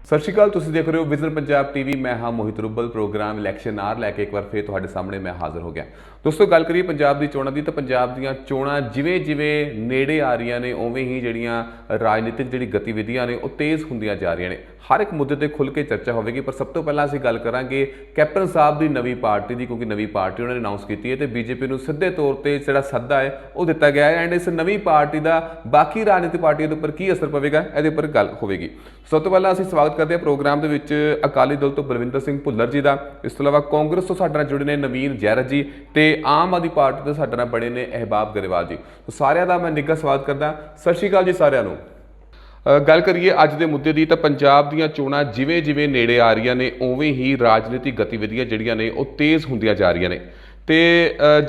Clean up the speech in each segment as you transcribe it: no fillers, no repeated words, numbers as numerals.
ਸਤਿ ਸ਼੍ਰੀ ਅਕਾਲ। ਤੁਸੀਂ ਦੇਖ ਰਹੇ ਹੋ ਵਿਜ਼ਨ ਪੰਜਾਬ ਟੀਵੀ। ਮੈਂ ਹਾਂ ਮੋਹਿਤ ਰੁੱਬਲ। ਪ੍ਰੋਗਰਾਮ ਇਲੈਕਸ਼ਨ ਆਰ ਲੈ ਕੇ ਇੱਕ ਵਾਰ ਫੇਰ ਤੁਹਾਡੇ ਸਾਹਮਣੇ ਮੈਂ ਹਾਜ਼ਰ ਹੋ ਗਿਆ। ਦੋਸਤੋ, ਗੱਲ ਕਰੀਏ ਪੰਜਾਬ ਦੀ ਚੋਣਾਂ ਦੀ ਤਾਂ ਪੰਜਾਬ ਦੀਆਂ ਚੋਣਾਂ ਜਿਵੇਂ ਜਿਵੇਂ ਨੇੜੇ ਆ ਰਹੀਆਂ ਨੇ ਉਵੇਂ ਹੀ ਜਿਹੜੀਆਂ ਰਾਜਨੀਤਿਕ ਗਤੀਵਿਧੀਆਂ ਨੇ ਉਹ ਤੇਜ਼ ਹੁੰਦੀਆਂ ਜਾ ਰਹੀਆਂ ਨੇ। ਹਰ ਇੱਕ ਮੁੱਦੇ ਤੇ ਖੁੱਲ੍ਹ ਕੇ ਚਰਚਾ ਹੋਵੇਗੀ, ਪਰ ਸਭ ਤੋਂ ਪਹਿਲਾਂ ਅਸੀਂ ਗੱਲ ਕਰਾਂਗੇ ਕੈਪਟਨ ਸਾਹਿਬ ਦੀ ਨਵੀਂ ਪਾਰਟੀ ਦੀ, ਕਿਉਂਕਿ ਨਵੀਂ ਪਾਰਟੀ ਉਹਨਾਂ ਨੇ ਅਨਾਉਂਸ ਕੀਤੀ ਹੈ ਤੇ ਬੀਜੇਪੀ ਨੂੰ ਸਿੱਧੇ ਤੌਰ ਤੇ ਜਿਹੜਾ ਸੱਦਾ ਹੈ ਉਹ ਦਿੱਤਾ ਗਿਆ ਹੈ। ਐਂਡ ਇਸ ਨਵੀਂ ਪਾਰਟੀ ਦਾ ਬਾਕੀ ਰਾਜਨੀਤਿਕ ਪਾਰਟੀਆਂ ਦੇ ਉੱਪਰ ਕੀ ਅਸਰ ਪਵੇਗਾ, ਇਹਦੇ ਉੱਪਰ ਗੱਲ ਹੋਵੇਗੀ। ਸਭ ਤੋਂ ਪਹਿਲਾਂ ਅਸੀਂ ਸਵਾਗਤ ਕਰਦੇ ਹਾਂ ਪ੍ਰੋਗਰਾਮ ਦੇ ਵਿੱਚ ਅਕਾਲੀ ਦਲ ਤੋਂ ਬਲਵਿੰਦਰ ਸਿੰਘ ਭੁੱਲਰ ਜੀ ਦਾ। ਇਸ ਤੋਂ ਇਲਾਵਾ ਕਾਂਗਰਸ ਤੋਂ ਸਾਡੇ ਨਾਲ ਜੁੜੇ ਨੇ ਨਵੀਨ ਜੈਰਤ ਜੀ ਤੇ ਆਮ ਆਦਮੀ ਪਾਰਟੀ ਤੋਂ ਸਾਡੇ ਨਾਲ ਬਣੇ ਨੇ ਅਹਿਬਾਬ ਗਰੇਵਾਲ ਜੀ। ਸਾਰਿਆਂ ਦਾ ਮੈਂ ਨਿੱਘਾ ਸਵਾਗਤ ਕਰਦਾ। ਸਤਿ ਸ਼੍ਰੀ ਅਕਾਲ ਜੀ ਸਾਰਿਆਂ ਨੂੰ। ਗੱਲ ਕਰੀਏ ਅੱਜ ਦੇ ਮੁੱਦੇ ਦੀ ਤਾਂ ਪੰਜਾਬ ਦੀਆਂ ਚੋਣਾਂ ਜਿਵੇਂ ਜਿਵੇਂ ਨੇੜੇ ਆ ਰਹੀਆਂ ਨੇ ਉਵੇਂ ਹੀ ਰਾਜਨੀਤਿਕ ਗਤੀਵਿਧੀਆਂ ਜਿਹੜੀਆਂ ਨੇ ਉਹ ਤੇਜ਼ ਹੁੰਦੀਆਂ ਜਾ ਰਹੀਆਂ ਨੇ ਤੇ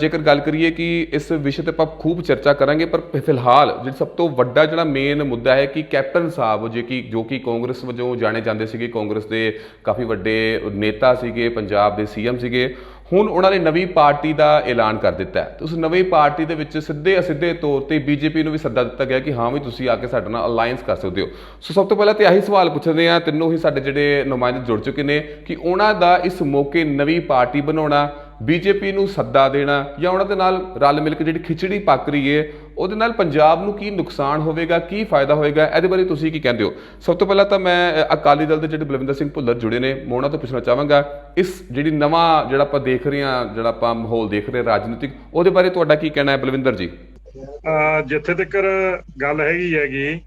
ਜੇਕਰ ਗੱਲ ਕਰੀਏ ਕਿ ਇਸ ਵਿਸ਼ੇ ਤੇ ਆਪਾਂ ਖੂਬ ਚਰਚਾ ਕਰਾਂਗੇ, ਪਰ ਫਿਲਹਾਲ ਜਿਹੜਾ ਸਭ ਤੋਂ ਵੱਡਾ ਜਿਹੜਾ ਮੇਨ ਮੁੱਦਾ ਹੈ ਕਿ ਕੈਪਟਨ ਸਾਹਿਬ ਜੋ ਕਿ ਕਾਂਗਰਸ ਵਜੋਂ ਜਾਣੇ ਜਾਂਦੇ ਸੀਗੇ, ਕਾਂਗਰਸ ਦੇ ਕਾਫੀ ਵੱਡੇ ਨੇਤਾ ਸੀਗੇ, ਪੰਜਾਬ ਦੇ ਸੀਐਮ ਸੀਗੇ, ਹੁਣ ਉਹਨਾਂ ਨੇ ਨਵੀਂ ਪਾਰਟੀ ਦਾ ਐਲਾਨ ਕਰ ਦਿੱਤਾ ਹੈ। ਉਸ ਨਵੀਂ ਪਾਰਟੀ ਦੇ ਵਿੱਚ ਸਿੱਧੇ ਅਸਿੱਧੇ ਤੌਰ ਤੇ ਬੀਜੇਪੀ ਨੂੰ ਵੀ ਸੱਦਾ ਦਿੱਤਾ ਗਿਆ ਕਿ ਹਾਂ ਵੀ ਤੁਸੀਂ ਆ ਕੇ ਸਾਡੇ ਨਾਲ ਅਲਾਈਅੰਸ ਕਰ ਸਕਦੇ ਹੋ। ਸੋ ਸਭ ਤੋਂ ਪਹਿਲਾਂ ਤੇ ਆਹੀ ਸਵਾਲ ਪੁੱਛਦੇ ਆ, ਤਿੰਨੋਂ ਹੀ ਸਾਡੇ ਜਿਹੜੇ ਨੁਮਾਇੰਦੇ ਜੁੜ ਚੁੱਕੇ ਨੇ, ਕਿ ਉਹਨਾਂ ਦਾ ਇਸ ਮੌਕੇ ਨਵੀਂ ਪਾਰਟੀ ਬਣਾਉਣਾ, ਬੀਜੇਪੀ ਨੂੰ ਸੱਦਾ ਦੇਣਾ ਜਾਂ ਉਹਨਾਂ ਦੇ ਨਾਲ ਰਲ ਮਿਲ ਕੇ ਜਿਹੜੀ ਖਿਚੜੀ ਪੱਕ ਰਹੀ ਹੈ ਉਹਦੇ ਨਾਲ ਪੰਜਾਬ ਨੂੰ ਕੀ ਨੁਕਸਾਨ ਹੋਵੇਗਾ, ਕੀ ਫਾਇਦਾ ਹੋਵੇਗਾ, ਇਹਦੇ ਬਾਰੇ ਤੁਸੀਂ ਕੀ ਕਹਿੰਦੇ ਹੋ? ਸਭ ਤੋਂ ਪਹਿਲਾਂ ਤਾਂ ਮੈਂ ਅਕਾਲੀ ਦਲ ਦੇ ਜਿਹੜੇ ਬਲਵਿੰਦਰ ਸਿੰਘ ਭੁੱਲਰ ਜੁੜੇ ਨੇ, ਮੈਂ ਉਹਨਾਂ ਤੋਂ ਪੁੱਛਣਾ ਚਾਹਾਂਗਾ ਇਸ ਜਿਹੜੀ ਨਵਾਂ ਜਿਹੜਾ ਆਪਾਂ ਦੇਖ ਰਹੇ ਹਾਂ, ਜਿਹੜਾ ਆਪਾਂ ਮਾਹੌਲ ਦੇਖ ਰਹੇ ਰਾਜਨੀਤਿਕ, ਉਹਦੇ ਬਾਰੇ ਤੁਹਾਡਾ ਕੀ ਕਹਿਣਾ ਹੈ ਬਲਵਿੰਦਰ ਜੀ? ਜਿੱਥੇ ਤੱਕ ਗੱਲ ਹੈਗੀ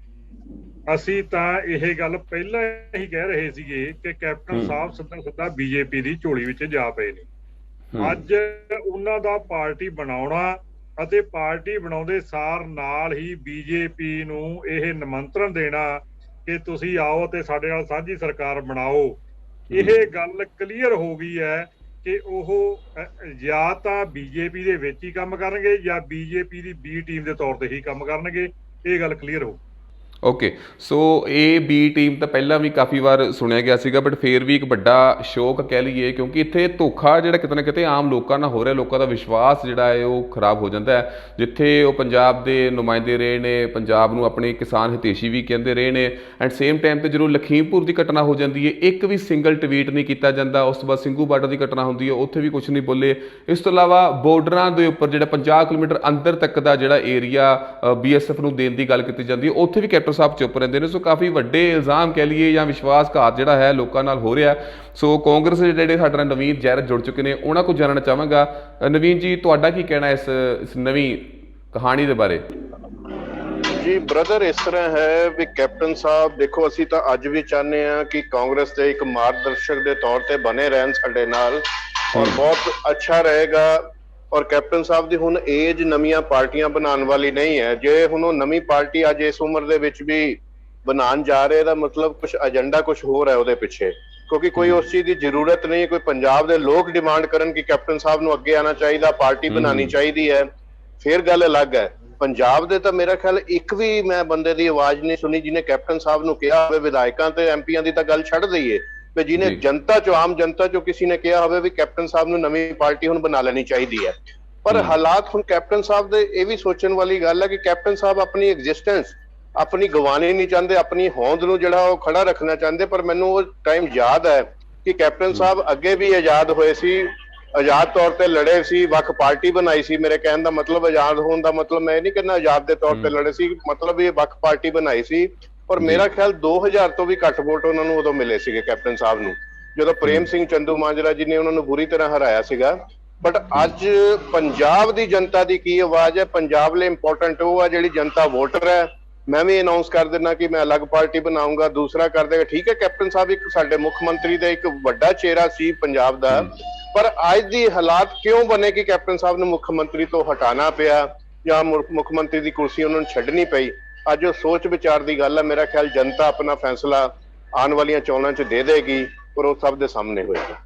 ਅਸੀਂ ਤਾਂ ਇਹ ਗੱਲ ਪਹਿਲਾਂ ਹੀ ਕਹਿ ਰਹੇ ਸੀਗੇ ਕਿ ਕੈਪਟਨ ਸਾਹਿਬ ਸਿੱਧਾ ਬੀਜੇਪੀ ਦੀ ਝੋਲੀ ਵਿੱਚ ਜਾ ਪਏ ਨੇ। ਅੱਜ ਉਹਨਾਂ ਦਾ ਪਾਰਟੀ ਬਣਾਉਣਾ ਅਤੇ ਪਾਰਟੀ ਬਣਾਉਂਦੇ ਸਾਰ ਨਾਲ ਹੀ ਬੀਜੇਪੀ ਨੂੰ ਇਹ ਨਿਮੰਤਰਣ ਦੇਣਾ ਕਿ ਤੁਸੀਂ ਆਓ ਤੇ ਸਾਡੇ ਨਾਲ ਸਾਂਝੀ ਸਰਕਾਰ ਬਣਾਓ, ਇਹ ਗੱਲ ਕਲੀਅਰ ਹੋ ਗਈ ਹੈ ਕਿ ਉਹ ਜਾਂ ਤਾਂ ਬੀਜੇਪੀ ਦੇ ਵਿੱਚ ਹੀ ਕੰਮ ਕਰਨਗੇ ਜਾਂ ਬੀਜੇਪੀ ਦੀ ਬੀ ਟੀਮ ਦੇ ਤੌਰ ਤੇ ਹੀ ਕੰਮ ਕਰਨਗੇ। ਇਹ ਗੱਲ ਕਲੀਅਰ ਹੋ। ਓਕੇ, ਸੋ ਇਹ ਬੀ ਟੀਮ ਤਾਂ ਪਹਿਲਾਂ ਵੀ ਕਾਫੀ ਵਾਰ ਸੁਣਿਆ ਗਿਆ ਸੀਗਾ, ਬਟ ਫਿਰ ਵੀ ਇੱਕ ਵੱਡਾ ਸ਼ੌਕ ਕਹਿ ਲਈਏ, ਕਿਉਂਕਿ ਇੱਥੇ ਧੋਖਾ ਜਿਹੜਾ ਕਿਤੇ ਨਾ ਕਿਤੇ ਆਮ ਲੋਕਾਂ ਨਾਲ ਹੋ ਰਿਹਾ, ਲੋਕਾਂ ਦਾ ਵਿਸ਼ਵਾਸ ਜਿਹੜਾ ਹੈ ਉਹ ਖਰਾਬ ਹੋ ਜਾਂਦਾ ਹੈ। ਜਿੱਥੇ ਉਹ ਪੰਜਾਬ ਦੇ ਨੁਮਾਇੰਦੇ ਰਹੇ ਨੇ, ਪੰਜਾਬ ਨੂੰ ਆਪਣੇ ਕਿਸਾਨ ਹਿਤੈਸ਼ੀ ਵੀ ਕਹਿੰਦੇ ਰਹੇ ਨੇ, ਐਂਡ ਸੇਮ ਟਾਈਮ ਤੇ ਜਦੋਂ ਲਖੀਮਪੁਰ ਦੀ ਘਟਨਾ ਹੋ ਜਾਂਦੀ ਹੈ ਇੱਕ ਵੀ ਸਿੰਗਲ ਟਵੀਟ ਨਹੀਂ ਕੀਤਾ ਜਾਂਦਾ। ਉਸ ਤੋਂ ਬਾਅਦ ਸਿੰਘੂ ਬਾਰਡਰ ਦੀ ਘਟਨਾ ਹੁੰਦੀ ਹੈ, ਉੱਥੇ ਵੀ ਕੁਝ ਨਹੀਂ ਬੋਲੇ। ਇਸ ਤੋਂ ਇਲਾਵਾ ਬਾਰਡਰਾਂ ਦੇ ਉੱਪਰ ਜਿਹੜਾ 50 ਕਿਲੋਮੀਟਰ ਅੰਦਰ ਤੱਕ ਦਾ ਜਿਹੜਾ ਏਰੀਆ BSF ਨੂੰ ਦੇਣ ਦੀ ਗੱਲ ਕੀਤੀ ਜਾਂਦੀ ਹੈ, ਉੱਥੇ ਵੀ ਕੈਪਟਨ ਸਾਹਿਬ ਚੁੱਪ ਰਹਿੰਦੇ ਨੇ। ਸੋ ਕਾਫੀ ਵੱਡੇ ਇਲਜ਼ਾਮ ਕਹਿ ਲਈਏ ਜਾਂ ਵਿਸ਼ਵਾਸਘਾਤ ਜਿਹੜਾ ਹੈ ਲੋਕਾਂ ਨਾਲ ਹੋ ਰਿਹਾ। ਸੋ ਕਾਂਗਰਸ ਦੇ ਜਿਹੜੇ ਸਾਡੇ ਨਾਲ ਨਵੀਨ ਜੈਰਤ ਜੁੜ ਚੁੱਕੇ ਨੇ, ਉਹਨਾਂ ਕੋਲ ਜਾਣਨਾ ਚਾਹਾਂਗਾ। ਨਵੀਨ ਜੀ, ਤੁਹਾਡਾ ਕੀ ਕਹਿਣਾ ਇਸ ਨਵੀਂ ਕਹਾਣੀ ਦੇ ਬਾਰੇ? ਜੀ ਬ੍ਰਦਰ, ਇਸ ਤਰ੍ਹਾਂ ਹੈ ਵੀ ਕੈਪਟਨ ਸਾਹਿਬ ਦੇਖੋ, ਅਸੀਂ ਤਾਂ ਅੱਜ ਵੀ ਚਾਹੁੰਦੇ ਹਾਂ ਕਿ ਕਾਂਗਰਸ ਦੇ ਇੱਕ ਮਾਰਗਦਰਸ਼ਕ ਦੇ ਤੌਰ ਤੇ ਬਣੇ ਰਹਿਣ ਸਾਡੇ ਨਾਲ, ਔਰ ਬਹੁਤ ਅੱਛਾ ਰਹੇਗਾ। ਔਰ ਕੈਪਟਨ ਸਾਹਿਬ ਦੀ ਹੁਣ ਏਜ ਨਵੀਆਂ ਪਾਰਟੀਆਂ ਬਣਾਉਣ ਵਾਲੀ ਨਹੀਂ ਹੈ। ਜੇ ਹੁਣ ਉਹ ਨਵੀਂ ਪਾਰਟੀ ਅੱਜ ਇਸ ਉਮਰ ਦੇ ਵਿੱਚ ਵੀ ਬਣਾਉਣ ਜਾ ਰਹੇ, ਦਾ ਮਤਲਬ ਕੁਝ ਏਜੰਡਾ ਕੁਝ ਹੋਰ ਹੈ ਉਹਦੇ ਪਿੱਛੇ, ਕਿਉਂਕਿ ਕੋਈ ਉਸ ਚੀਜ਼ ਦੀ ਜ਼ਰੂਰਤ ਨਹੀਂ। ਕੋਈ ਪੰਜਾਬ ਦੇ ਲੋਕ ਡਿਮਾਂਡ ਕਰਨ ਕਿ ਕੈਪਟਨ ਸਾਹਿਬ ਨੂੰ ਅੱਗੇ ਆਉਣਾ ਚਾਹੀਦਾ, ਪਾਰਟੀ ਬਣਾਉਣੀ ਚਾਹੀਦੀ ਹੈ, ਫਿਰ ਗੱਲ ਅਲੱਗ ਹੈ। ਪੰਜਾਬ ਦੇ ਤਾਂ ਮੇਰਾ ਖਿਆਲ ਇੱਕ ਵੀ ਮੈਂ ਬੰਦੇ ਦੀ ਆਵਾਜ਼ ਨਹੀਂ ਸੁਣੀ ਜਿਹਨੇ ਕੈਪਟਨ ਸਾਹਿਬ ਨੂੰ ਕਿਹਾ ਹੋਵੇ। ਵਿਧਾਇਕਾਂ ਤੇ ਐਮਪੀਆਂ ਦੀ ਤਾਂ ਗੱਲ ਛੱਡ ਦਈਏ, ਤੇ ਜਿਹਨੇ ਜਨਤਾ ਚੋਂ, ਆਮ ਜਨਤਾ ਚੋਂ ਕਿਸੇ ਨੇ ਕਿਹਾ ਹੋਵੇ ਵੀ ਕੈਪਟਨ ਸਾਹਿਬ ਨੂੰ ਨਵੀਂ ਪਾਰਟੀ ਹੁਣ ਬਣਾ ਲੈਣੀ ਚਾਹੀਦੀ ਹੈ। ਪਰ ਹਾਲਾਤ ਹੁਣ ਕੈਪਟਨ ਸਾਹਿਬ ਦੇ ਇਹ ਵੀ ਸੋਚਣ ਵਾਲੀ ਗੱਲ ਹੈ ਕਿ ਕੈਪਟਨ ਸਾਹਿਬ ਆਪਣੀ ਐਗਜ਼ਿਸਟੈਂਸ ਆਪਣੀ ਗਵਾਉਣੀ ਨਹੀਂ ਚਾਹੁੰਦੇ, ਆਪਣੀ ਹੋਂਦ ਨੂੰ ਜਿਹੜਾ ਉਹ ਖੜਾ ਰੱਖਣਾ ਚਾਹੁੰਦੇ। ਪਰ ਮੈਨੂੰ ਉਹ ਟਾਈਮ ਯਾਦ ਹੈ ਕਿ ਕੈਪਟਨ ਸਾਹਿਬ ਅੱਗੇ ਵੀ ਆਜ਼ਾਦ ਹੋਏ ਸੀ, ਆਜ਼ਾਦ ਤੌਰ ਤੇ ਲੜੇ ਸੀ, ਵੱਖ ਪਾਰਟੀ ਬਣਾਈ ਸੀ। ਮੇਰੇ ਕਹਿਣ ਦਾ ਮਤਲਬ ਆਜ਼ਾਦ ਹੋਣ ਦਾ ਮਤਲਬ ਮੈਂ ਇਹ ਨਹੀਂ ਕਹਿੰਦਾ ਆਜ਼ਾਦ ਦੇ ਤੌਰ ਤੇ ਲੜੇ ਸੀ, ਮਤਲਬ ਇਹ ਵੱਖ ਪਾਰਟੀ ਬਣਾਈ ਸੀ। ਔਰ ਮੇਰਾ ਖਿਆਲ 2000 ਤੋਂ ਵੀ ਘੱਟ ਵੋਟ ਉਹਨਾਂ ਨੂੰ ਉਦੋਂ ਮਿਲੇ ਸੀਗੇ ਕੈਪਟਨ ਸਾਹਿਬ ਨੂੰ, ਜਦੋਂ ਪ੍ਰੇਮ ਸਿੰਘ ਚੰਦੂ ਮਾਜਰਾ ਜੀ ਨੇ ਉਹਨਾਂ ਨੂੰ ਬੁਰੀ ਤਰ੍ਹਾਂ ਹਰਾਇਆ ਸੀਗਾ। ਬਟ ਅੱਜ ਪੰਜਾਬ ਦੀ ਜਨਤਾ ਦੀ ਕੀ ਆਵਾਜ਼ ਹੈ? ਪੰਜਾਬ ਲਈ ਇੰਪੋਰਟੈਂਟ ਉਹ ਆ ਜਿਹੜੀ ਜਨਤਾ ਵੋਟਰ ਹੈ। ਮੈਂ ਵੀ ਅਨਾਉਂਸ ਕਰ ਦਿੰਦਾ ਕਿ ਮੈਂ ਅਲੱਗ ਪਾਰਟੀ ਬਣਾਉਂਗਾ, ਦੂਸਰਾ ਕਰ ਦੇਗਾ। ਠੀਕ ਹੈ, ਕੈਪਟਨ ਸਾਹਿਬ ਇੱਕ ਸਾਡੇ ਮੁੱਖ ਮੰਤਰੀ ਦਾ ਇੱਕ ਵੱਡਾ ਚਿਹਰਾ ਸੀ ਪੰਜਾਬ ਦਾ, ਪਰ ਅੱਜ ਦੀ ਹਾਲਾਤ ਕਿਉਂ ਬਣੇ ਕਿ ਕੈਪਟਨ ਸਾਹਿਬ ਨੂੰ ਮੁੱਖ ਮੰਤਰੀ ਤੋਂ ਹਟਾਉਣਾ ਪਿਆ ਜਾਂ ਮੁੱਖ ਮੰਤਰੀ ਦੀ ਕੁਰਸੀ ਉਹਨਾਂ ਨੂੰ ਛੱਡਣੀ ਪਈ? ਅੱਜ ਉਹ ਸੋਚ ਵਿਚਾਰ ਦੀ ਗੱਲ ਹੈ। ਮੇਰਾ ਖਿਆਲ ਜਨਤਾ ਆਪਣਾ ਫੈਸਲਾ ਆਉਣ ਵਾਲੀਆਂ ਚੋਣਾਂ 'ਚ ਦੇ ਦੇਗੀ, ਪਰ ਉਹ ਸਭ ਦੇ ਸਾਹਮਣੇ ਹੋਏਗਾ।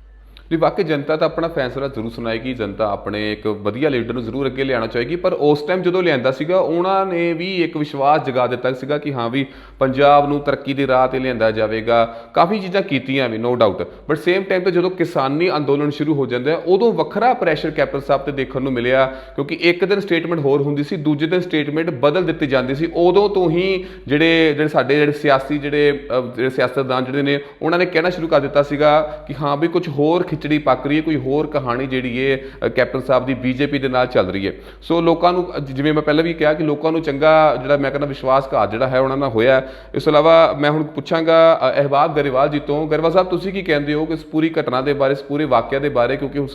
ਨਹੀਂ, ਵਾਕਈ ਜਨਤਾ ਤਾਂ ਆਪਣਾ ਫੈਸਲਾ ਜ਼ਰੂਰ ਸੁਣਾਏਗੀ, ਜਨਤਾ ਆਪਣੇ ਇੱਕ ਵਧੀਆ ਲੀਡਰ ਨੂੰ ਜ਼ਰੂਰ ਅੱਗੇ ਲਿਆਉਣਾ ਚਾਹੇਗੀ। ਪਰ ਉਸ ਟਾਈਮ ਜਦੋਂ ਲਿਆਂਦਾ ਸੀਗਾ ਉਹਨਾਂ ਨੇ ਵੀ ਇੱਕ ਵਿਸ਼ਵਾਸ ਜਗਾ ਦਿੱਤਾ ਸੀਗਾ ਕਿ ਹਾਂ ਵੀ ਪੰਜਾਬ ਨੂੰ ਤਰੱਕੀ ਦੀ ਰਾਹ 'ਤੇ ਲਿਆਂਦਾ ਜਾਵੇਗਾ, ਕਾਫੀ ਚੀਜ਼ਾਂ ਕੀਤੀਆਂ ਵੀ, no doubt. But same time 'ਤੇ ਜਦੋਂ ਕਿਸਾਨੀ ਅੰਦੋਲਨ ਸ਼ੁਰੂ ਹੋ ਜਾਂਦਾ ਉਦੋਂ ਵੱਖਰਾ ਪ੍ਰੈਸ਼ਰ ਕੈਪਟਨ ਸਾਹਿਬ 'ਤੇ ਦੇਖਣ ਨੂੰ ਮਿਲਿਆ, ਕਿਉਂਕਿ ਇੱਕ ਦਿਨ ਸਟੇਟਮੈਂਟ ਹੋਰ ਹੁੰਦੀ ਸੀ, ਦੂਜੇ ਦਿਨ ਸਟੇਟਮੈਂਟ ਬਦਲ ਦਿੱਤੀ ਜਾਂਦੀ ਸੀ। ਉਦੋਂ ਤੋਂ ਹੀ ਜਿਹੜੇ ਸਾਡੇ ਸਿਆਸੀ ਜਿਹੜੇ ਸਿਆਸਤਦਾਨ ਜਿਹੜੇ ਨੇ ਉਹਨਾਂ ਨੇ ਕਹਿਣਾ ਸ਼ੁਰੂ ਕਰ ਦਿੱਤਾ ਸੀਗਾ ਕਿ ਹਾਂ ਵੀ ਕੁਝ ਹੋਰ ਖਿਚੜੀ ਪੱਕ ਰਹੀ ਹੈ, ਕੋਈ ਹੋਰ ਕਹਾਣੀ ਜਿਹੜੀ ਹੈ ਕੈਪਟਨ ਸਾਹਿਬ ਦੀ ਬੀਜੇਪੀ ਦੇ ਨਾਲ ਚੱਲ ਰਹੀ ਹੈ। ਸੋ ਲੋਕਾਂ ਨੂੰ, ਜਿਵੇਂ ਮੈਂ ਪਹਿਲਾਂ ਵੀ ਕਿਹਾ, ਕਿ ਲੋਕਾਂ ਨੂੰ ਚੰਗਾ ਜਿਹੜਾ ਮੈਂ ਕਹਿੰਦਾ ਵਿਸ਼ਵਾਸਘਾਤ ਜਿਹੜਾ ਹੈ ਉਹਨਾਂ ਨਾਲ ਹੋਇਆ। ਇਸ ਤੋਂ ਇਲਾਵਾ ਮੈਂ ਹੁਣ ਪੁੱਛਾਂਗਾ ਅਹਿਬਾਬ ਗਰੇਵਾਲ ਜੀ ਤੋਂ। ਗਰੇਵਾਲ ਸਾਹਿਬ, ਤੁਸੀਂ ਕੀ ਕਹਿੰਦੇ ਹੋ ਕਿ ਇਸ ਪੂਰੀ ਘਟਨਾ ਦੇ ਬਾਰੇ, ਇਸ ਪੂਰੇ ਵਾਕਿਆ ਦੇ ਬਾਰੇ? ਕਿਉਂਕਿ ਹੁਣ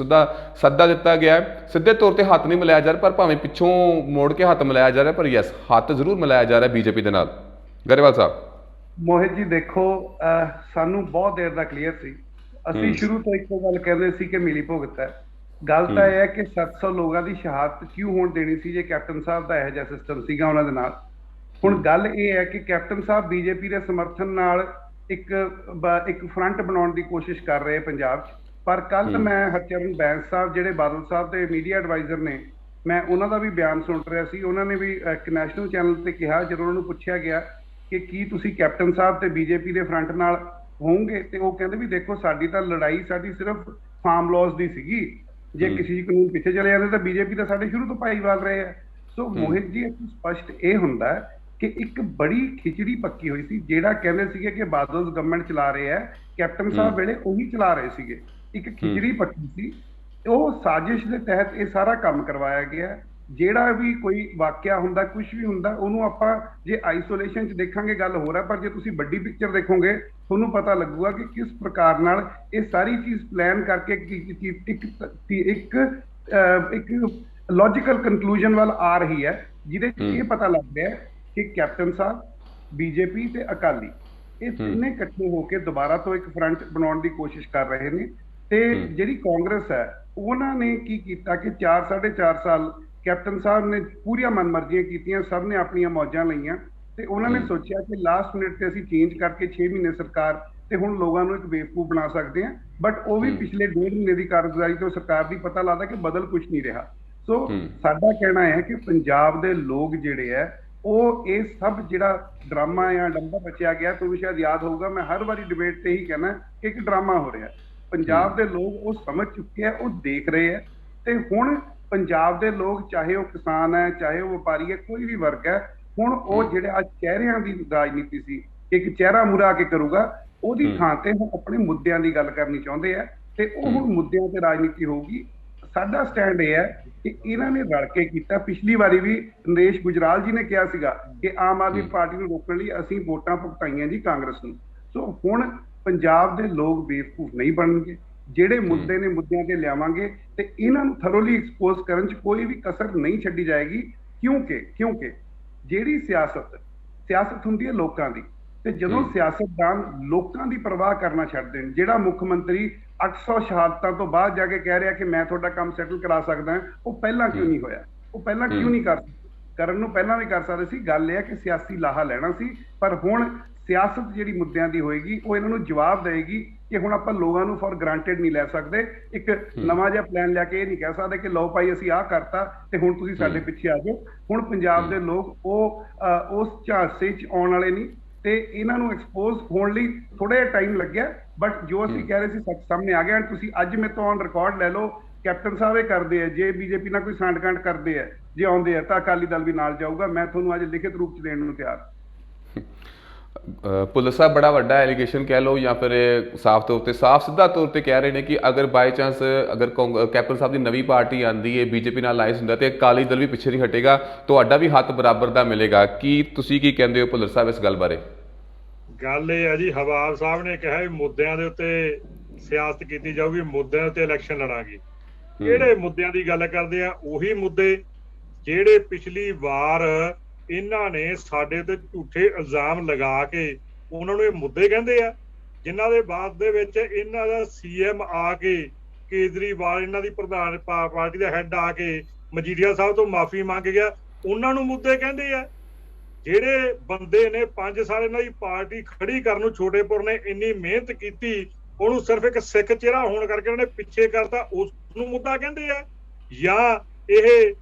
ਸੱਦਾ ਦਿੱਤਾ ਗਿਆ, ਸਿੱਧੇ ਤੌਰ ਤੇ ਹੱਥ ਨਹੀਂ ਮਿਲਾਇਆ ਜਾ ਰਿਹਾ, ਪਰ ਭਾਵੇਂ ਪਿੱਛੋਂ ਮੋੜ ਕੇ ਹੱਥ ਮਿਲਾਇਆ ਜਾ ਰਿਹਾ, ਪਰ ਯੈਸ, ਹੱਥ ਜ਼ਰੂਰ ਮਿਲਾਇਆ ਜਾ ਰਿਹਾ ਬੀਜੇਪੀ ਦੇ ਨਾਲ। ਗਰੇਵਾਲ ਸਾਹਿਬ। ਮੋਹਿਤ ਜੀ ਦੇਖੋ, ਸਾਨੂੰ ਬਹੁਤ ਦੇਰ ਦਾ ਕਲੀਅਰ ਸੀ, ਅਸੀਂ ਸ਼ੁਰੂ ਤੋਂ ਇੱਕੋ ਗੱਲ ਕਹਿੰਦੇ ਸੀ ਕਿ ਮਿਲੀ ਭੁਗਤ ਹੈ। ਗੱਲ ਤਾਂ ਇਹ ਹੈ ਕਿ 700 ਲੋਕਾਂ ਦੀ ਸ਼ਹਾਦਤ ਕਿਉਂ ਹੋਣ ਦੇਣੀ ਸੀ ਜੇ ਕੈਪਟਨ ਸਾਹਿਬ ਦਾ ਇਹੋ ਜਿਹਾ ਸਿਸਟਮ ਸੀਗਾ ਉਹਨਾਂ ਦੇ ਨਾਲ। ਹੁਣ ਗੱਲ ਇਹ ਹੈ ਕਿ ਕੈਪਟਨ ਸਾਹਿਬ ਬੀਜੇਪੀ ਦੇ ਸਮਰਥਨ ਨਾਲ ਇੱਕ ਫਰੰਟ ਬਣਾਉਣ ਦੀ ਕੋਸ਼ਿਸ਼ ਕਰ ਰਹੇ ਪੰਜਾਬ 'ਚ। ਪਰ ਕੱਲ ਮੈਂ ਹਰਚਰਨ ਬੈਂਸ ਸਾਹਿਬ, ਜਿਹੜੇ ਬਾਦਲ ਸਾਹਿਬ ਦੇ ਮੀਡੀਆ ਐਡਵਾਈਜ਼ਰ ਨੇ, ਮੈਂ ਉਹਨਾਂ ਦਾ ਵੀ ਬਿਆਨ ਸੁਣ ਰਿਹਾ ਸੀ। ਉਹਨਾਂ ਨੇ ਵੀ ਇੱਕ ਨੈਸ਼ਨਲ ਚੈਨਲ ਤੇ ਕਿਹਾ, ਜਦੋਂ ਉਹਨਾਂ ਨੂੰ ਪੁੱਛਿਆ ਗਿਆ ਕਿ ਕੀ ਤੁਸੀਂ ਕੈਪਟਨ ਸਾਹਿਬ ਤੇ ਬੀਜੇਪੀ ਦੇ ਫਰੰਟ ਨਾਲ ਹੋਣਗੇ, ਤੇ ਉਹ ਕਹਿੰਦੇ ਵੀ ਦੇਖੋ, ਸਾਡੀ ਤਾਂ ਲੜਾਈ ਸਿਰਫ ਫਾਰਮ ਲਾਜ਼ ਦੀ ਸੀਗੀ। ਜੇ ਕਿਸੇ ਕਾਨੂੰਨ ਪਿੱਛੇ ਚਲੇ ਜਾਂਦੇ ਤਾਂ ਬੀਜੇਪੀ ਤਾਂ ਸਾਡੇ ਸ਼ੁਰੂ ਤੋਂ ਭਾਈਵਾਲ ਰਹੇ ਆ। ਸੋ ਮੋਹਿਤ ਜੀ, ਇੱਥੇ ਸਪਸ਼ਟ ਇਹ ਹੁੰਦਾ ਹੈ ਕਿ ਇੱਕ ਬੜੀ ਖਿਚੜੀ ਪੱਕੀ ਹੋਈ ਸੀ। ਜਿਹੜਾ ਕਹਿੰਦੇ ਸੀਗੇ ਕਿ ਬਾਦਲ ਗਵਰਨਮੈਂਟ ਚਲਾ ਰਹੇ ਹੈ, ਕੈਪਟਨ ਸਾਹਿਬ ਵੇਲੇ ਉਹੀ ਚਲਾ ਰਹੇ ਸੀਗੇ। ਇੱਕ ਖਿਚੜੀ ਪੱਕੀ ਸੀ, ਉਹ ਸਾਜ਼ਿਸ਼ ਦੇ ਤਹਿਤ ਇਹ ਸਾਰਾ ਕੰਮ ਕਰਵਾਇਆ ਗਿਆ। ਜਿਹੜਾ ਵੀ ਕੋਈ ਵਾਕਿਆ ਹੁੰਦਾ, ਕੁਝ ਵੀ ਹੁੰਦਾ, ਉਹਨੂੰ ਆਪਾਂ ਜੇ ਆਈਸੋਲੇਸ਼ਨ 'ਚ ਦੇਖਾਂਗੇ ਗੱਲ ਹੋ ਰਿਹਾ, ਪਰ ਜੇ ਤੁਸੀਂ ਵੱਡੀ ਪਿਕਚਰ ਦੇਖੋਗੇ ਤੁਹਾਨੂੰ ਪਤਾ ਲੱਗੂਗਾ ਕਿ ਕਿਸ ਪ੍ਰਕਾਰ ਨਾਲ ਇਹ ਸਾਰੀ ਚੀਜ਼ ਪਲਾਨ ਕਰਕੇ ਇੱਕ ਲੌਜੀਕਲ ਕੰਕਲੂਜਨ ਵੱਲ ਆ ਰਹੀ ਹੈ, ਜਿਹਦੇ 'ਚ ਇਹ ਪਤਾ ਲੱਗ ਰਿਹਾ ਕਿ ਕੈਪਟਨ ਸਾਹਿਬ, ਬੀਜੇਪੀ ਤੇ ਅਕਾਲੀ, ਇਹ ਤਿੰਨੇ ਇਕੱਠੇ ਹੋ ਕੇ ਦੁਬਾਰਾ ਤੋਂ ਇੱਕ ਫਰੰਟ ਬਣਾਉਣ ਦੀ ਕੋਸ਼ਿਸ਼ ਕਰ ਰਹੇ ਨੇ। ਤੇ ਜਿਹੜੀ ਕਾਂਗਰਸ ਹੈ, ਉਹਨਾਂ ਨੇ ਕੀ ਕੀਤਾ ਕਿ 4-4.5 ਸਾਲ ਕੈਪਟਨ ਸਾਹਿਬ ਨੇ ਪੂਰੀਆਂ ਮਨਮਰਜ਼ੀਆਂ ਕੀਤੀਆਂ, ਸਭ ਨੇ ਆਪਣੀਆਂ ਮੌਜਾਂ ਲਈਆਂ, ਤੇ ਉਹਨਾਂ ਨੇ ਸੋਚਿਆ ਕਿ ਲਾਸਟ ਮਿੰਟ ਤੇ ਅਸੀਂ ਚੇਂਜ ਕਰਕੇ 6 ਮਹੀਨੇ ਸਰਕਾਰ ਤੇ ਹੁਣ ਲੋਕਾਂ ਨੂੰ ਇੱਕ ਬੇਵਕੂਫ ਬਣਾ ਸਕਦੇ ਹਾਂ। ਬਟ ਉਹ ਵੀ ਪਿਛਲੇ 1.5 ਮਹੀਨੇ ਦੀ ਕਾਰਗੁਜ਼ਾਰੀ ਤੋਂ ਸਰਕਾਰ ਦੀ ਪਤਾ ਲੱਗਦਾ ਕਿ ਬਦਲ ਕੁਝ ਨਹੀਂ ਰਿਹਾ। ਸੋ ਸਾਡਾ ਕਹਿਣਾ ਹੈ ਕਿ ਪੰਜਾਬ ਦੇ ਲੋਕ ਜਿਹੜੇ ਹੈ, ਉਹ ਇਹ ਸਭ ਜਿਹੜਾ ਡਰਾਮਾ ਜਾਂ ਡੰਬਾ ਬਚਿਆ ਗਿਆ, ਤੁਹਾਨੂੰ ਸ਼ਾਇਦ ਯਾਦ ਹੋਊਗਾ, ਮੈਂ ਹਰ ਵਾਰੀ ਡਿਬੇਟ ਤੇ ਹੀ ਕਹਿਣਾ ਕਿ ਇੱਕ ਡਰਾਮਾ ਹੋ ਰਿਹਾ। ਪੰਜਾਬ ਦੇ ਲੋਕ ਉਹ ਸਮਝ ਚੁੱਕੇ ਆ, ਉਹ ਦੇਖ ਰਹੇ ਆ। ਤੇ ਹੁਣ ਪੰਜਾਬ ਦੇ ਲੋਕ, ਚਾਹੇ ਉਹ ਕਿਸਾਨ ਹੈ, ਚਾਹੇ ਉਹ ਵਪਾਰੀ ਹੈ, ਕੋਈ ਵੀ ਵਰਗ ਹੈ, ਹੁਣ ਉਹ ਜਿਹੜੇ ਅੱਜ ਚਿਹਰਿਆਂ ਦੀ ਰਾਜਨੀਤੀ ਸੀ, ਇੱਕ ਚਿਹਰਾ ਮੁਰਾ ਕੇ ਕਰੂਗਾ, ਉਹਦੀ ਥਾਂ ਤੇ ਹੁਣ ਆਪਣੇ ਮੁੱਦਿਆਂ ਦੀ ਗੱਲ ਕਰਨੀ ਚਾਹੁੰਦੇ ਆ, ਤੇ ਉਹ ਹੁਣ ਮੁੱਦਿਆਂ ਤੇ ਰਾਜਨੀਤੀ ਹੋਊਗੀ। ਸਾਡਾ ਸਟੈਂਡ ਇਹ ਹੈ ਕਿ ਇਹਨਾਂ ਨੇ ਰਲ ਕੇ ਕੀਤਾ। ਪਿਛਲੀ ਵਾਰੀ ਵੀ ਨਰੇਸ਼ ਗੁਜਰਾਲ ਜੀ ਨੇ ਕਿਹਾ ਸੀਗਾ ਕਿ ਆਮ ਆਦਮੀ ਪਾਰਟੀ ਨੂੰ ਰੋਕਣ ਲਈ ਅਸੀਂ ਵੋਟਾਂ ਭੁਗਤਾਈਆਂ ਜੀ ਕਾਂਗਰਸ ਨੂੰ। ਸੋ ਹੁਣ ਪੰਜਾਬ ਦੇ ਲੋਕ ਬੇਵਕੂਫ ਨਹੀਂ ਬਣਨਗੇ। ਜਿਹੜੇ ਮੁੱਦੇ ਨੇ, ਮੁੱਦਿਆਂ ਤੇ ਲਿਆਵਾਂਗੇ, ਤੇ ਇਹਨਾਂ ਨੂੰ ਥਰੋਲੀ ਐਕਸਪੋਜ਼ ਕਰਨ 'ਚ ਕੋਈ ਵੀ ਕਸਰ ਨਹੀਂ ਛੱਡੀ ਜਾਏਗੀ। ਕਿਉਂਕਿ ਜਿਹੜੀ ਸਿਆਸਤ ਹੁੰਦੀ ਹੈ ਲੋਕਾਂ ਦੀ, ਤੇ ਜਦੋਂ ਸਿਆਸਤਦਾਨ ਲੋਕਾਂ ਦੀ ਪਰਵਾਹ ਕਰਨਾ ਛੱਡ ਦੇਣ, ਜਿਹੜਾ ਮੁੱਖ ਮੰਤਰੀ 800 ਸ਼ਹਾਦਤਾਂ ਤੋਂ ਬਾਅਦ ਜਾ ਕੇ ਕਹਿ ਰਿਹਾ ਕਿ ਮੈਂ ਤੁਹਾਡਾ ਕੰਮ ਸੈਟਲ ਕਰਾ ਸਕਦਾ, ਉਹ ਪਹਿਲਾਂ ਕਿਉਂ ਨਹੀਂ ਹੋਇਆ? ਉਹ ਪਹਿਲਾਂ ਕਿਉਂ ਨਹੀਂ ਕਰਨ ਨੂੰ ਪਹਿਲਾਂ ਵੀ ਕਰ ਸਕਦੇ ਸੀ। ਗੱਲ ਇਹ ਹੈ ਕਿ ਸਿਆਸੀ ਲਾਹਾ ਲੈਣਾ ਸੀ, ਪਰ ਹੁਣ ਸਿਆਸਤ ਜਿਹੜੀ ਮੁੱਦਿਆਂ ਦੀ ਹੋਏਗੀ, ਉਹ ਇਹਨਾਂ ਨੂੰ ਜਵਾਬ ਦੇਏਗੀ ਕਿ ਹੁਣ ਆਪਾਂ ਲੋਕਾਂ ਨੂੰ ਫॉर ਗ੍ਰਾਂਟਡ ਨਹੀਂ ਲੈ ਸਕਦੇ। ਇੱਕ ਨਵਾਂ ਜਿਹਾ ਪਲਾਨ ਲਿਆ ਕੇ ਇਹ ਨਹੀਂ ਕਹਿ ਸਕਦੇ ਕਿ ਲਓ ਭਾਈ ਅਸੀਂ ਆਹ ਕਰਤਾ ਤੇ ਹੁਣ ਤੁਸੀਂ ਸਾਡੇ ਪਿੱਛੇ ਆ ਜਾਓ। ਹੁਣ ਪੰਜਾਬ ਦੇ ਲੋਕ ਉਸ ਝਾਂਸੇ 'ਚ ਆਉਣ ਵਾਲੇ ਨਹੀਂ, ਤੇ ਇਹਨਾਂ ਨੂੰ ਐਕਸਪੋਜ਼ ਹੋਣ ਲਈ ਥੋੜਾ ਜਿਹਾ ਟਾਈਮ ਲੱਗਿਆ। ਬਟ ਜੋ ਅਸੀਂ ਕਹਿ ਰਹੇ ਸੀ ਸੱਚ ਸਾਹਮਣੇ ਆ ਗਿਆ। ਤੁਸੀਂ ਅੱਜ ਮੇਰੇ ਤੋਂ ਔਨ ਰਿਕਾਰਡ ਲੈ ਲਓ, ਕੈਪਟਨ ਸਾਹਿਬ ਇਹ ਕਰਦੇ ਆ, ਜੇ ਬੀਜੇਪੀ ਨਾਲ ਕੋਈ ਸਾਂਠ-ਗਾਂਠ ਕਰਦੇ ਆ, ਜੇ ਆਉਂਦੇ ਆ, ਤਾਂ ਅਕਾਲੀ ਦਲ ਵੀ ਨਾਲ ਜਾਊਗਾ। ਮੈਂ ਤੁਹਾਨੂੰ ਅੱਜ ਲਿਖਿਤ ਰੂਪ 'ਚ ਦੇਣ ਨੂੰ ਤਿਆਰ। ਭੁੱਲਰ ਸਾਹਿਬ ਬੜਾ ਵੱਡਾ ਐਲੀਗੇਸ਼ਨ ਕਹਿ ਲਓ ਜਾਂ ਫਿਰ ਸਾਫ਼ ਸਿੱਧਾ ਤੌਰ ਤੇ ਕਹਿ ਰਹੇ ਨੇ ਕਿ ਅਗਰ ਬਾਈ ਚਾਂਸ ਅਗਰ ਕੈਪਟਨ ਸਾਹਿਬ ਦੀ ਨਵੀਂ ਪਾਰਟੀ ਆਉਂਦੀ ਹੈ, ਬੀਜੇਪੀ ਨਾਲ ਅਲਾਈਅੰਸ ਹੁੰਦਾ, ਤੇ ਅਕਾਲੀ ਦਲ ਵੀ ਪਿੱਛੇ ਨਹੀਂ ਹਟੇਗਾ, ਤੁਹਾਡਾ ਵੀ ਹੱਥ ਬਰਾਬਰ ਦਾ ਮਿਲੇਗਾ। ਕੀ ਤੁਸੀਂ ਕੀ ਕਹਿੰਦੇ ਹੋ ਭੁੱਲਰ ਸਾਹਿਬ ਇਸ ਗੱਲ ਬਾਰੇ? ਗੱਲ ਇਹ ਹੈ ਜੀ, ਹਵਾਬ ਸਾਹਿਬ ਨੇ ਕਿਹਾ ਵੀ ਮੁੱਦਿਆਂ ਦੇ ਉੱਤੇ ਸਿਆਸਤ ਕੀਤੀ ਜਾਊਗੀ, ਮੁੱਦਿਆਂ ਉੱਤੇ ਇਲੈਕਸ਼ਨ ਲੜਾਂਗੇ। ਕਿਹੜੇ ਮੁੱਦਿਆਂ ਦੀ ਗੱਲ ਕਰਦੇ ਆ? ਉਹੀ ਮੁੱਦੇ ਜਿਹੜੇ ਪਿਛਲੀ ਵਾਰ ਇਹਨਾਂ ਨੇ ਸਾਡੇ ਤੇ ਝੂਠੇ ਇਲਜ਼ਾਮ ਲਗਾ ਕੇ ਉਹਨਾਂ ਨੂੰ ਇਹ ਮੁੱਦੇ ਕਹਿੰਦੇ ਆ, ਜਿਨ੍ਹਾਂ ਦੇ ਬਾਅਦ ਦੇ ਵਿੱਚ ਇਹਨਾਂ ਦਾ CM ਆ ਕੇ, ਕੇਜਰੀਵਾਲ ਇਹਨਾਂ ਦੀ ਪ੍ਰਧਾਨ ਪਾਰਟੀ ਦਾ ਹੈੱਡ ਆ ਕੇ ਮਜੀਠੀਆ ਸਾਹਿਬ ਤੋਂ ਮਾਫੀ ਮੰਗ ਗਿਆ, ਉਹਨਾਂ ਨੂੰ ਮੁੱਦੇ ਕਹਿੰਦੇ ਆ। ਜਿਹੜੇ ਬੰਦੇ ਨੇ 5 ਸਾਲ ਇਹਨਾਂ ਦੀ ਪਾਰਟੀ ਖੜੀ ਕਰਨ ਨੂੰ, ਛੋਟੇਪੁਰ ਨੇ ਇੰਨੀ ਮਿਹਨਤ ਕੀਤੀ, ਉਹਨੂੰ ਸਿਰਫ ਇੱਕ ਸਿੱਖ ਚਿਹਰਾ ਹੋਣ ਕਰਕੇ ਉਹਨੇ ਪਿੱਛੇ ਕਰਤਾ, ਉਸ ਨੂੰ ਮੁੱਦਾ ਕਹਿੰਦੇ ਆ? ਜਾਂ ਇਹ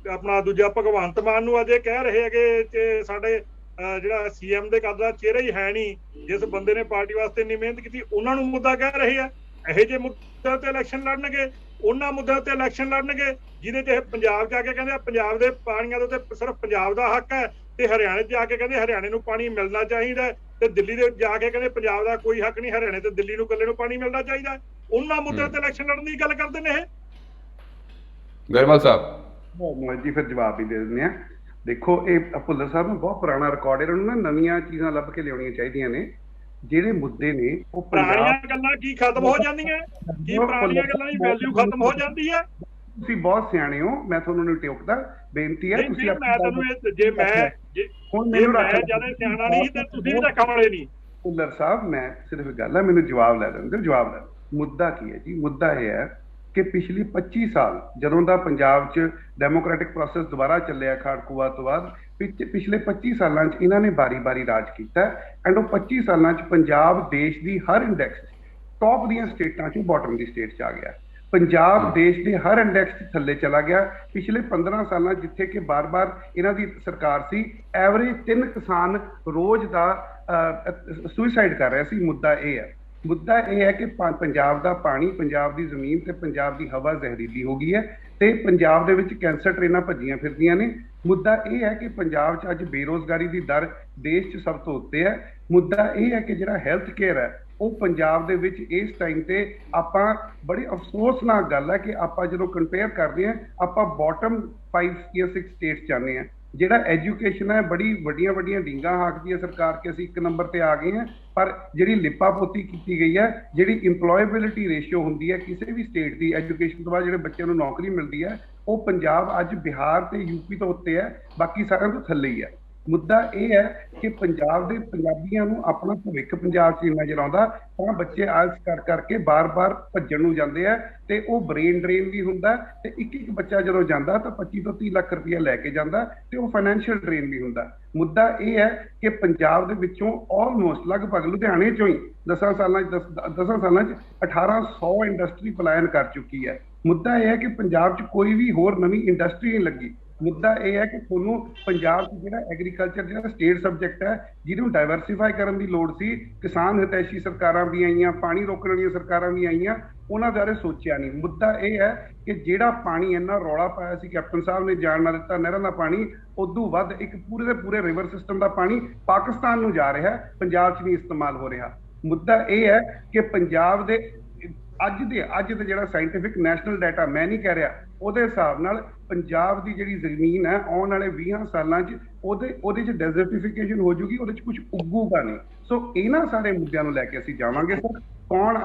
ਆਪਣਾ ਦੂਜਾ ਭਗਵੰਤ ਮਾਨ ਨੂੰ ਅਜੇ ਕਹਿ ਰਹੇ ਹੈਗੇ ਕਿ ਸਾਡੇ ਜਿਹੜਾ ਸੀਐਮ ਦੇ ਕੱਦ ਦਾ ਚਿਹਰਾ ਹੀ ਹੈ ਨਹੀਂ, ਜਿਸ ਬੰਦੇ ਨੇ ਪਾਰਟੀ ਵਾਸਤੇ ਇੰਨੀ ਮਿਹਨਤ ਕੀਤੀ, ਉਹਨਾਂ ਨੂੰ ਮੁੱਦਾ ਕਹਿ ਰਹੇ ਆ? ਇਹੋ ਜਿਹੇ ਮੁੱਦਿਆਂ ਤੇ ਇਲੈਕਸ਼ਨ ਲੜਨਗੇ, ਉਹਨਾਂ ਮੁੱਦਿਆਂ ਤੇ ਇਲੈਕਸ਼ਨ ਲੜਨਗੇ ਜਿਹਦੇ ਤੇ ਪੰਜਾਬ ਜਾ ਕੇ ਕਹਿੰਦੇ ਪੰਜਾਬ ਦੇ ਪਾਣੀਆਂ ਦੇ ਉੱਤੇ ਸਿਰਫ ਪੰਜਾਬ ਦਾ ਹੱਕ ਹੈ, ਤੇ ਹਰਿਆਣੇ ਜਾ ਕੇ ਕਹਿੰਦੇ ਹਰਿਆਣੇ ਨੂੰ ਪਾਣੀ ਮਿਲਣਾ ਚਾਹੀਦਾ, ਤੇ ਦਿੱਲੀ ਦੇ ਜਾ ਕੇ ਕਹਿੰਦੇ ਪੰਜਾਬ ਦਾ ਕੋਈ ਹੱਕ ਨਹੀਂ, ਹਰਿਆਣੇ ਤੇ ਦਿੱਲੀ ਨੂੰ ਇਕੱਲੇ ਨੂੰ ਪਾਣੀ ਮਿਲਣਾ ਚਾਹੀਦਾ। ਉਹਨਾਂ ਮੁੱਦਿਆਂ ਤੇ ਇਲੈਕਸ਼ਨ ਲੜਨ ਦੀ ਗੱਲ ਕਰਦੇ ਨੇ ਇਹ। ਗਰੇਵਾਲ ਸਾਹਿਬ ਜੀ ਫਿਰ ਜਵਾਬ ਹੀ ਦੇ ਦਿੰਦੇ ਆ। ਦੇਖੋ, ਇਹ ਭੁੱਲਰ ਸਾਹਿਬ ਨੂੰ ਬਹੁਤ ਪੁਰਾਣਾ ਰਿਕਾਰਡ, ਇਹਨਾਂ ਨੂੰ ਨਾ ਨਵੀਆਂ ਚੀਜ਼ਾਂ ਲੱਭ ਕੇ ਲਿਆਉਣੀਆਂ ਚਾਹੀਦੀਆਂ ਨੇ। ਜਿਹੜੇ ਮੁੱਦੇ ਨੇ ਉਹ ਪੁਰਾਣੀਆਂ ਗੱਲਾਂ ਕੀ ਖਤਮ ਹੋ ਜਾਂਦੀਆਂ? ਕੀ ਪੁਰਾਣੀਆਂ ਗੱਲਾਂ ਦੀ ਵੈਲਿਊ ਖਤਮ ਹੋ ਜਾਂਦੀ ਹੈ? ਤੁਸੀਂ ਬਹੁਤ ਸਿਆਣੇ ਹੋ, ਮੈਂ ਤੁਹਾਨੂੰ ਨਹੀਂ ਟੋਕਦਾ, ਬੇਨਤੀ ਹੈ ਤੁਸੀਂ ਮੈਂ ਤੁਹਾਨੂੰ ਜੇ ਮੈਂ ਜਿਆਦਾ ਸਿਆਣਾ ਨਹੀਂ ਤੇ ਤੁਸੀਂ ਵੀ ਰੱਖਣ ਵਾਲੇ ਨਹੀਂ। ਭੁੱਲਰ ਸਾਹਿਬ, ਮੈਂ ਸਿਰਫ ਗੱਲ ਹੈ, ਮੈਨੂੰ ਜਵਾਬ ਲੈ ਦਿੰਦੇ, ਜਵਾਬ ਲੈ। ਮੁੱਦਾ ਕੀ ਹੈ ਜੀ? ਮੁੱਦਾ ਇਹ ਹੈ ਕਿ ਪਿਛਲੀ 25 ਸਾਲ ਜਦੋਂ ਦਾ ਪੰਜਾਬ 'ਚ ਡੈਮੋਕ੍ਰੈਟਿਕ ਪ੍ਰੋਸੈਸ ਦੁਬਾਰਾ ਚੱਲਿਆ ਖਾੜਕੂਵਾਦ ਤੋਂ ਬਾਅਦ, ਪਿਛਲੇ 25 ਸਾਲਾਂ 'ਚ ਇਹਨਾਂ ਨੇ ਬਾਰੀ-ਬਾਰੀ ਰਾਜ ਕੀਤਾ, ਐਂਡ ਉਹ 25 ਸਾਲਾਂ 'ਚ ਪੰਜਾਬ ਦੇਸ਼ ਦੀ ਹਰ ਇੰਡੈਕਸ ਟੌਪ ਦੀਆਂ ਸਟੇਟਾਂ 'ਚੋਂ ਬਾਟਮ ਦੀ ਸਟੇਟ 'ਚ ਆ ਗਿਆ। ਪੰਜਾਬ ਦੇਸ਼ ਦੇ ਹਰ ਇੰਡੈਕਸ 'ਚ ਥੱਲੇ ਚਲਾ ਗਿਆ। ਪਿਛਲੇ 15 ਸਾਲਾਂ ਜਿੱਥੇ ਕਿ ਬਾਰ-ਬਾਰ ਇਹਨਾਂ ਦੀ ਸਰਕਾਰ ਸੀ, ਐਵਰੇਜ 3 ਕਿਸਾਨ ਰੋਜ਼ ਦਾ ਸੁਸਾਈਡ ਕਰ ਰਿਹਾ ਸੀ। ਮੁੱਦਾ ਇਹ ਹੈ, ਮੁੱਦਾ ਇਹ ਹੈ ਕਿ ਪੰਜਾਬ ਦਾ ਪਾਣੀ, ਪੰਜਾਬ ਦੀ ਜ਼ਮੀਨ ਤੇ ਪੰਜਾਬ ਦੀ ਹਵਾ ਜ਼ਹਿਰੀਲੀ ਹੋ ਗਈ ਹੈ ਤੇ ਪੰਜਾਬ ਦੇ ਵਿੱਚ ਕੈਂਸਰ ਟ੍ਰੇਨਾਂ ਭੱਜੀਆਂ ਫਿਰਦੀਆਂ ਨੇ। ਮੁੱਦਾ ਇਹ ਹੈ ਕਿ ਪੰਜਾਬ 'ਚ ਅੱਜ ਬੇਰੋਜ਼ਗਾਰੀ ਦੀ ਦਰ ਦੇਸ਼ 'ਚ ਸਭ ਤੋਂ ਉੱਤੇ ਹੈ। ਮੁੱਦਾ ਇਹ ਹੈ ਕਿ ਜਿਹੜਾ ਹੈਲਥ ਕੇਅਰ ਹੈ ਉਹ ਪੰਜਾਬ ਦੇ ਵਿੱਚ ਇਸ ਟਾਈਮ ਤੇ ਆਪਾਂ ਬੜੀ ਅਫਸੋਸਨਾਕ ਗੱਲ ਹੈ ਕਿ ਆਪਾਂ ਜਦੋਂ ਕੰਪੇਅਰ ਕਰਦੇ ਹਾਂ ਆਪਾਂ ਬਾਟਮ 5 ਜਾਂ 6 ਸਟੇਟਸ ਜਾਂਦੇ ਹਾਂ। ਜਿਹੜਾ ਐਜੂਕੇਸ਼ਨ ਹੈ ਬੜੀ ਵੱਡੀਆਂ ਵੱਡੀਆਂ ਡੀਂਗਾਂ ਹਾਕਦੀ ਹੈ ਸਰਕਾਰ ਕਿ ਅਸੀਂ 1 ਨੰਬਰ ਤੇ ਆ ਗਏ ਹਾਂ, ਪਰ ਜਿਹੜੀ ਲਿਪਾ ਪੋਤੀ ਕੀਤੀ ਗਈ ਹੈ, ਜਿਹੜੀ ਇੰਪਲੋਏਬਿਲਿਟੀ ਰੇਸ਼ੀਓ ਹੁੰਦੀ ਹੈ ਕਿਸੇ ਵੀ ਸਟੇਟ ਦੀ ਐਜੂਕੇਸ਼ਨ ਤੋਂ ਬਾਅਦ ਜਿਹੜੇ ਬੱਚਿਆਂ ਨੂੰ ਨੌਕਰੀ ਮਿਲਦੀ ਹੈ, ਉਹ ਪੰਜਾਬ ਅੱਜ ਬਿਹਾਰ ਤੇ ਯੂਪੀ ਤੋਂ ਉੱਤੇ ਹੈ, ਬਾਕੀ ਸਾਰਿਆਂ ਤੋਂ ਥੱਲੇ ਹੀ ਹੈ। ਮੁੱਦਾ ਇਹ ਹੈ ਕਿ ਪੰਜਾਬ ਦੇ ਪੰਜਾਬੀਆਂ ਨੂੰ ਆਪਣਾ ਭਵਿੱਖ ਪੰਜਾਬ 'ਚ ਨਜ਼ਰ ਆਉਂਦਾ, ਤਾਂ ਬੱਚੇ ਆਲਸ ਕਰ ਕਰਕੇ ਬਾਰ-ਬਾਰ ਭੱਜਣ ਨੂੰ ਜਾਂਦੇ ਆ ਤੇ ਉਹ ਬ੍ਰੇਨ ਡਰੇਨ ਵੀ ਹੁੰਦਾ, ਤੇ ਇੱਕ ਬੱਚਾ ਜਦੋਂ ਜਾਂਦਾ ਤਾਂ 25 ਤੋਂ 30 ਲੱਖ ਰੁਪਇਆ ਲੈ ਕੇ ਜਾਂਦਾ ਤੇ ਉਹ ਫਾਈਨੈਂਸ਼ੀਅਲ ਡਰੇਨ ਵੀ ਹੁੰਦਾ। ਮੁੱਦਾ ਇਹ ਹੈ ਕਿ ਪੰਜਾਬ ਦੇ ਵਿੱਚੋਂ ਆਲਮੋਸਟ ਲਗਭਗ ਲੁਧਿਆਣੇ 'ਚੋਂ ਹੀ 10 ਸਾਲਾਂ 'ਚ 1800 ਇੰਡਸਟਰੀ ਪਲਾਇਨ ਕਰ ਚੁੱਕੀ ਹੈ। ਮੁੱਦਾ ਇਹ ਹੈ ਕਿ ਪੰਜਾਬ 'ਚ ਕੋਈ ਵੀ ਹੋਰ ਨਵੀਂ ਇੰਡਸਟਰੀ ਨਹੀਂ ਲੱਗੀ। ਮੁੱਦਾ ਇਹ ਹੈ ਕਿ ਤੁਹਾਨੂੰ ਪੰਜਾਬ 'ਚ ਜਿਹੜਾ ਐਗਰੀਕਲਚਰ ਜਿਹੜਾ ਸਟੇਟ ਸਬਜੈਕਟ ਹੈ, ਜਿਹਨੂੰ ਡਾਇਵਰਸੀਫਾਈ ਕਰਨ ਦੀ ਲੋੜ ਸੀ, ਕਿਸਾਨ ਹਿਤੈਸ਼ੀ ਸਰਕਾਰਾਂ ਵੀ ਆਈਆਂ, ਪਾਣੀ ਰੋਕਣ ਵਾਲੀਆਂ ਸਰਕਾਰਾਂ ਵੀ ਆਈਆਂ, ਉਹਨਾਂ ਬਾਰੇ ਸੋਚਿਆ ਨਹੀਂ। ਮੁੱਦਾ ਇਹ ਹੈ ਕਿ ਜਿਹੜਾ ਪਾਣੀ ਇੰਨਾ ਰੌਲਾ ਪਾਇਆ ਸੀ, ਕੈਪਟਨ ਸਾਹਿਬ ਨੇ ਜਾਣ ਨਾ ਦਿੱਤਾ ਨਹਿਰਾਂ ਦਾ ਪਾਣੀ, ਉਦੋਂ ਵੱਧ ਇੱਕ ਪੂਰੇ ਦੇ ਪੂਰੇ ਰਿਵਰ ਸਿਸਟਮ ਦਾ ਪਾਣੀ ਪਾਕਿਸਤਾਨ ਨੂੰ ਜਾ ਰਿਹਾ, ਪੰਜਾਬ 'ਚ ਨਹੀਂ ਇਸਤੇਮਾਲ ਹੋ ਰਿਹਾ। ਮੁੱਦਾ ਇਹ ਹੈ ਕਿ ਪੰਜਾਬ ਦੇ ਅੱਜ ਦੇ ਜਿਹੜਾ ਸਾਇੰਟੀਫਿਕ ਨੈਸ਼ਨਲ ਡਾਟਾ, ਮੈਂ ਨਹੀਂ ਕਹਿ ਰਿਹਾ, ਉਹਦੇ ਹਿਸਾਬ ਨਾਲ ਪੰਜਾਬ ਦੀ ਜਿਹੜੀ ਜ਼ਮੀਨ ਹੈ ਆਉਣ ਵਾਲੇ 20 ਸਾਲਾਂ 'ਚ ਉਹਦੇ 'ਚ ਡੈਜ਼ਰਟੀਫਿਕੇਸ਼ਨ ਹੋ ਜੂਗੀ, ਉਹਦੇ 'ਚ ਕੁਝ ਉੱਗੂਗਾ ਨਹੀਂ। ਸੋ ਇਹਨਾਂ ਸਾਰੇ ਮੁੱਦਿਆਂ ਨੂੰ ਲੈ ਕੇ ਅਸੀਂ ਜਾਵਾਂਗੇ। ਸਰ ਕੌਣ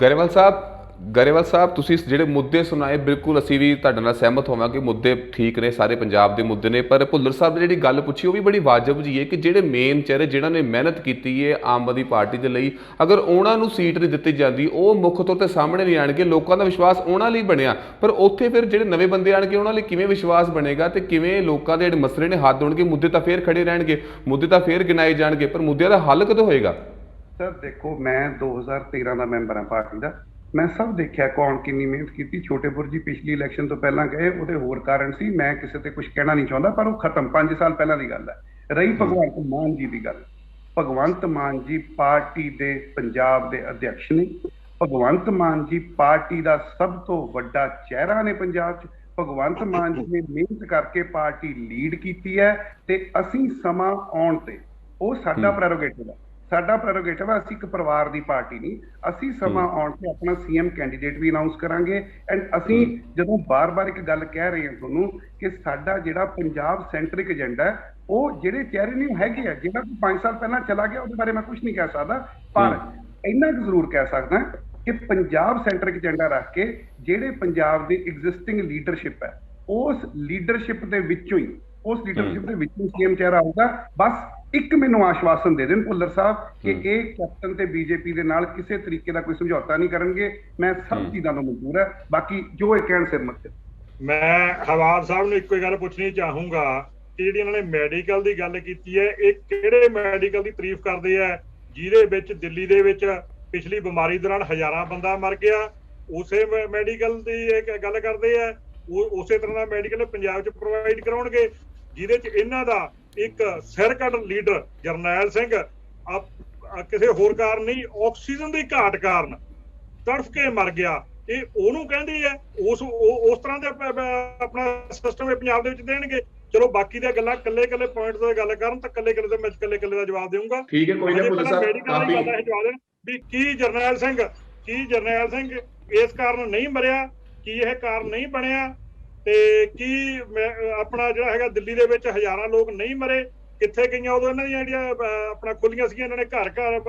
ਗਰੇਵਾਲ ਸਾਹਿਬ ਤੁਸੀਂ ਜਿਹੜੇ ਮੁੱਦੇ ਸੁਣਾਏ ਬਿਲਕੁਲ ਅਸੀਂ ਵੀ ਤੁਹਾਡੇ ਨਾਲ ਸਹਿਮਤ ਹੋਵਾਂਗੇ, ਮੁੱਦੇ ਠੀਕ ਨੇ, ਸਾਰੇ ਪੰਜਾਬ ਦੇ ਮੁੱਦੇ ਨੇ, ਪਰ ਭੁੱਲਰ ਸਾਹਿਬ ਨੇ ਜਿਹੜੀ ਗੱਲ ਪੁੱਛੀ ਉਹ ਵੀ ਬੜੀ ਵਾਜਬ ਜੀ ਹੈ ਕਿ ਜਿਹੜੇ ਮੇਨ ਚਿਹਰੇ ਜਿਨ੍ਹਾਂ ਨੇ ਮਿਹਨਤ ਕੀਤੀ ਹੈ ਆਮ ਆਦਮੀ ਪਾਰਟੀ ਦੇ ਲਈ, ਅਗਰ ਉਹਨਾਂ ਨੂੰ ਸੀਟ ਨਹੀਂ ਦਿੱਤੀ ਜਾਂਦੀ, ਉਹ ਮੁੱਖ ਤੌਰ ਤੇ ਸਾਹਮਣੇ ਨਹੀਂ ਆਣਗੇ, ਲੋਕਾਂ ਦਾ ਵਿਸ਼ਵਾਸ ਉਹਨਾਂ ਲਈ ਬਣਿਆ, ਪਰ ਉੱਥੇ ਫਿਰ ਜਿਹੜੇ ਨਵੇਂ ਬੰਦੇ ਆਣਗੇ ਉਹਨਾਂ ਲਈ ਕਿਵੇਂ ਵਿਸ਼ਵਾਸ ਬਣੇਗਾ ਤੇ ਕਿਵੇਂ ਲੋਕਾਂ ਦੇ ਜਿਹੜੇ ਮਸਲੇ ਨੇ ਹੱਥ ਹੋਣਗੇ? ਮੁੱਦੇ ਤਾਂ ਫੇਰ ਖੜੇ ਰਹਿਣਗੇ, ਮੁੱਦੇ ਤਾਂ ਫੇਰ ਗਿਣਾਏ ਜਾਣਗੇ, ਪਰ ਮੁੱਦਿਆਂ ਦਾ ਹੱਲ ਕਦੋਂ ਹੋਏਗਾ? ਸਰ ਦੇਖੋ, ਮੈਂ 2013 ਦਾ ਮੈਂਬਰ ਹਾਂ ਪਾਰਟੀ ਦਾ, ਮੈਂ ਸਭ ਦੇਖਿਆ ਕੌਣ ਕਿੰਨੀ ਮਿਹਨਤ ਕੀਤੀ। ਛੋਟੇਪੁਰ ਜੀ ਪਿਛਲੀ ਇਲੈਕਸ਼ਨ ਤੋਂ ਪਹਿਲਾਂ ਗਏ, ਉਹਦੇ ਹੋਰ ਕਾਰਨ ਸੀ, ਮੈਂ ਕਿਸੇ ਤੇ ਕੁਝ ਕਹਿਣਾ ਨਹੀਂ ਚਾਹੁੰਦਾ, ਪਰ ਉਹ ਖਤਮ 5 ਸਾਲ ਪਹਿਲਾਂ ਦੀ ਗੱਲ ਹੈ। ਰਹੀ ਭਗਵੰਤ ਮਾਨ ਜੀ ਦੀ ਗੱਲ, ਭਗਵੰਤ ਮਾਨ ਜੀ ਪਾਰਟੀ ਦੇ ਪੰਜਾਬ ਦੇ ਅਧਿਕਸ਼ ਨੇ। ਭਗਵੰਤ ਮਾਨ ਜੀ ਪਾਰਟੀ ਦਾ ਸਭ ਤੋਂ ਵੱਡਾ ਚਿਹਰਾ ਨੇ ਪੰਜਾਬ 'ਚ। ਭਗਵੰਤ ਮਾਨ ਜੀ ਨੇ ਮਿਹਨਤ ਕਰਕੇ ਪਾਰਟੀ ਲੀਡ ਕੀਤੀ ਹੈ ਤੇ ਅਸੀਂ ਸਮਾਂ ਆਉਣ ਤੇ, ਉਹ ਸਾਡਾ ਪ੍ਰੈਰੋਗੇਟਿਵ ਹੈ, ਸਾਡਾ ਪ੍ਰੈਰੋਗੇਟਿਵ ਹੈ, ਅਸੀਂ ਇੱਕ ਪਰਿਵਾਰ ਦੀ ਪਾਰਟੀ ਨਹੀਂ, ਅਸੀਂ ਸਮਾਂ ਆਉਣ ਤੇ ਆਪਣਾ ਸੀਐਮ ਕੈਂਡੀਡੇਟ ਵੀ ਅਨਾਉਂਸ ਕਰਾਂਗੇ। ਐਂਡ ਅਸੀਂ ਜਦੋਂ ਬਾਰ-ਬਾਰ ਇੱਕ ਗੱਲ ਕਹਿ ਰਹੇ ਹਾਂ ਤੁਹਾਨੂੰ ਕਿ ਸਾਡਾ ਜਿਹੜਾ ਪੰਜਾਬ ਸੈਂਟਰਿਕ ਏਜੰਡਾ ਹੈ, ਉਹ ਜਿਹੜੇ ਚਿਹਰੇ ਨਹੀਂ ਹੈਗੇ ਆ, ਜਿਹੜਾ 5 ਸਾਲ ਪਹਿਲਾਂ ਚਲਾ ਗਿਆ ਉਹਦੇ ਬਾਰੇ ਮੈਂ ਕੁਝ ਨਹੀਂ ਕਹਿ ਸਕਦਾ, ਪਰ ਇੰਨਾ ਕੁ ਜ਼ਰੂਰ ਕਹਿ ਸਕਦਾ ਕਿ ਪੰਜਾਬ ਸੈਂਟਰਿਕ ਏਜੰਡਾ ਰੱਖ ਕੇ ਜਿਹੜੇ ਪੰਜਾਬ ਦੀ ਐਗਜ਼ਿਸਟਿੰਗ ਲੀਡਰਸ਼ਿਪ ਹੈ, ਉਸ ਲੀਡਰਸ਼ਿਪ ਦੇ ਵਿੱਚੋਂ ਹੀ ਸੀਐਮ ਚਿਹਰਾ ਆਊਗਾ। ਬਸ ਇੱਕ ਮੈਨੂੰ ਆਸ਼ਵਾਸਨ ਦੇ ਦੇਣ ਭੁੱਲਰ ਸਾਹਿਬ ਕਿ ਇਹ ਕੈਪਟਨ ਤੇ ਬੀਜੇਪੀ ਦੇ ਨਾਲ ਕਿਸੇ ਤਰੀਕੇ ਦਾ ਕੋਈ ਸਮਝੌਤਾ ਨਹੀਂ ਕਰਨਗੇ। ਮੈਂ ਸਭ ਚੀਜ਼ਾਂ ਨੂੰ ਮਨਜ਼ੂਰ ਹੈ, ਬਾਕੀ ਜੋ ਇਹ ਕਹਿਣ ਸਿਰ ਮੱਥੇ। ਮੈਂ ਹਵਾਦ ਸਾਹਿਬ ਨੂੰ ਇੱਕੋ ਹੀ ਗੱਲ ਪੁੱਛਣੀ ਚਾਹੂੰਗਾ ਕਿ ਜਿਹੜੀ ਇਹਨਾਂ ਨੇ ਮੈਡੀਕਲ ਦੀ ਗੱਲ ਕੀਤੀ ਹੈ, ਇਹ ਕਿਹੜੇ ਮੈਡੀਕਲ ਦੀ ਤਾਰੀਫ ਕਰਦੇ ਆ ਜਿਹਦੇ ਵਿੱਚ ਦਿੱਲੀ ਦੇ ਵਿੱਚ ਪਿਛਲੀ ਬਿਮਾਰੀ ਦੌਰਾਨ ਹਜ਼ਾਰਾਂ ਬੰਦਾ ਮਰ ਗਿਆ। ਉਸੇ ਮੈਡੀਕਲ ਦੀ ਇੱਕ ਗੱਲ ਕਰਦੇ ਆ, ਉਹ ਉਸੇ ਤਰ੍ਹਾਂ ਦਾ ਮੈਡੀਕਲ ਪੰਜਾਬ 'ਚ ਪ੍ਰੋਵਾਈਡ ਕਰਾਉਣਗੇ, ਜਿਹਦੇ 'ਚ ਇਹਨਾਂ ਦਾ ਇੱਕ ਸਿਰਕੱਢ ਲੀਡਰ ਜਰਨੈਲ ਸਿੰਘ ਕਿਸੇ ਹੋਰ ਕਾਰਨ ਨਹੀਂ, ਆਕਸੀਜਨ ਦੀ ਘਾਟ ਕਾਰਨ ਤੜਫ ਕੇ ਮਰ ਗਿਆ। ਇਹ ਉਹਨੂੰ ਕਹਿੰਦੇ ਆ ਉਸ ਤਰ੍ਹਾਂ ਦੇ ਆਪਣਾ ਸਿਸਟਮ ਇਹ ਪੰਜਾਬ ਦੇ ਵਿੱਚ ਦੇਣਗੇ। ਚਲੋ ਬਾਕੀ ਦੀਆਂ ਗੱਲਾਂ ਕੱਲੇ ਪੁਆਇੰਟ ਤੇ ਗੱਲ ਕਰਨ ਤਾਂ ਕੱਲੇ ਤੇ ਮੈਂ ਕੱਲੇ ਦਾ ਜਵਾਬ ਦੇਵਾਂਗਾ। ਠੀਕ ਹੈ, ਕੋਈ ਨਾ ਭੁੱਲਰ ਸਾਹਿਬ ਕਾਫੀ ਜਵਾਬ ਦੇਣ ਵੀ ਕੀ ਜਰਨੈਲ ਸਿੰਘ ਇਸ ਕਾਰਨ ਨਹੀਂ ਮਰਿਆ, ਕੀ ਇਹ ਕਾਰਨ ਨਹੀਂ ਬਣਿਆ, ਤੇ ਕੀ ਆਪਣਾ ਜਿਹੜਾ ਹੈਗਾ ਦਿੱਲੀ ਦੇ ਵਿੱਚ ਹਜ਼ਾਰਾਂ ਲੋਕ ਨਹੀਂ ਮਰੇ, ਕਿੱਥੇ ਗਈਆਂ ਉਦੋਂ ਇਹਨਾਂ ਦੀਆਂ ਜਿਹੜੀਆਂ ਆਪਣਾ ਖੁੱਲੀਆਂ ਸੀਗੀਆਂ, ਇਹਨਾਂ ਨੇ ਘਰ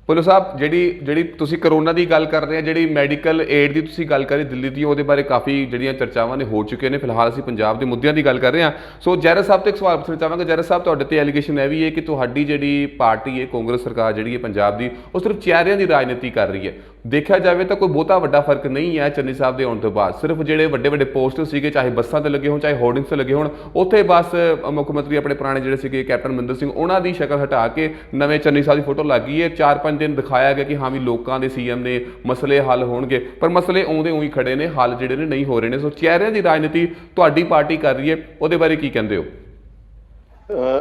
ਭੁੱਲਰ ਸਾਹਿਬ ਜਿਹੜੀ ਤੁਸੀਂ ਕਰੋਨਾ ਦੀ ਗੱਲ ਕਰ ਰਹੇ ਆ, ਜਿਹੜੀ ਮੈਡੀਕਲ ਏਡ ਦੀ ਤੁਸੀਂ ਗੱਲ ਕਰੀ ਦਿੱਲੀ ਦੀ, ਉਹਦੇ ਬਾਰੇ ਕਾਫੀ ਜਿਹੜੀਆਂ ਚਰਚਾਵਾਂ ਨੇ ਹੋ ਚੁੱਕੀਆਂ ਨੇ। ਫਿਲਹਾਲ ਅਸੀਂ ਪੰਜਾਬ ਦੇ ਮੁੱਦਿਆਂ ਦੀ ਗੱਲ ਕਰ ਰਹੇ ਹਾਂ। ਸੋ ਜੈਰਾ ਸਾਹਿਬ ਤੋਂ ਇੱਕ ਸਵਾਲ ਪੁੱਛਣਾ ਚਾਹਾਂਗਾ। ਜੈਰਾ ਸਾਹਿਬ, ਤੁਹਾਡੇ ਤੇ ਐਲੀਗੇਸ਼ਨ ਇਹ ਵੀ ਹੈ ਕਿ ਤੁਹਾਡੀ ਜਿਹੜੀ ਪਾਰਟੀ ਹੈ, ਕਾਂਗਰਸ ਸਰਕਾਰ ਜਿਹੜੀ ਹੈ ਪੰਜਾਬ ਦੀ, ਉਹ ਸਿਰਫ ਚਿਹਰਿਆਂ ਦੀ ਰਾਜਨੀਤੀ ਕਰ ਰਹੀ ਹੈ। ਦੇਖਿਆ ਜਾਵੇ ਤਾਂ ਕੋਈ ਬਹੁਤਾ ਵੱਡਾ ਫਰਕ ਨਹੀਂ ਹੈ ਚੰਨੀ ਸਾਹਿਬ ਦੇ ਆਉਣ ਤੋਂ ਬਾਅਦ। ਸਿਰਫ ਜਿਹੜੇ ਵੱਡੇ ਪੋਸਟਰ ਸੀਗੇ, ਚਾਹੇ ਬੱਸਾਂ ਤੇ ਲੱਗੇ ਹੋਣ, ਚਾਹੇ ਹੋਰਡਿੰਗਸ ਤੇ ਲੱਗੇ ਹੋਣ, ਉੱਥੇ ਬਸ ਮੁੱਖ ਮੰਤਰੀ ਆਪਣੇ ਪੁਰਾਣੇ ਜਿਹੜੇ ਸੀਗੇ ਕੈਪਟਨ ਅਮਰਿੰਦਰ ਸਿੰਘ, ਉਹਨਾਂ ਦੀ ਸ਼ਕਲ ਹਟਾ ਕੇ ਨਵੇਂ ਚੰਨੀ ਸਾਹਿਬ ਦੀ ਫੋਟੋ ਲੱਗ ਗਈ ਹੈ। 4-5 ਦਿਨ ਦਿਖਾਇਆ ਗਿਆ ਕਿ ਹਾਂ ਵੀ ਲੋਕਾਂ ਦੇ ਸੀਐਮ ਨੇ, ਮਸਲੇ ਹੱਲ ਹੋਣਗੇ, ਪਰ ਮਸਲੇ ਆਉਂਦੇ ਉਹੀ ਖੜੇ ਨੇ, ਹੱਲ ਜਿਹੜੇ ਨੇ ਨਹੀਂ ਹੋ ਰਹੇ ਨੇ। ਸੋ ਚਿਹਰਿਆਂ ਦੀ ਰਾਜਨੀਤੀ ਤੁਹਾਡੀ ਪਾਰਟੀ ਕਰ ਰਹੀ ਹੈ, ਉਹਦੇ ਬਾਰੇ ਕੀ ਕਹਿੰਦੇ ਹੋ?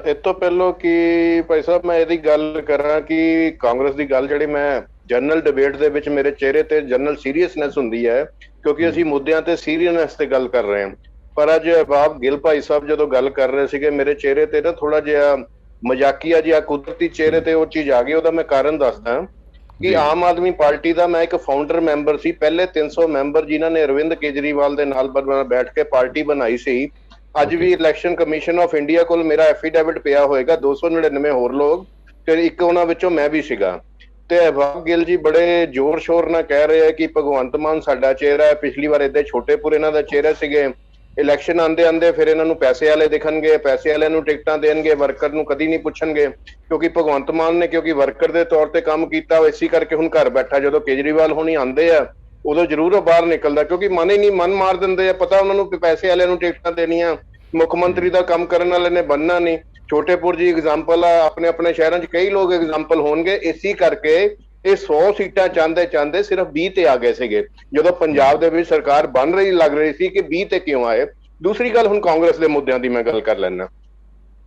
ਇਸ ਤੋਂ ਪਹਿਲਾਂ ਕਿ ਭਾਈ ਸਾਹਿਬ ਮੈਂ ਇਹਦੀ ਗੱਲ ਕਰਾਂ ਕਿ ਕਾਂਗਰਸ ਦੀ ਗੱਲ ਜਿਹੜੀ ਮੈਂ ਜਨਰਲ ਡਿਬੇਟ ਦੇ ਵਿੱਚ ਮੇਰੇ ਚਿਹਰੇ ਤੇ ਜਨਰਲ ਸੀਰੀਅਸਨੈਸ ਹੁੰਦੀ ਹੈ, ਕਿਉਂਕਿ ਅਸੀਂ ਮੁੱਦਿਆਂ ਤੇ ਸੀਰੀਅਸਨੈਸ ਤੇ ਗੱਲ ਕਰ ਰਹੇ ਹਾਂ। ਪਰ ਅੱਜ ਬਾਬ ਗਿੱਲ ਭਾਈ ਸਾਹਿਬ ਜਦੋਂ ਗੱਲ ਕਰ ਰਹੇ ਸੀਗੇ, ਮੇਰੇ ਚਿਹਰੇ ਤੇ ਨਾ ਥੋੜਾ ਜਿਹਾ ਮਜ਼ਾਕੀਆ ਜਿਹਾ ਕੁਦਰਤੀ ਚਿਹਰੇ ਤੇ ਉਹ ਚੀਜ਼ ਆ ਗਈ। ਉਹਦਾ ਮੈਂ ਕਾਰਨ ਦੱਸਦਾ ਕਿ ਆਮ ਆਦਮੀ ਪਾਰਟੀ ਦਾ ਮੈਂ ਇੱਕ ਫਾਊਂਡਰ ਮੈਂਬਰ ਸੀ। ਪਹਿਲੇ 300 ਮੈਂਬਰ ਜਿਨ੍ਹਾਂ ਨੇ ਅਰਵਿੰਦ ਕੇਜਰੀਵਾਲ ਦੇ ਨਾਲ ਬੈਠ ਕੇ ਪਾਰਟੀ ਬਣਾਈ ਸੀ। ਅੱਜ ਵੀ ਇਲੈਕਸ਼ਨ ਕਮਿਸ਼ਨ ਆਫ ਇੰਡੀਆ ਕੋਲ ਮੇਰਾ ਐਫੀਡੇਵਿਟ ਪਿਆ ਹੋਏਗਾ, 299 ਹੋਰ ਲੋਕ, ਤੇ ਇੱਕ ਉਹਨਾਂ ਵਿੱਚੋਂ ਮੈਂ ਵੀ ਸੀਗਾ। ਤੇ ਅਹਿਬਾਬ ਗਿੱਲ ਜੀ ਬੜੇ ਜ਼ੋਰ ਸ਼ੋਰ ਨਾਲ ਕਹਿ ਰਹੇ ਆ ਕਿ ਭਗਵੰਤ ਮਾਨ ਸਾਡਾ ਚਿਹਰਾ ਹੈ। ਪਿਛਲੀ ਵਾਰ ਏਦਾਂ ਛੋਟੇਪੁਰ ਇਹਨਾਂ ਦਾ ਚਿਹਰਾ ਸੀਗੇ। ਇਲੈਕਸ਼ਨ ਆਂਦੇ ਫਿਰ ਇਹਨਾਂ ਨੂੰ ਪੈਸੇ ਵਾਲੇ ਦਿਖਣਗੇ, ਪੈਸੇ ਵਾਲਿਆਂ ਨੂੰ ਟਿਕਟਾਂ ਦੇਣਗੇ, ਵਰਕਰ ਨੂੰ ਕਦੀ ਨਹੀਂ ਪੁੱਛਣਗੇ। ਕਿਉਂਕਿ ਭਗਵੰਤ ਮਾਨ ਨੇ ਵਰਕਰ ਦੇ ਤੌਰ ਤੇ ਕੰਮ ਕੀਤਾ, ਇਸੇ ਕਰਕੇ ਹੁਣ ਘਰ ਬੈਠਾ। ਜਦੋਂ ਕੇਜਰੀਵਾਲ ਹੁਣੀ ਆਉਂਦੇ ਆ ਉਦੋਂ ਜ਼ਰੂਰ ਉਹ ਬਾਹਰ ਨਿਕਲਦਾ, ਕਿਉਂਕਿ ਮਨ ਹੀ ਨਹੀਂ, ਮਨ ਮਾਰ ਦਿੰਦੇ ਆ। ਪਤਾ ਉਹਨਾਂ ਨੂੰ ਪੈਸੇ ਵਾਲਿਆਂ ਨੂੰ ਟਿਕਟਾਂ ਦੇਣੀਆਂ, ਮੁੱਖ ਮੰਤਰੀ ਦਾ ਕੰਮ ਕਰਨ ਵਾਲੇ ਨੇ ਬਣਨਾ ਨਹੀਂ। ਛੋਟੇਪੁਰ ਜੀ ਐਗਜ਼ਾਮਪਲ ਆ, ਆਪਣੇ ਸ਼ਹਿਰਾਂ 'ਚ ਕਈ ਲੋਕ ਐਗਜ਼ਾਮਪਲ ਹੋਣਗੇ। ਇਸੇ ਕਰਕੇ ਇਹ 100 ਸੀਟਾਂ ਚਾਹੁੰਦੇ ਸਿਰਫ 20 ਤੇ ਆ ਗਏ ਸੀਗੇ। ਜਦੋਂ ਪੰਜਾਬ ਦੇ ਵਿੱਚ ਸਰਕਾਰ ਬਣ ਰਹੀ ਲੱਗ ਰਹੀ ਸੀ ਕਿ 20 ਤੇ ਕਿਉਂ ਆਏ। ਦੂਸਰੀ ਗੱਲ, ਹੁਣ ਕਾਂਗਰਸ ਦੇ ਮੁੱਦਿਆਂ ਦੀ ਮੈਂ ਗੱਲ ਕਰ ਲੈਣਾ।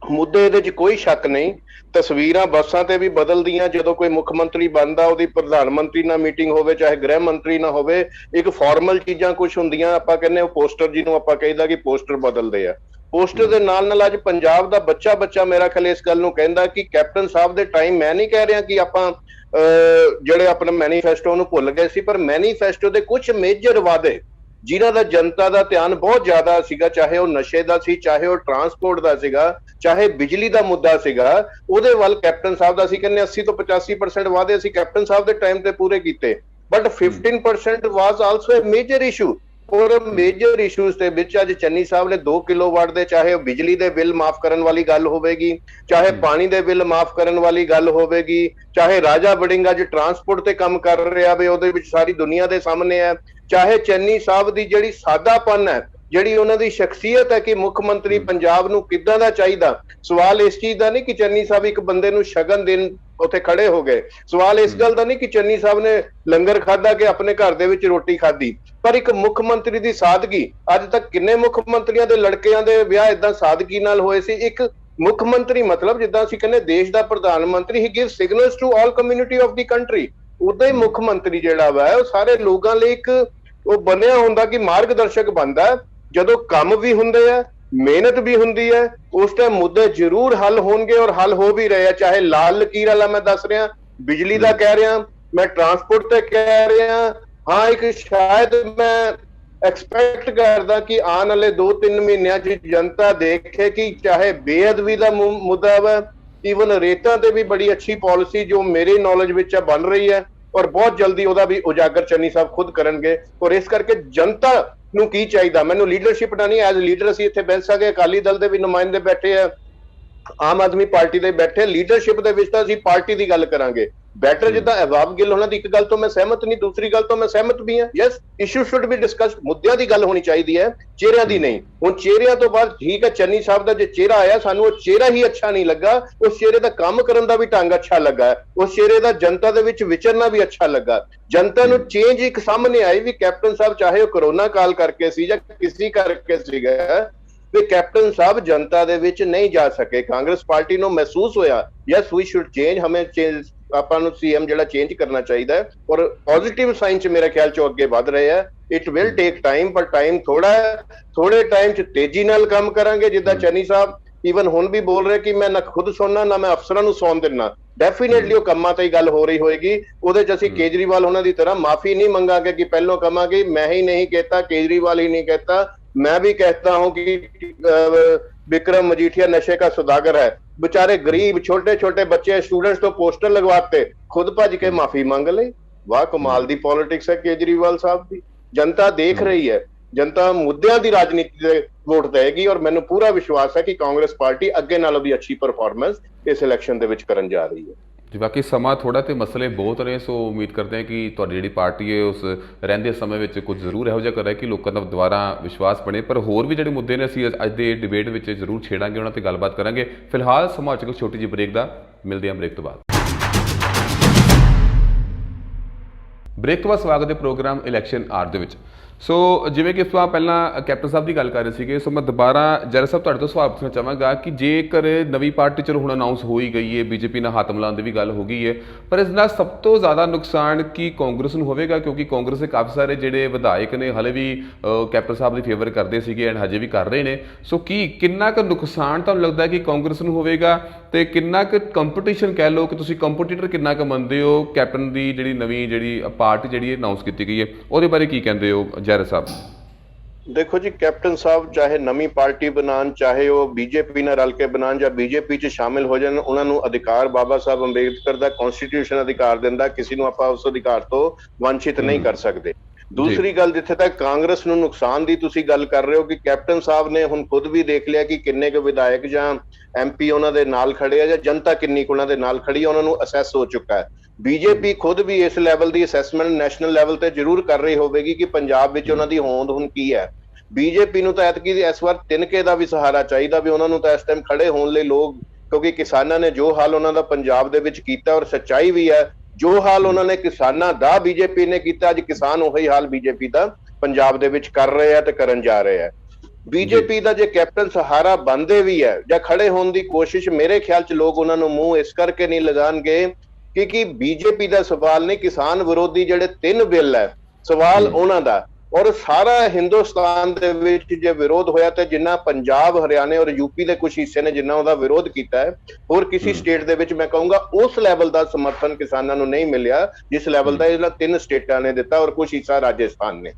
ਮੁੱਦੇ ਇਹਦੇ 'ਚ ਕੋਈ ਸ਼ੱਕ ਨਹੀਂ, ਤਸਵੀਰਾਂ ਬੱਸਾਂ ਤੇ ਵੀ ਬਦਲਦੀਆਂ। ਜਦੋਂ ਕੋਈ ਮੁੱਖ ਮੰਤਰੀ ਬਣਦਾ, ਉਹਦੀ ਪ੍ਰਧਾਨ ਮੰਤਰੀ ਨਾਲ ਮੀਟਿੰਗ ਹੋਵੇ, ਚਾਹੇ ਗ੍ਰਹਿ ਮੰਤਰੀ ਨਾਲ ਹੋਵੇ, ਇੱਕ ਫਾਰਮਲ ਚੀਜ਼ਾਂ ਕੁਝ ਹੁੰਦੀਆਂ। ਆਪਾਂ ਕਹਿੰਦੇ ਉਹ ਪੋਸਟਰ, ਜਿਹਨੂੰ ਆਪਾਂ ਕਹਿੰਦਾ ਕਿ ਪੋਸਟਰ ਬਦਲਦੇ ਆ। ਪੋਸਟਰ ਦੇ ਨਾਲ ਅੱਜ ਪੰਜਾਬ ਦਾ ਬੱਚਾ ਮੇਰਾ ਖਿਆਲ ਇਸ ਗੱਲ ਨੂੰ ਕਹਿੰਦਾ ਕਿ ਕੈਪਟਨ ਸਾਹਿਬ ਦੇ ਟਾਈਮ, ਮੈਂ ਨਹੀਂ ਕਹਿ ਰਿਹਾ ਕਿ ਆਪਾਂ ਜਿਹੜੇ ਆਪਣਾ ਮੈਨੀਫੈਸਟੋ ਨੂੰ ਭੁੱਲ ਗਏ ਸੀ, ਪਰ ਮੈਨੀਫੈਸਟੋ ਦੇ ਕੁਝ ਮੇਜਰ ਵਾਅਦੇ ਜਿਨ੍ਹਾਂ ਦਾ ਜਨਤਾ ਦਾ ਧਿਆਨ ਬਹੁਤ ਜ਼ਿਆਦਾ ਸੀਗਾ, ਚਾਹੇ ਉਹ ਨਸ਼ੇ ਦਾ ਸੀ, ਚਾਹੇ ਉਹ ਟਰਾਂਸਪੋਰਟ ਦਾ ਸੀਗਾ, ਚਾਹੇ ਬਿਜਲੀ ਦਾ ਮੁੱਦਾ ਸੀਗਾ, ਉਹਦੇ ਵੱਲ ਕੈਪਟਨ ਸਾਹਿਬ ਦਾ, ਅਸੀਂ ਕਹਿੰਦੇ 80 ਤੋਂ 85% ਵਾਅਦੇ ਅਸੀਂ ਕੈਪਟਨ ਸਾਹਿਬ ਦੇ ਟਾਈਮ ਤੇ ਪੂਰੇ ਕੀਤੇ। But 15% was also a major issue. ਔਰ ਮੇਜਰ ਇਸ਼ੂਜ਼ ਦੇ ਵਿੱਚ ਅੱਜ ਚੰਨੀ ਸਾਹਿਬ ਨੇ 2 ਕਿਲੋਵਾਟ ਦੇ, ਚਾਹੇ ਉਹ ਬਿਜਲੀ ਦੇ ਬਿੱਲ ਮਾਫ ਕਰਨ ਵਾਲੀ ਗੱਲ ਹੋਵੇਗੀ, ਚਾਹੇ ਪਾਣੀ ਦੇ ਬਿੱਲ ਮਾਫ ਕਰਨ ਵਾਲੀ ਗੱਲ ਹੋਵੇਗੀ, ਚਾਹੇ ਰਾਜਾ ਵੜਿੰਗ ਅੱਜ ਟਰਾਂਸਪੋਰਟ ਤੇ ਕੰਮ ਕਰ ਰਿਹਾ ਵੇ, ਉਹਦੇ ਵਿੱਚ ਸਾਰੀ ਦੁਨੀਆ ਦੇ ਸਾਹਮਣੇ ਹੈ, ਚਾਹੇ ਚੰਨੀ ਸਾਹਿਬ ਦੀ ਜਿਹੜੀ ਸਾਦਾਪਨ ਹੈ, ਜਿਹੜੀ ਉਹਨਾਂ ਦੀ ਸ਼ਖਸੀਅਤ ਹੈ ਕਿ ਮੁੱਖ ਮੰਤਰੀ ਪੰਜਾਬ ਨੂੰ ਕਿੱਦਾਂ ਦਾ ਚਾਹੀਦਾ। ਸਵਾਲ ਇਸ ਚੀਜ਼ ਦਾ ਨਹੀਂ ਕਿ ਚੰਨੀ ਸਾਹਿਬ ਇੱਕ ਬੰਦੇ ਨੂੰ ਸ਼ਗਨ ਦੇਣ ਉੱਥੇ ਖੜੇ ਹੋ ਗਏ। ਸਵਾਲ ਇਸ ਗੱਲ ਦਾ ਨਹੀਂ ਕਿ ਚੰਨੀ ਸਾਹਿਬ ਨੇ ਲੰਗਰ ਖਾਧਾ ਕਿ ਆਪਣੇ ਘਰ ਦੇ ਵਿੱਚ ਰੋਟੀ ਖਾਧੀ, ਪਰ ਇੱਕ ਮੁੱਖ ਮੰਤਰੀ ਦੀ ਸਾਦਗੀ। ਅੱਜ ਤੱਕ ਕਿੰਨੇ ਮੁੱਖ ਮੰਤਰੀਆਂ ਦੇ ਲੜਕਿਆਂ ਦੇ ਵਿਆਹ ਏਦਾਂ ਸਾਦਗੀ ਨਾਲ ਹੋਏ ਸੀ। ਇੱਕ ਮੁੱਖ ਮੰਤਰੀ ਮਤਲਬ ਜਿੱਦਾਂ ਅਸੀਂ ਕਹਿੰਦੇ ਦੇਸ਼ ਦਾ ਪ੍ਰਧਾਨ ਮੰਤਰੀ, he give signals to all community of the country. ਉਦਾਂ ਹੀ ਮੁੱਖ ਮੰਤਰੀ ਜਿਹੜਾ ਵਾ ਉਹ ਸਾਰੇ ਲੋਕਾਂ ਲਈ ਇੱਕ ਉਹ ਬਣਿਆ ਹੁੰਦਾ ਕਿ ਮਾਰਗਦਰਸ਼ਕ ਬਣਦਾ। ਜਦੋਂ ਕੰਮ ਵੀ ਹੁੰਦੇ ਆ, ਮਿਹਨਤ ਵੀ ਹੁੰਦੀ ਹੈ, ਉਸ ਟਾਈਮ ਮੁੱਦੇ ਜ਼ਰੂਰ ਹੱਲ ਹੋਣਗੇ ਔਰ ਹੱਲ ਹੋ ਵੀ ਰਹੇ ਆ। ਚਾਹੇ ਲਾਲ ਲਕੀਰ ਵਾਲਾ ਮੈਂ ਦੱਸ ਰਿਹਾ, ਬਿਜਲੀ ਦਾ ਕਹਿ ਰਿਹਾ, ਮੈਂ ਟਰਾਂਸਪੋਰਟ ਤੇ ਕਹਿ ਰਿਹਾ। ਹਾਂ, ਇੱਕ ਸ਼ਾਇਦ ਮੈਂ ਐਕਸਪੈਕਟ ਕਰਦਾ ਕਿ ਆਉਣ ਵਾਲੇ 2-3 ਮਹੀਨਿਆਂ 'ਚ ਜਨਤਾ ਦੇਖੇ ਕਿ ਚਾਹੇ ਬੇਅਦਬੀ ਦਾ ਮੁੱਦਾ ਵਾ, ਈਵਨ ਰੇਟਾਂ ਤੇ ਵੀ ਬੜੀ ਅੱਛੀ ਪਾਲਿਸੀ ਜੋ ਮੇਰੀ ਨੌਲੇਜ ਵਿੱਚ ਬਣ ਰਹੀ ਹੈ ਔਰ ਬਹੁਤ ਜਲਦੀ ਉਹਦਾ ਵੀ ਉਜਾਗਰ ਚੰਨੀ ਸਾਹਿਬ ਖੁਦ ਕਰਨਗੇ। ਔਰ ਇਸ ਕਰਕੇ ਜਨਤਾ ਨੂੰ ਕੀ ਚਾਹੀਦਾ, ਮੈਨੂੰ ਲੀਡਰਸ਼ਿਪ ਨਾ ਨਹੀਂ, ਐਜ਼ ਲੀਡਰ ਅਸੀਂ ਇੱਥੇ ਬੈਠ ਸਕਦੇ। ਅਕਾਲੀ ਦਲ ਦੇ ਵੀ ਨੁਮਾਇੰਦੇ ਬੈਠੇ ਆ, ਆਮ ਆਦਮੀ ਪਾਰਟੀ ਦੇ ਬੈਠੇ। ਲੀਡਰਸ਼ਿਪ ਦੇ ਵਿੱਚ ਤਾਂ ਅਸੀਂ ਪਾਰਟੀ ਦੀ ਗੱਲ ਕਰਾਂਗੇ, ਬੈਟਰ ਜਿੱਦਾਂ ਅਹਿਬਾਬ ਗਿੱਲ ਉਹਨਾਂ ਦੀ ਇੱਕ ਗੱਲ ਤੋਂ ਮੈਂ ਸਹਿਮਤ ਨਹੀਂ, ਦੂਸਰੀ ਗੱਲ ਤੋਂ ਮੈਂ ਸਹਿਮਤ ਵੀ ਹਾਂ। Yes, issue should be discussed, ਮੁੱਦਿਆਂ ਦੀ ਗੱਲ ਹੋਣੀ ਚਾਹੀਦੀ ਹੈ, ਚਿਹਰਿਆਂ ਦੀ ਨਹੀਂ। ਹੁਣ ਚਿਹਰਿਆਂ ਤੋਂ ਬਾਅਦ ਠੀਕ ਹੈ, ਚੰਨੀ ਸਾਹਿਬ ਦਾ ਜੇ ਚਿਹਰਾ ਆਇਆ, ਸਾਨੂੰ ਉਹ ਚਿਹਰਾ ਹੀ ਅੱਛਾ ਨਹੀਂ ਲੱਗਾ, ਉਸ ਚਿਹਰੇ ਦਾ ਕੰਮ ਕਰਨ ਦਾ ਵੀ ਢੰਗ ਅੱਛਾ ਲੱਗਾ, ਉਸ ਚਿਹਰੇ ਦਾ ਜਨਤਾ ਦੇ ਵਿੱਚ ਵਿਚਰਨਾ ਵੀ ਅੱਛਾ ਲੱਗਾ। ਜਨਤਾ ਨੂੰ ਚੇਂਜ ਇੱਕ ਸਾਹਮਣੇ ਆਈ ਵੀ ਕੈਪਟਨ ਸਾਹਿਬ ਚਾਹੇ ਉਹ ਕਰੋਨਾ ਕਾਲ ਕਰਕੇ ਸੀ ਜਾਂ ਕਿਸੇ ਕਰਕੇ ਸੀਗਾ, ਵੀ ਕੈਪਟਨ ਸਾਹਿਬ ਜਨਤਾ ਦੇ ਵਿੱਚ ਨਹੀਂ ਜਾ ਸਕੇ। ਕਾਂਗਰਸ ਪਾਰਟੀ ਨੂੰ ਮਹਿਸੂਸ ਹੋਇਆ ਯੈਸ ਵੀ ਸ਼ੁਡ ਚੇਂਜ, ਹਮੇं ਚੇਂਜ, ਆਪਾਂ ਨੂੰ ਸੀਐਮ ਜਿਹੜਾ ਚੇਂਜ ਕਰਨਾ ਚਾਹੀਦਾ ਹੈ, ਔਰ ਪੋਜ਼ਿਟਿਵ ਸਾਈਨ ਚ ਮੇਰੇ ਖਿਆਲ ਚੋਂ ਅੱਗੇ ਵਧ ਰਹੇ ਆ। ਇਟ ਵਿਲ ਟੇਕ ਟਾਈਮ, ਪਰ ਟਾਈਮ ਥੋੜਾ ਹੈ, ਥੋੜੇ ਟਾਈਮ ਚ ਤੇਜ਼ੀ ਨਾਲ ਕੰਮ ਕਰਾਂਗੇ। ਜਿੱਦਾਂ ਚੰਨੀ ਸਾਹਿਬ ਈਵਨ ਹੁਣ ਵੀ ਬੋਲ ਰਹੇ ਕਿ ਮੈਂ ਨਾ ਖੁਦ ਸੁਣਨਾ ਨਾ ਮੈਂ ਅਫਸਰਾਂ ਨੂੰ ਸੌਣ ਦਿੰਨਾ, ਡੈਫੀਨੇਟਲੀ ਉਹ ਕੰਮਾਂ ਤੇ ਹੀ ਗੱਲ ਹੋ ਰਹੀ ਹੋਏਗੀ। ਉਹਦੇ ਚ ਅਸੀਂ ਕੇਜਰੀਵਾਲ ਉਹਨਾਂ ਦੀ ਤਰ੍ਹਾਂ ਮਾਫੀ ਨਹੀਂ ਮੰਗਾਂਗੇ ਕਿ ਪਹਿਲੋਂ ਕਹਾਂਗੇ ਮੈਂ ਹੀ ਨਹੀਂ कहता, केजरीवाल ही नहीं कहता, मैं भी कहता हूं कि विक्रम मजीठिया नशे का सौदागर है। बेचारे गरीब छोटे छोटे बच्चे स्टूडेंट्स तो पोस्टर लगवाते, खुद भज के माफी मांग ले। वाह कमाल दी पॉलिटिक्स है केजरीवाल साहब की। जनता देख रही है, जनता मुद्दਿਆਂ ਦੀ ਰਾਜਨੀਤੀ ਤੇ ਵੋਟ ਦੇਗੀ, ਔਰ ਮੈਨੂੰ ਪੂਰਾ ਵਿਸ਼ਵਾਸ ਹੈ ਕਿ ਕਾਂਗਰਸ ਪਾਰਟੀ ਅੱਗੇ ਨਾਲੋਂ ਵੀ ਅੱਛੀ ਪਰਫਾਰਮੈਂਸ ਇਸ ਇਲੈਕਸ਼ਨ ਦੇ ਵਿੱਚ ਕਰਨ ਜਾ ਰਹੀ ਹੈ। ਜੀ ਬਾਕੀ ਸਮਾਂ ਥੋੜਾ ਤੇ ਮਸਲੇ ਬਹੁਤ ਨੇ, ਸੋ ਉਮੀਦ ਕਰਦੇ ਹਾਂ ਕਿ ਤੁਹਾਡੀ ਜਿਹੜੀ ਪਾਰਟੀ ਹੈ ਉਸ ਰਹਿੰਦੇ ਸਮੇਂ ਵਿੱਚ ਕੁਝ ਜ਼ਰੂਰ ਇਹੋ ਜਿਹਾ ਕਰੇ ਕਿ ਲੋਕਾਂ ਦਾ ਦੁਬਾਰਾ ਵਿਸ਼ਵਾਸ ਬਣੇ। ਪਰ ਹੋਰ ਵੀ ਜਿਹੜੇ ਮੁੱਦੇ ਨੇ ਅਸੀਂ ਅੱਜ ਦੇ ਡਿਬੇਟ ਵਿੱਚ ਜ਼ਰੂਰ ਛੇੜਾਂਗੇ, ਉਹਨਾਂ ਤੇ ਗੱਲਬਾਤ ਕਰਾਂਗੇ। ਫਿਲਹਾਲ ਸਮਾਂ ਚ ਛੋਟੀ ਜਿਹੀ ਬ੍ਰੇਕ ਦਾ, ਮਿਲਦੇ ਹਾਂ ਬ੍ਰੇਕ ਤੋਂ ਬਾਅਦ। ਬ੍ਰੇਕ ਤੋਂ ਬਾਅਦ ਸਵਾਗਤ ਹੈ ਪ੍ਰੋਗਰਾਮ ਇਲੈਕਸ਼ਨ ਆਰ ਦੇ ਵਿੱਚ। ਸੋ ਜਿਵੇਂ ਕਿ ਆਪਾਂ ਪਹਿਲਾਂ ਕੈਪਟਨ ਸਾਹਿਬ ਦੀ ਗੱਲ ਕਰ ਰਹੇ ਸੀਗੇ, ਸੋ ਮੈਂ ਦੁਬਾਰਾ ਜੈਰਾ ਸਾਹਿਬ ਤੁਹਾਡੇ ਤੋਂ ਸਵਾਲ ਪੁੱਛਣਾ ਚਾਹਾਂਗਾ ਕਿ ਜੇਕਰ ਨਵੀਂ ਪਾਰਟੀ ਚਲੋ ਹੁਣ ਅਨਾਊਂਸ ਹੋ ਹੀ ਗਈ ਹੈ, ਬੀਜੇਪੀ ਨਾਲ ਹੱਥ ਮਿਲਾਉਣ ਦੀ ਵੀ ਗੱਲ ਹੋ ਗਈ ਹੈ, ਪਰ ਇਸ ਨਾਲ ਸਭ ਤੋਂ ਜ਼ਿਆਦਾ ਨੁਕਸਾਨ ਕੀ ਕਾਂਗਰਸ ਨੂੰ ਹੋਵੇਗਾ? ਕਿਉਂਕਿ ਕਾਂਗਰਸ ਦੇ ਕਾਫੀ ਸਾਰੇ ਜਿਹੜੇ ਵਿਧਾਇਕ ਨੇ ਹਲੇ ਵੀ ਕੈਪਟਨ ਸਾਹਿਬ ਦੀ ਫੇਵਰ ਕਰਦੇ ਸੀਗੇ ਐਂਡ ਹਜੇ ਵੀ ਕਰ ਰਹੇ ਨੇ। ਸੋ ਕਿੰਨਾ ਕੁ ਨੁਕਸਾਨ ਤੁਹਾਨੂੰ ਲੱਗਦਾ ਕਿ ਕਾਂਗਰਸ ਨੂੰ ਹੋਵੇਗਾ, ਤੇ ਕਿੰਨਾ ਕੁ ਕੰਪੀਟੀਸ਼ਨ ਕਹਿ ਲਓ ਕਿ ਤੁਸੀਂ ਕੰਪੀਟੀਟਰ ਕਿੰਨਾ ਕੁ ਮੰਨਦੇ ਹੋ ਕੈਪਟਨ ਦੀ ਜਿਹੜੀ ਨਵੀਂ ਜਿਹੜੀ ਪਾਰਟੀ ਜਿਹੜੀ ਅਨਾਊਂਸ ਕੀਤੀ ਗਈ ਹੈ, ਉਹਦੇ ਬਾਰੇ ਕੀ ਕਹਿੰਦੇ ਹੋ ਜੈਰਾ ਸਾਹਿਬ? ਦੇਖੋ ਜੀ, ਕੈਪਟਨ ਸਾਹਿਬ ਚਾਹੇ ਨਵੀਂ ਪਾਰਟੀ ਬਣਾਉਣ, ਚਾਹੇ ਉਹ ਬੀਜੇਪੀ ਨਾਲ ਰਲ ਕੇ ਬਣਾਉਣ ਜਾਂ ਬੀਜੇਪੀ 'ਚ ਸ਼ਾਮਿਲ ਹੋ ਜਾਣ, ਉਹਨਾਂ ਨੂੰ ਅਧਿਕਾਰ ਬਾਬਾ ਸਾਹਿਬ ਅੰਬੇਦਕਰ ਦਾ ਕਨਸਟੀਟਿਊਸ਼ਨ ਅਧਿਕਾਰ ਦਿੰਦਾ, ਕਿਸੇ ਨੂੰ ਆਪਾਂ ਉਸ ਅਧਿਕਾਰ ਤੋਂ ਵਾਂਛਿਤ ਨਹੀਂ ਕਰ ਸਕਦੇ। ਦੂਸਰੀ ਗੱਲ, ਜਿੱਥੇ ਤੱਕ ਕਾਂਗਰਸ ਨੂੰ ਨੁਕਸਾਨ ਦੀ ਤੁਸੀਂ ਗੱਲ ਕਰ ਰਹੇ ਹੋ ਕਿ ਕੈਪਟਨ ਸਾਹਿਬ ਨੇ ਹੁਣ ਖੁਦ ਵੀ ਦੇਖ ਲਿਆ ਕਿ ਕਿੰਨੇ ਕੁ ਵਿਧਾਇਕ ਜਾਂ ਐਮਪੀ ਉਹਨਾਂ ਦੇ ਨਾਲ ਖੜੇ ਆ ਜਾਂ ਜਨਤਾ ਕਿੰਨੀ ਕੁ ਉਹਨਾਂ ਦੇ ਨਾਲ ਖੜੀ ਆ, ਉਹਨਾਂ ਨੂੰ ਅਸੈਸ ਹੋ ਚੁੱਕਾ ਹੈ। ਬੀਜੇਪੀ ਖੁਦ ਵੀ ਇਸ ਲੈਵਲ ਦੀ ਅਸੈਸਮੈਂਟ ਨੈਸ਼ਨਲ ਲੈਵਲ ਤੇ ਜ਼ਰੂਰ ਕਰ ਰਹੀ ਹੋਵੇਗੀ ਕਿ ਪੰਜਾਬ ਵਿੱਚ ਉਹਨਾਂ ਦੀ ਹੋਂਦ ਹੁਣ ਕੀ ਹੈ। ਬੀਜੇਪੀ ਨੂੰ ਤਾਂ ਐਤਕੀ ਇਸ ਵਾਰ ਤਿਨਕੇ ਦਾ ਵੀ ਸਹਾਰਾ ਚਾਹੀਦਾ ਵੀ ਉਹਨਾਂ ਨੂੰ ਤਾਂ ਇਸ ਟਾਈਮ ਖੜੇ ਹੋਣ ਲਈ ਲੋਕ, ਕਿਉਂਕਿ ਕਿਸਾਨਾਂ ਨੇ ਜੋ ਹਾਲ ਉਹਨਾਂ ਦਾ ਪੰਜਾਬ ਦੇ ਵਿੱਚ ਕੀਤਾ, ਔਰ ਸੱਚਾਈ ਵੀ ਹੈ, ਜੋ ਹਾਲ ਉਹਨਾਂ ਨੇ ਕਿਸਾਨਾਂ ਦਾ ਬੀਜੇਪੀ ਨੇ ਕੀਤਾ, ਅੱਜ ਕਿਸਾਨ ਉਹੀ ਹਾਲ ਬੀਜੇਪੀ ਦਾ ਪੰਜਾਬ ਦੇ ਵਿੱਚ ਕਰ ਰਹੇ ਆ ਤੇ ਕਰਨ ਜਾ ਰਹੇ ਆ। ਬੀਜੇਪੀ ਦਾ ਜੇ ਕੈਪਟਨ ਸਹਾਰਾ ਬਣਦੇ ਵੀ ਹੈ ਜਾਂ ਖੜੇ ਹੋਣ ਦੀ ਕੋਸ਼ਿਸ਼, ਮੇਰੇ ਖਿਆਲ ਚ ਲੋਕ ਉਹਨਾਂ ਨੂੰ ਮੂੰਹ ਇਸ ਕਰਕੇ ਨਹੀਂ ਲਗਾਉਣਗੇ ਕਿਉਂਕਿ ਬੀਜੇਪੀ ਦਾ ਸਵਾਲ ਨਹੀਂ, ਕਿਸਾਨ ਵਿਰੋਧੀ ਜਿਹੜੇ 3 ਬਿੱਲ ਹੈ ਸਵਾਲ ਉਹਨਾਂ ਦਾ, ਔਰ ਸਾਰਾ ਹਿੰਦੁਸਤਾਨ ਦੇ ਵਿੱਚ ਜੇ ਵਿਰੋਧ ਹੋਇਆ ਤੇ ਜਿੰਨਾ ਪੰਜਾਬ, ਹਰਿਆਣੇ ਔਰ ਯੂਪੀ ਦੇ ਕੁਝ ਹਿੱਸੇ ਨੇ ਜਿੰਨਾ ਉਹਦਾ ਵਿਰੋਧ ਕੀਤਾ ਹੈ, ਹੋਰ ਕਿਸੇ ਸਟੇਟ ਦੇ ਵਿੱਚ ਮੈਂ ਕਹੂੰਗਾ ਉਸ ਲੈਵਲ ਦਾ ਸਮਰਥਨ ਕਿਸਾਨਾਂ ਨੂੰ ਨਹੀਂ ਮਿਲਿਆ ਜਿਸ ਲੈਵਲ ਦਾ ਇਹਨਾਂ 3 ਸਟੇਟਾਂ ਨੇ ਦਿੱਤਾ, ਔਰ ਕੁਝ ਹਿੱਸਾ ਰਾਜਸਥਾਨ ਨੇ।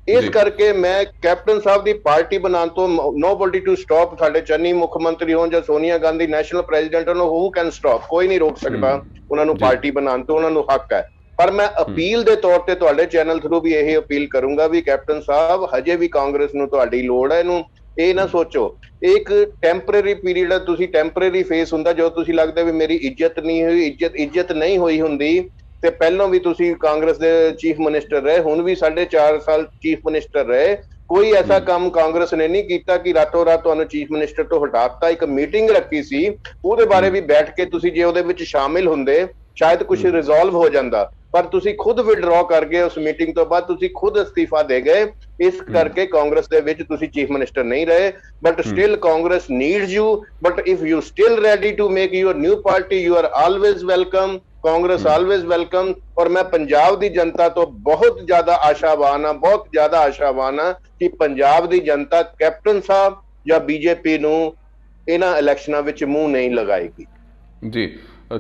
ਇਸ ਕਰਕੇ ਮੈਂ ਕੈਪਟਨ ਸਾਹਿਬ ਦੀ ਪਾਰਟੀ ਬਣਾਉਣ ਤੋਂ, ਨੋਬਡੀ ਟੂ ਸਟਾਪ, ਸਾਡੇ ਚੰਨੀ ਮੁੱਖ ਮੰਤਰੀ ਹੋਣ ਜਾਂ ਸੋਨੀਆ ਗਾਂਧੀ ਨੈਸ਼ਨਲ ਪ੍ਰੈਜ਼ੀਡੈਂਟ ਹੋਣ, ਹੂ ਕੈਨ ਸਟਾਪ, ਕੋਈ ਨਹੀਂ ਰੋਕ ਸਕਦਾ ਉਹਨਾਂ ਨੂੰ ਪਾਰਟੀ ਬਣਾਉਣ ਤੋਂ, ਉਹਨਾਂ ਨੂੰ ਹੱਕ ਹੈ। ਪਰ ਮੈਂ ਅਪੀਲ ਦੇ ਤੌਰ ਤੇ ਤੁਹਾਡੇ ਚੈਨਲ ਥਰੂ ਵੀ ਇਹ ਅਪੀਲ ਕਰੂੰਗਾ ਵੀ ਕੈਪਟਨ ਸਾਹਿਬ ਹਜੇ ਵੀ ਕਾਂਗਰਸ ਨੂੰ ਤੁਹਾਡੀ ਲੋੜ ਹੈ। ਇਹਨੂੰ ਇਹ ਨਾ ਸੋਚੋ ਇੱਕ ਟੈਂਪਰੇਰੀ ਪੀਰੀਅਡ ਹੈ, ਤੁਸੀਂ ਟੈਂਪਰੇਰੀ ਫੇਸ ਹੁੰਦਾ ਜਦੋਂ ਤੁਸੀਂ ਲੱਗਦਾ ਵੀ ਮੇਰੀ ਇੱਜ਼ਤ ਨਹੀਂ ਹੋਈ, ਇੱਜ਼ਤ ਨਹੀਂ ਹੋਈ ਹੁੰਦੀ ਤੇ ਪਹਿਲਾਂ ਵੀ ਤੁਸੀਂ ਕਾਂਗਰਸ ਦੇ ਚੀਫ ਮਿਨਿਸਟਰ ਰਹੇ, ਹੁਣ ਵੀ 4.5 ਸਾਲ ਚੀਫ ਮਿਨਿਸਟਰ ਰਹੇ, ਕੋਈ ਐਸਾ ਕੰਮ ਕਾਂਗਰਸ ਨੇ ਨਹੀਂ ਕੀਤਾ ਕਿ ਰਾਤੋਂ ਰਾਤ ਤੁਹਾਨੂੰ ਚੀਫ ਮਿਨਿਸਟਰ ਤੋਂ ਹਟਾਤਾ। ਇੱਕ ਮੀਟਿੰਗ ਰੱਖੀ ਸੀ, ਉਹਦੇ ਬਾਰੇ ਵੀ ਬੈਠ ਕੇ ਤੁਸੀਂ ਜੇ ਉਹਦੇ ਵਿੱਚ ਸ਼ਾਮਿਲ ਹੁੰਦੇ ਸ਼ਾਇਦ ਕੁਝ ਰਿਜ਼ੋਲਵ ਹੋ ਜਾਂਦਾ, ਪਰ ਤੁਸੀਂ ਖੁਦ ਵਿਡਰਾ ਕਰ ਗਏ ਉਸ ਮੀਟਿੰਗ ਤੋਂ ਬਾਅਦ, ਤੁਸੀਂ ਖੁਦ ਅਸਤੀਫਾ ਦੇ ਗਏ, ਇਸ ਕਰਕੇ ਕਾਂਗਰਸ ਦੇ ਵਿੱਚ ਤੁਸੀਂ ਚੀਫ ਮਿਨਿਸਟਰ ਨਹੀਂ ਰਹੇ। But still Congress needs you, but if you still ready to make your new party, you are always welcome, Congress always welcome. ਔਰ ਮੈਂ ਪੰਜਾਬ ਦੀ ਜਨਤਾ ਤੋਂ ਬਹੁਤ ਜ਼ਿਆਦਾ ਆਸ਼ਾਵਾਨ ਹਾਂ, ਬਹੁਤ ਜ਼ਿਆਦਾ ਆਸ਼ਾਵਾਨ ਹਾਂ ਕਿ ਪੰਜਾਬ ਦੀ ਜਨਤਾ ਕੈਪਟਨ ਸਾਹਿਬ ਜਾਂ ਬੀਜੇਪੀ ਨੂੰ ਇਹਨਾਂ ਇਲੈਕਸ਼ਨਾਂ ਵਿੱਚ ਮੂੰਹ ਨਹੀਂ ਲਗਾਏਗੀ। ਜੀ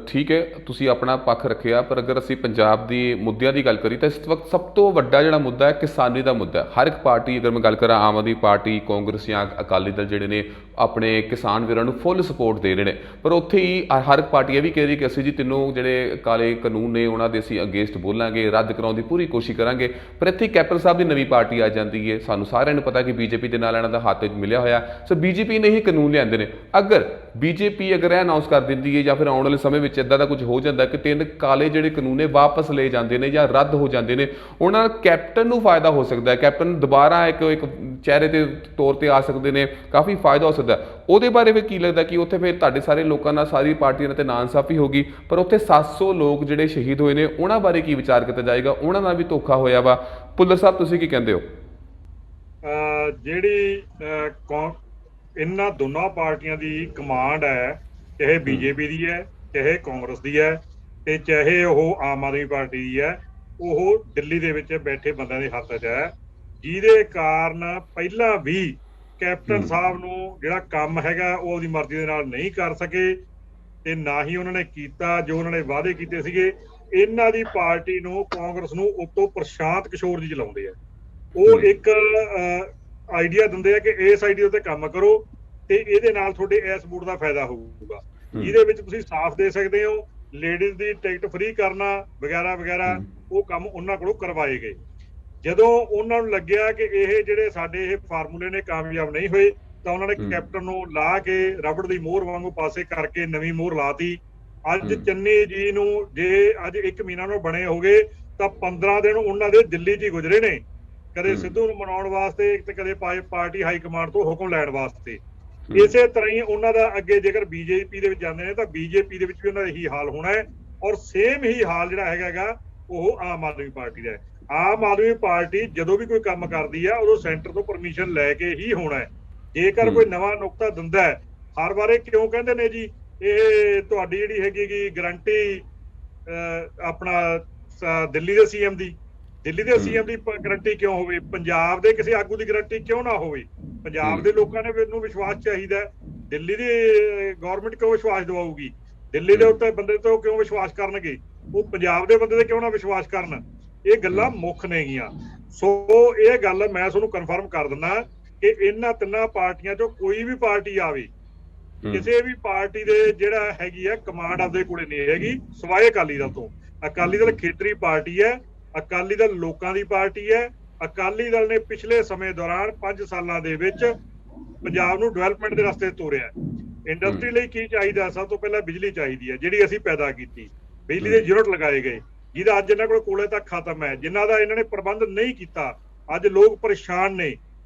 ਠੀਕ ਹੈ, ਤੁਸੀਂ ਆਪਣਾ ਪੱਖ ਰੱਖਿਆ, ਪਰ ਅਗਰ ਅਸੀਂ ਪੰਜਾਬ ਦੀ ਮੁੱਦਿਆਂ ਦੀ ਗੱਲ ਕਰੀਏ ਤਾਂ ਇਸ ਵਕਤ ਸਭ ਤੋਂ ਵੱਡਾ ਜਿਹੜਾ ਮੁੱਦਾ ਹੈ ਕਿਸਾਨੀ ਦਾ ਮੁੱਦਾ ਹੈ। ਹਰ ਇੱਕ ਪਾਰਟੀ, ਅਗਰ ਮੈਂ ਗੱਲ ਕਰਾਂ ਆਮ ਆਦਮੀ ਪਾਰਟੀ, ਕਾਂਗਰਸ ਜਾਂ ਅਕਾਲੀ ਦਲ ਜਿਹੜੇ ਨੇ ਆਪਣੇ ਕਿਸਾਨ ਵੀਰਾਂ ਨੂੰ ਫੁੱਲ ਸਪੋਰਟ ਦੇ ਰਹੇ ਨੇ, ਪਰ ਉੱਥੇ ਹੀ ਹਰ ਇੱਕ ਪਾਰਟੀ ਇਹ ਵੀ ਕਹਿ ਰਹੀ ਕਿ ਅਸੀਂ ਜੀ ਤਿੰਨੋਂ ਜਿਹੜੇ ਕਾਲੇ ਕਾਨੂੰਨ ਨੇ ਉਹਨਾਂ ਦੇ ਅਸੀਂ ਅਗੇਂਸਟ ਬੋਲਾਂਗੇ, ਰੱਦ ਕਰਾਉਣ ਦੀ ਪੂਰੀ ਕੋਸ਼ਿਸ਼ ਕਰਾਂਗੇ। ਪਰ ਇੱਥੇ ਕੈਪਟਨ ਸਾਹਿਬ ਦੀ ਨਵੀਂ ਪਾਰਟੀ ਆ ਜਾਂਦੀ ਹੈ, ਸਾਨੂੰ ਸਾਰਿਆਂ ਨੂੰ ਪਤਾ ਕਿ ਬੀਜੇਪੀ ਦੇ ਨਾਲ ਇਹਨਾਂ ਦਾ ਹੱਥ ਮਿਲਿਆ ਹੋਇਆ, ਸੋ ਬੀਜੇਪੀ ਨੇ ਹੀ ਕਾਨੂੰਨ ਲਿਆਂਦੇ ਨੇ। ਅਗਰ ਬੀਜੇਪੀ ਅਗਰ ਇਹ ਅਨਾਉਂਸ ਕਰ ਦਿੰਦੀ ਹੈ ਜਾਂ ਫਿਰ ਆਉਣ ਵਾਲੇ ਸਮੇਂ ਵਿੱਚ ਇਦਾਂ ਦਾ ਕੁਝ ਹੋ ਜਾਂਦਾ ਕਿ 3 ਕਾਲੇ ਜਿਹੜੇ ਕਾਨੂੰਨ ਨੇ ਵਾਪਸ ਲਏ ਜਾਂਦੇ ਨੇ ਜਾਂ ਰੱਦ ਹੋ ਜਾਂਦੇ ਨੇ, ਉਹਨਾਂ ਨਾਲ ਕੈਪਟਨ ਨੂੰ ਫਾਇਦਾ ਹੋ ਸਕਦਾ ਹੈ, ਕੈਪਟਨ ਦੁਬਾਰਾ ਇੱਕ ਚਿਹਰੇ ਦੇ ਤੌਰ ਤੇ ਆ ਸਕਦੇ ਨੇ, ਕਾਫੀ ਫਾਇਦਾ ਹੋ ਸਕਦਾ। ਉਹਦੇ ਬਾਰੇ ਫਿਰ ਕੀ ਲੱਗਦਾ ਕਿ ਉੱਥੇ ਫਿਰ ਤੁਹਾਡੇ ਸਾਰੇ ਲੋਕਾਂ ਨਾਲ, ਸਾਰੀ ਪਾਰਟੀਆਂ ਨਾਲ ਤੇ ਨਾਇਨਸਾਫੀ ਹੋਗੀ, ਪਰ ਉੱਥੇ 700 ਲੋਕ ਜਿਹੜੇ ਸ਼ਹੀਦ ਹੋਏ ਨੇ ਉਹਨਾਂ ਬਾਰੇ ਕੀ ਵਿਚਾਰ ਕੀਤਾ ਜਾਏਗਾ? ਉਹਨਾਂ ਨਾਲ ਵੀ ਧੋਖਾ ਹੋਇਆ ਵਾ। ਭੁੱਲਰ ਸਾਹਿਬ, ਤੁਸੀਂ ਕੀ ਕਹਿੰਦੇ ਹੋ? ਜਿਹੜੀ ਇਹਨਾਂ ਦੋਨਾਂ ਪਾਰਟੀਆਂ ਦੀ ਕਮਾਂਡ ਹੈ, ਚਾਹੇ ਬੀਜੇਪੀ ਦੀ ਹੈ, ਚਾਹੇ ਕਾਂਗਰਸ ਦੀ ਹੈ, ਤੇ ਚਾਹੇ ਉਹ ਆਮ ਆਦਮੀ ਪਾਰਟੀ ਦੀ ਹੈ, ਉਹ ਦਿੱਲੀ ਦੇ ਵਿੱਚ ਬੈਠੇ ਬੰਦਿਆਂ ਦੇ ਹੱਥ 'ਚ ਹੈ, ਜਿਹਦੇ ਕਾਰਨ ਪਹਿਲਾਂ ਵੀ ਕੈਪਟਨ ਸਾਹਿਬ ਨੂੰ ਜਿਹੜਾ ਕੰਮ ਹੈਗਾ ਉਹ ਉਹਦੀ ਮਰਜ਼ੀ ਦੇ ਨਾਲ ਨਹੀਂ ਕਰ ਸਕੇ, ਤੇ ਨਾ ਹੀ ਉਹਨਾਂ ਨੇ ਕੀਤਾ ਜੋ ਉਹਨਾਂ ਨੇ ਵਾਅਦੇ ਕੀਤੇ ਸੀਗੇ। ਇਹਨਾਂ ਦੀ ਪਾਰਟੀ ਨੂੰ, ਕਾਂਗਰਸ ਨੂੰ, ਉੱਤੋਂ ਪ੍ਰਸ਼ਾਂਤ ਕਿਸ਼ੋਰ ਜੀ ਚਲਾਉਂਦੇ ਆ। ਉਹ ਇੱਕ ਆਈਡੀਆ ਦਿੰਦੇ ਆ ਕਿ ਇਸ ਆਈਡੀਆ ਤੇ ਕੰਮ ਕਰੋ ਤੇ ਇਹਦੇ ਨਾਲ ਤੁਹਾਡੇ ਇਸ ਬੂਟ ਦਾ ਫਾਇਦਾ ਹੋਊਗਾ, ਜਿਹਦੇ ਵਿੱਚ ਤੁਸੀਂ ਸਾਫ਼ ਦੇ ਸਕਦੇ ਹੋ ਲੇਡੀਜ਼ ਦੀ ਟਿਕਟ ਫ੍ਰੀ ਕਰਨਾ ਵਗੈਰਾ ਵਗੈਰਾ, ਉਹ ਕੰਮ ਉਹਨਾਂ ਕੋਲੋਂ ਕਰਵਾਏ ਗਏ। ਜਦੋਂ ਉਹਨਾਂ ਨੂੰ ਲੱਗਿਆ ਕਿ ਇਹ ਜਿਹੜੇ ਸਾਡੇ ਇਹ ਫਾਰਮੂਲੇ ਨੇ ਕਾਮਯਾਬ ਨਹੀਂ ਹੋਏ, ਤਾਂ ਉਹਨਾਂ ਨੇ ਕੈਪਟਨ ਨੂੰ ਲਾ ਕੇ ਰਬੜ ਦੀ ਮੋਹਰ ਵਾਂਗੂ ਪਾਸੇ ਕਰਕੇ ਨਵੀਂ ਮੋਹਰ ਲਾਤੀ। ਅੱਜ ਚੰਨੀ ਜੀ ਨੂੰ ਜੇ ਅੱਜ 1 ਮਹੀਨਾ ਨੂੰ ਬਣੇ ਹੋ ਗਏ ਤਾਂ 15 ਦਿਨ ਉਹਨਾਂ ਦੇ ਦਿੱਲੀ 'ਚ ਹੀ ਗੁਜ਼ਰੇ ਨੇ, ਕਦੇ ਸਿੱਧੂ ਨੂੰ ਮਨਾਉਣ ਵਾਸਤੇ ਤੇ ਕਦੇ ਪਾਰਟੀ ਹਾਈ ਕਮਾਂਡ ਤੋਂ ਹੁਕਮ ਲੈਣ ਵਾਸਤੇ। ਇਸੇ ਤਰ੍ਹਾਂ ਹੀ ਉਹਨਾਂ ਦਾ ਅੱਗੇ ਜੇਕਰ ਬੀਜੇਪੀ ਦੇ ਵਿੱਚ ਜਾਂਦੇ ਨੇ ਤਾਂ ਬੀਜੇਪੀ ਦੇ ਵਿੱਚ ਵੀ ਉਹਨਾਂ ਦਾ ਇਹੀ ਹਾਲ ਹੋਣਾ ਹੈ, ਔਰ ਸੇਮ ਹੀ ਹਾਲ ਜਿਹੜਾ ਹੈਗਾ ਉਹ ਆਮ ਆਦਮੀ ਪਾਰਟੀ ਦਾ ਹੈ। ਆਮ ਆਦਮੀ ਪਾਰਟੀ ਜਦੋਂ ਵੀ ਕੋਈ ਕੰਮ ਕਰਦੀ ਹੈ ਉਦੋਂ ਸੈਂਟਰ ਤੋਂ ਪਰਮਿਸ਼ਨ ਲੈ ਕੇ ਹੀ ਹੋਣਾ ਹੈ। ਜੇਕਰ ਕੋਈ ਨਵਾਂ ਨੁਕਤਾ ਦਿੰਦਾ ਹੈ, ਹਰ ਵਾਰੇ ਕਿਉਂ ਕਹਿੰਦੇ ਨੇ ਜੀ ਇਹ ਤੁਹਾਡੀ ਜਿਹੜੀ ਹੈਗੀ ਗਰੰਟੀ ਆਪਣਾ ਦਿੱਲੀ ਦੇ ਸੀਐਮ ਦੀ ਗਰੰਟੀ ਕਿਉਂ ਹੋਵੇ, ਪੰਜਾਬ ਦੇ ਕਿਸੇ ਆਗੂ ਦੀ ਗਰੰਟੀ ਕਿਉਂ ਨਾ ਹੋਵੇ? ਪੰਜਾਬ ਦੇ ਲੋਕਾਂ ਨੇ ਮੈਨੂੰ ਵਿਸ਼ਵਾਸ ਚਾਹੀਦਾ, ਦਿੱਲੀ ਦੀ ਗਵਰਨਮੈਂਟ ਕਿਉਂ ਵਿਸ਼ਵਾਸ ਦਿਵਾਊਗੀ? ਦਿੱਲੀ ਦੇ ਉੱਤੇ ਬੰਦੇ ਤੋਂ ਕਿਉਂ ਵਿਸ਼ਵਾਸ ਕਰਨਗੇ? ਉਹ ਪੰਜਾਬ ਦੇ ਬੰਦੇ ਤੇ ਕਿਉਂ ਨਾ ਵਿਸ਼ਵਾਸ ਕਰਨ? ਇਹ ਗੱਲਾਂ ਮੁੱਖ ਨੇਗੀਆਂ। ਸੋ ਇਹ ਗੱਲ ਮੈਂ ਤੁਹਾਨੂੰ ਕਨਫਰਮ ਕਰ ਦਿੰਦਾ ਕਿ ਇਹਨਾਂ ਤਿੰਨਾਂ ਪਾਰਟੀਆਂ ਚੋਂ ਕੋਈ ਵੀ ਪਾਰਟੀ ਆਵੇ, ਕਿਸੇ ਵੀ ਪਾਰਟੀ ਦੇ ਜਿਹੜਾ ਹੈਗੀ ਆ ਕਮਾਂਡ ਆਪਦੇ ਕੋਲੇ ਨਹੀਂ ਹੈਗੀ ਸਿਵਾਏ ਅਕਾਲੀ ਦਲ ਤੋਂ। ਅਕਾਲੀ ਦਲ ਖੇਤਰੀ ਪਾਰਟੀ ਹੈ, ਅਕਾਲੀ ਦਲ ਲੋਕਾਂ ਦੀ ਪਾਰਟੀ ਹੈ। ਅਕਾਲੀ ਦਲ ਨੇ ਪਿਛਲੇ ਸਮੇਂ ਦੌਰਾਨ 5 ਸਾਲਾਂ ਦੇ ਵਿੱਚ ਪੰਜਾਬ ਨੂੰ ਡਿਵੈਲਪਮੈਂਟ ਦੇ ਰਸਤੇ ਤੋਰਿਆ। ਇੰਡਸਟਰੀ ਲਈ ਕੀ ਚਾਹੀਦਾ? ਸਭ ਤੋਂ ਪਹਿਲਾਂ ਬਿਜਲੀ ਚਾਹੀਦੀ ਹੈ, ਜਿਹੜੀ ਅਸੀਂ ਪੈਦਾ ਕੀਤੀ। ਬਿਜਲੀ ਦੇ ਯੂਨਿਟ ਲਗਾਏ ਗਏ, ਜਿਹਦਾ ਅੱਜ ਇਹਨਾਂ ਕੋਲੇ ਤੱਕ ਖਤਮ ਹੈ, ਜਿਨ੍ਹਾਂ ਦਾ ਇਹਨਾਂ ਨੇ ਪ੍ਰਬੰਧ ਨਹੀਂ ਕੀਤਾ। ਅੱਜ ਲੋਕ ਪਰੇਸ਼ਾਨ ਨੇ।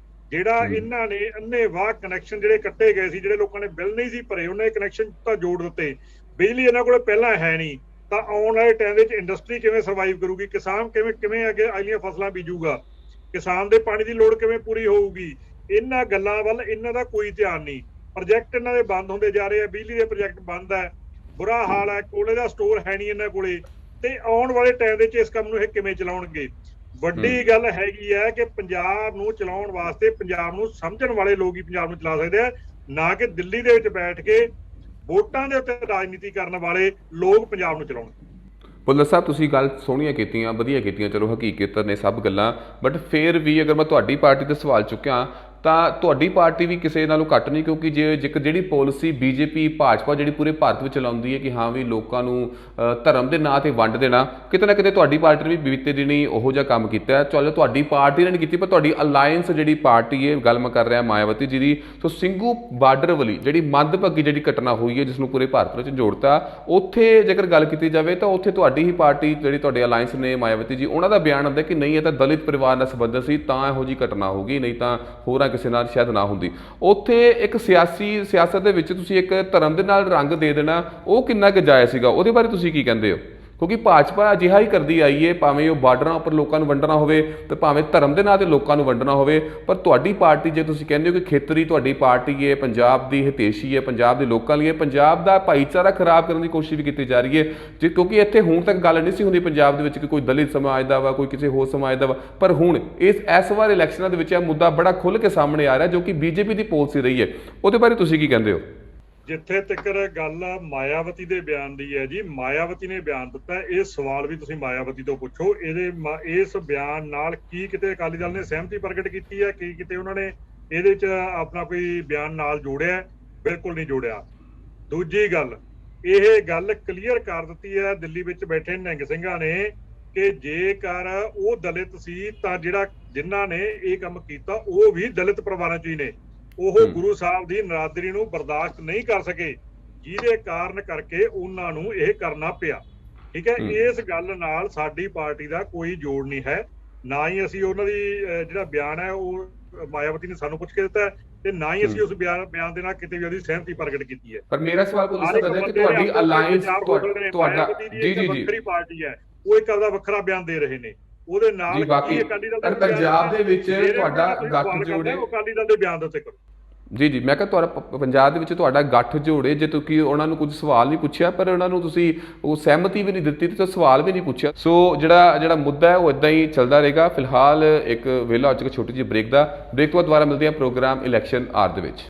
ਜਿਹੜਾ ਇਹਨਾਂ ਨੇ ਅੰਨ੍ਹੇਵਾਹ ਕਨੈਕਸ਼ਨ ਜਿਹੜੇ ਕੱਟੇ ਗਏ ਸੀ, ਜਿਹੜੇ ਲੋਕਾਂ ਨੇ ਬਿੱਲ ਨਹੀਂ ਸੀ ਭਰੇ, ਉਹਨਾਂ ਨੇ ਕਨੈਕਸ਼ਨ ਤਾਂ ਜੋੜ ਦਿੱਤੇ। ਬਿਜਲੀ ਇਹਨਾਂ ਕੋਲੇ ਪਹਿਲਾਂ ਹੈ ਨਹੀਂ, ਤਾਂ ਆਉਣ ਵਾਲੇ ਟਾਈਮ ਵਿੱਚ ਇੰਡਸਟਰੀ ਕਿਵੇਂ ਸਰਵਾਈਵ ਕਰੂਗੀ? ਕਿਸਾਨ ਕਿਵੇਂ ਅੱਗੇ ਅਗਲੀਆਂ ਫਸਲਾਂ ਬੀਜੂਗਾ? ਕਿਸਾਨ ਦੇ ਪਾਣੀ ਦੀ ਲੋੜ ਕਿਵੇਂ ਪੂਰੀ ਹੋਊਗੀ? ਇਹਨਾਂ ਗੱਲਾਂ ਵੱਲ ਇਹਨਾਂ ਦਾ ਕੋਈ ਧਿਆਨ ਨਹੀਂ। ਪ੍ਰੋਜੈਕਟ ਇਹਨਾਂ ਦੇ ਬੰਦ ਹੁੰਦੇ ਜਾ ਰਹੇ ਆ, ਬਿਜਲੀ ਦੇ ਪ੍ਰੋਜੈਕਟ ਬੰਦ ਹੈ, ਬੁਰਾ ਹਾਲ ਹੈ, ਕੋਲੇ ਦਾ ਸਟੋਰ ਹੈ ਨਹੀਂ ਇਹਨਾਂ ਕੋਲੇ, ਤੇ ਆਉਣ ਵਾਲੇ ਟਾਈਮ ਵਿੱਚ ਇਸ ਕੰਮ ਨੂੰ ਇਹ ਕਿਵੇਂ ਚਲਾਉਣਗੇ? ਵੱਡੀ ਗੱਲ ਹੈਗੀ ਹੈ ਕਿ ਪੰਜਾਬ ਨੂੰ ਚਲਾਉਣ ਵਾਸਤੇ ਪੰਜਾਬ ਨੂੰ ਸਮਝਣ ਵਾਲੇ ਲੋਕ ਹੀ ਪੰਜਾਬ ਨੂੰ ਚਲਾ ਸਕਦੇ ਆ, ਨਾ ਕਿ ਦਿੱਲੀ ਦੇ ਵਿੱਚ ਬੈਠ ਕੇ ਵੋਟਾਂ ਦੇ ਉੱਤੇ ਰਾਜਨੀਤੀ ਕਰਨ ਵਾਲੇ ਲੋਕ ਪੰਜਾਬ ਨੂੰ ਚਲਾਉਣ। ਭੁੱਲਰ ਸਾਹਿਬ, ਤੁਸੀਂ ਗੱਲ ਸੋਹਣੀਆਂ ਕੀਤੀਆਂ, ਵਧੀਆ ਕੀਤੀਆਂ, ਚਲੋ ਹਕੀਕਤ ਨੇ ਸਭ ਗੱਲਾਂ, ਬਟ ਫਿਰ ਵੀ ਅਗਰ ਮੈਂ ਤੁਹਾਡੀ ਪਾਰਟੀ ਤੇ ਸਵਾਲ ਚੁੱਕਿਆ ਤਾਂ ਤੁਹਾਡੀ ਪਾਰਟੀ ਵੀ ਕਿਸੇ ਨਾਲੋਂ ਘੱਟ ਨਹੀਂ, ਕਿਉਂਕਿ ਜਿਹੜੀ ਪਾਲਿਸੀ ਬੀਜੇਪੀ ਭਾਜਪਾ ਜਿਹੜੀ ਪੂਰੇ ਭਾਰਤ ਵਿੱਚ ਚਲਾਉਂਦੀ ਹੈ ਕਿ ਹਾਂ ਵੀ ਲੋਕਾਂ ਨੂੰ ਧਰਮ ਦੇ ਨਾਂ ਤੇ ਵੰਡ ਦੇਣਾ, ਕਿਤੇ ਨਾ ਕਿਤੇ ਤੁਹਾਡੀ ਪਾਰਟੀ ਨੇ ਵੀ ਬੀਤੇ ਦਿਨੀ ਉਹੋ ਜਿਹਾ ਕੰਮ ਕੀਤਾ। ਚਲੋ ਤੁਹਾਡੀ ਪਾਰਟੀ ਨੇ ਨਹੀਂ ਕੀਤੀ, ਪਰ ਤੁਹਾਡੀ ਅਲਾਇੰਸ ਜਿਹੜੀ ਪਾਰਟੀ ਹੈ, ਗੱਲ ਮੈਂ ਕਰ ਰਿਹਾ ਮਾਇਆਵਤੀ ਜੀ ਦੀ, ਸੋ ਸਿੰਘੂ ਬਾਰਡਰ ਵਾਲੀ ਜਿਹੜੀ ਮੰਦਭਾਗੀ ਜਿਹੜੀ ਘਟਨਾ ਹੋਈ ਹੈ ਜਿਸ ਨੂੰ ਪੂਰੇ ਭਾਰਤ ਵਿੱਚ ਜੋੜਤਾ, ਉੱਥੇ ਜੇਕਰ ਗੱਲ ਕੀਤੀ ਜਾਵੇ ਤਾਂ ਉੱਥੇ ਤੁਹਾਡੀ ਹੀ ਪਾਰਟੀ ਜਿਹੜੀ ਤੁਹਾਡੇ ਅਲਾਇੰਸ ਨੇ ਮਾਇਆਵਤੀ ਜੀ, ਉਹਨਾਂ ਦਾ ਬਿਆਨ ਆਉਂਦਾ ਕਿ ਨਹੀਂ ਇਹ ਤਾਂ ਦਲਿਤ ਪਰਿਵਾਰ ਨਾਲ ਸੰਬੰਧਿਤ ਸੀ ਤਾਂ ਇਹੋ ਜਿਹੀ ਘਟਨਾ ਹੋ ਗਈ, ਨਹੀਂ ਤਾਂ ਹੋਰਾਂ ਕਿਸੇ ਨਾਲ ਸ਼ਾਇਦ ਨਾ ਹੁੰਦੀ। ਉੱਥੇ ਇੱਕ ਸਿਆਸਤ ਦੇ ਵਿੱਚ ਤੁਸੀਂ ਇੱਕ ਧਰਮ ਦੇ ਨਾਲ ਰੰਗ ਦੇ ਦੇਣਾ, ਉਹ ਕਿੰਨਾ ਕੁ ਜਾਇਜ਼ ਸੀਗਾ? ਉਹਦੇ ਬਾਰੇ ਤੁਸੀਂ ਕੀ ਕਹਿੰਦੇ ਹੋ? ਕਿਉਂਕਿ ਭਾਜਪਾ ਅਜਿਹਾ ਹੀ ਕਰਦੀ ਆਈ ਹੈ, ਭਾਵੇਂ ਉਹ ਬਾਰਡਰਾਂ ਉੱਪਰ ਲੋਕਾਂ ਨੂੰ ਵੰਡਣਾ ਹੋਵੇ ਤੇ ਭਾਵੇਂ ਧਰਮ ਦੇ ਨਾਂ ਤੇ ਲੋਕਾਂ ਨੂੰ ਵੰਡਣਾ ਹੋਵੇ, ਪਰ ਤੁਹਾਡੀ ਪਾਰਟੀ ਜੇ ਤੁਸੀਂ ਕਹਿੰਦੇ ਹੋ ਕਿ ਖੇਤਰੀ ਤੁਹਾਡੀ ਪਾਰਟੀ ਹੈ, ਪੰਜਾਬ ਦੀ ਹਿਤੈਸ਼ੀ ਹੈ, ਪੰਜਾਬ ਦੇ ਲੋਕਾਂ ਲਈ, ਪੰਜਾਬ ਦਾ ਭਾਈਚਾਰਾ ਖਰਾਬ ਕਰਨ ਦੀ ਕੋਸ਼ਿਸ਼ ਵੀ ਕੀਤੀ ਜਾ ਰਹੀ ਹੈ, ਕਿਉਂਕਿ ਇੱਥੇ ਹੁਣ ਤੱਕ ਗੱਲ ਨਹੀਂ ਸੀ ਹੁੰਦੀ ਪੰਜਾਬ ਦੇ ਵਿੱਚ ਕਿ ਕੋਈ ਦਲਿਤ ਸਮਾਜ ਦਾ ਵਾ, ਕੋਈ ਕਿਸੇ ਹੋਰ ਸਮਾਜ ਦਾ ਵਾ, ਪਰ ਹੁਣ ਇਸ ਵਾਰ ਇਲੈਕਸ਼ਨਾਂ ਦੇ ਵਿੱਚ ਇਹ ਮੁੱਦਾ ਬੜਾ ਖੁੱਲ੍ਹ ਕੇ ਸਾਹਮਣੇ ਆ ਰਿਹਾ, ਜੋ ਕਿ ਬੀਜੇਪੀ ਦੀ ਪਾਲਿਸੀ ਰਹੀ ਹੈ। ਉਹਦੇ ਬਾਰੇ ਤੁਸੀਂ ਕੀ ਕਹਿੰਦੇ ਹੋ? ਜਿੱਥੇ ਤੱਕ ਗੱਲ ਮਾਇਆਵਤੀ ਦੇ ਬਿਆਨ ਦੀ ਹੈ ਜੀ, ਮਾਇਆਵਤੀ ਨੇ ਬਿਆਨ ਦਿੱਤਾ, ਇਹ ਸਵਾਲ ਵੀ ਤੁਸੀਂ ਮਾਇਆਵਤੀ ਤੋਂ ਪੁੱਛੋ। ਇਸ ਬਿਆਨ ਨਾਲ ਕੀ ਕਿਤੇ ਅਕਾਲੀ ਦਲ ਨੇ ਸਹਿਮਤੀ ਪ੍ਰਗਟ ਕੀਤੀ ਹੈ? ਕੀ ਕਿਤੇ ਉਹਨਾਂ ਨੇ ਇਹਦੇ ਵਿੱਚ ਆਪਣਾ ਕੋਈ ਬਿਆਨ ਨਾਲ ਜੋੜਿਆ? ਬਿਲਕੁਲ ਨਹੀਂ ਜੋੜਿਆ। ਦੂਜੀ ਗੱਲ, ਇਹ ਗੱਲ ਕਲੀਅਰ ਕਰ ਦਿੱਤੀ ਹੈ ਦਿੱਲੀ ਵਿੱਚ ਬੈਠੇ ਨਿਹੰਗ ਸਿੰਘਾਂ ਨੇ ਕਿ ਜੇਕਰ ਉਹ ਦਲਿਤ ਸੀ ਤਾਂ ਜਿਨ੍ਹਾਂ ਨੇ ਇਹ ਕੰਮ ਕੀਤਾ ਉਹ ਵੀ ਦਲਿਤ ਪਰਿਵਾਰਾਂ 'ਚ ਹੀ ਨੇ, ਉਹ ਗੁਰੂ ਸਾਹਿਬ ਦੀ ਨਰਾਦਰੀ ਨੂੰ ਬਰਦਾਸ਼ਤ ਨਹੀਂ ਕਰ ਸਕੇ, ਜਿਹਦੇ ਕਾਰਨ ਕਰਕੇ ਉਹਨਾਂ ਨੂੰ ਇਹ ਕਰਨਾ ਪਿਆ। ਠੀਕ ਹੈ, ਇਸ ਗੱਲ ਨਾਲ ਸਾਡੀ ਪਾਰਟੀ ਦਾ ਕੋਈ ਜੋੜ ਨਹੀਂ ਹੈ, ਨਾ ਹੀ ਅਸੀਂ ਉਹਨਾਂ ਦੀ ਜਿਹੜਾ ਬਿਆਨ ਹੈ ਉਹ ਮਾਇਆਵਤੀ ਨੇ ਸਾਨੂੰ ਪੁੱਛ ਕੇ ਦਿੱਤਾ ਹੈ, ਤੇ ਨਾ ਹੀ ਅਸੀਂ ਉਸ ਬਿਆਨ ਦੇ ਨਾਲ ਕਿਤੇ ਵੀ ਉਹਦੀ ਸਹਿਮਤੀ ਪ੍ਰਗਟ ਕੀਤੀ ਹੈ। ਪਰ ਮੇਰਾ ਸਵਾਲ ਕੋਈ ਇਸ ਤਰ੍ਹਾਂ ਹੈ ਕਿ ਤੁਹਾਡੀ ਅਲਾਈਅੰਸ ਤੁਹਾਡਾ ਜੀ ਵੱਖਰੀ ਪਾਰਟੀ ਹੈ, ਉਹ ਇੱਕ ਆਪਦਾ ਵੱਖਰਾ ਬਿਆਨ ਦੇ ਰਹੇ ਨੇ, ਉਹਦੇ ਨਾਲ ਬਾਕੀ ਪੰਜਾਬ ਦੇ ਵਿੱਚ ਤੁਹਾਡਾ ਗੱਠ ਜੋੜੇ ਅਕਾਲੀ ਦਲ ਦੇ ਬਿਆਨ ਦੇ ਉੱਤੇ ਕਰੋ। ਜੀ ਮੈਂ ਕਿਹਾ ਤੁਹਾਡਾ ਪੰਜਾਬ ਦੇ ਵਿੱਚ ਤੁਹਾਡਾ ਗੱਠ ਜੋੜੇ, ਜੇ ਤੁਸੀਂ ਉਹਨਾਂ ਨੂੰ ਕੁਝ ਸਵਾਲ ਨਹੀਂ ਪੁੱਛਿਆ ਪਰ ਉਹਨਾਂ ਨੂੰ ਤੁਸੀਂ ਉਹ ਸਹਿਮਤੀ ਵੀ ਨਹੀਂ ਦਿੱਤੀ ਤੇ ਸਵਾਲ ਵੀ ਨਹੀਂ ਪੁੱਛਿਆ। ਸੋ ਜਿਹੜਾ ਮੁੱਦਾ ਹੈ ਉਹ ਇਦਾਂ ਹੀ ਚੱਲਦਾ ਰਹੇਗਾ। ਫਿਲਹਾਲ ਇੱਕ ਵੇਲਾ ਹੋ ਚੁੱਕਾ ਛੋਟੀ ਜਿਹੀ ਬ੍ਰੇਕ ਦਾ। ਬ੍ਰੇਕ ਤੋਂ ਬਾਅਦ ਦੁਬਾਰਾ ਮਿਲਦੇ ਹਾਂ ਪ੍ਰੋਗਰਾਮ ਇਲੈਕਸ਼ਨ ਆਰ ਦੇ ਵਿੱਚ।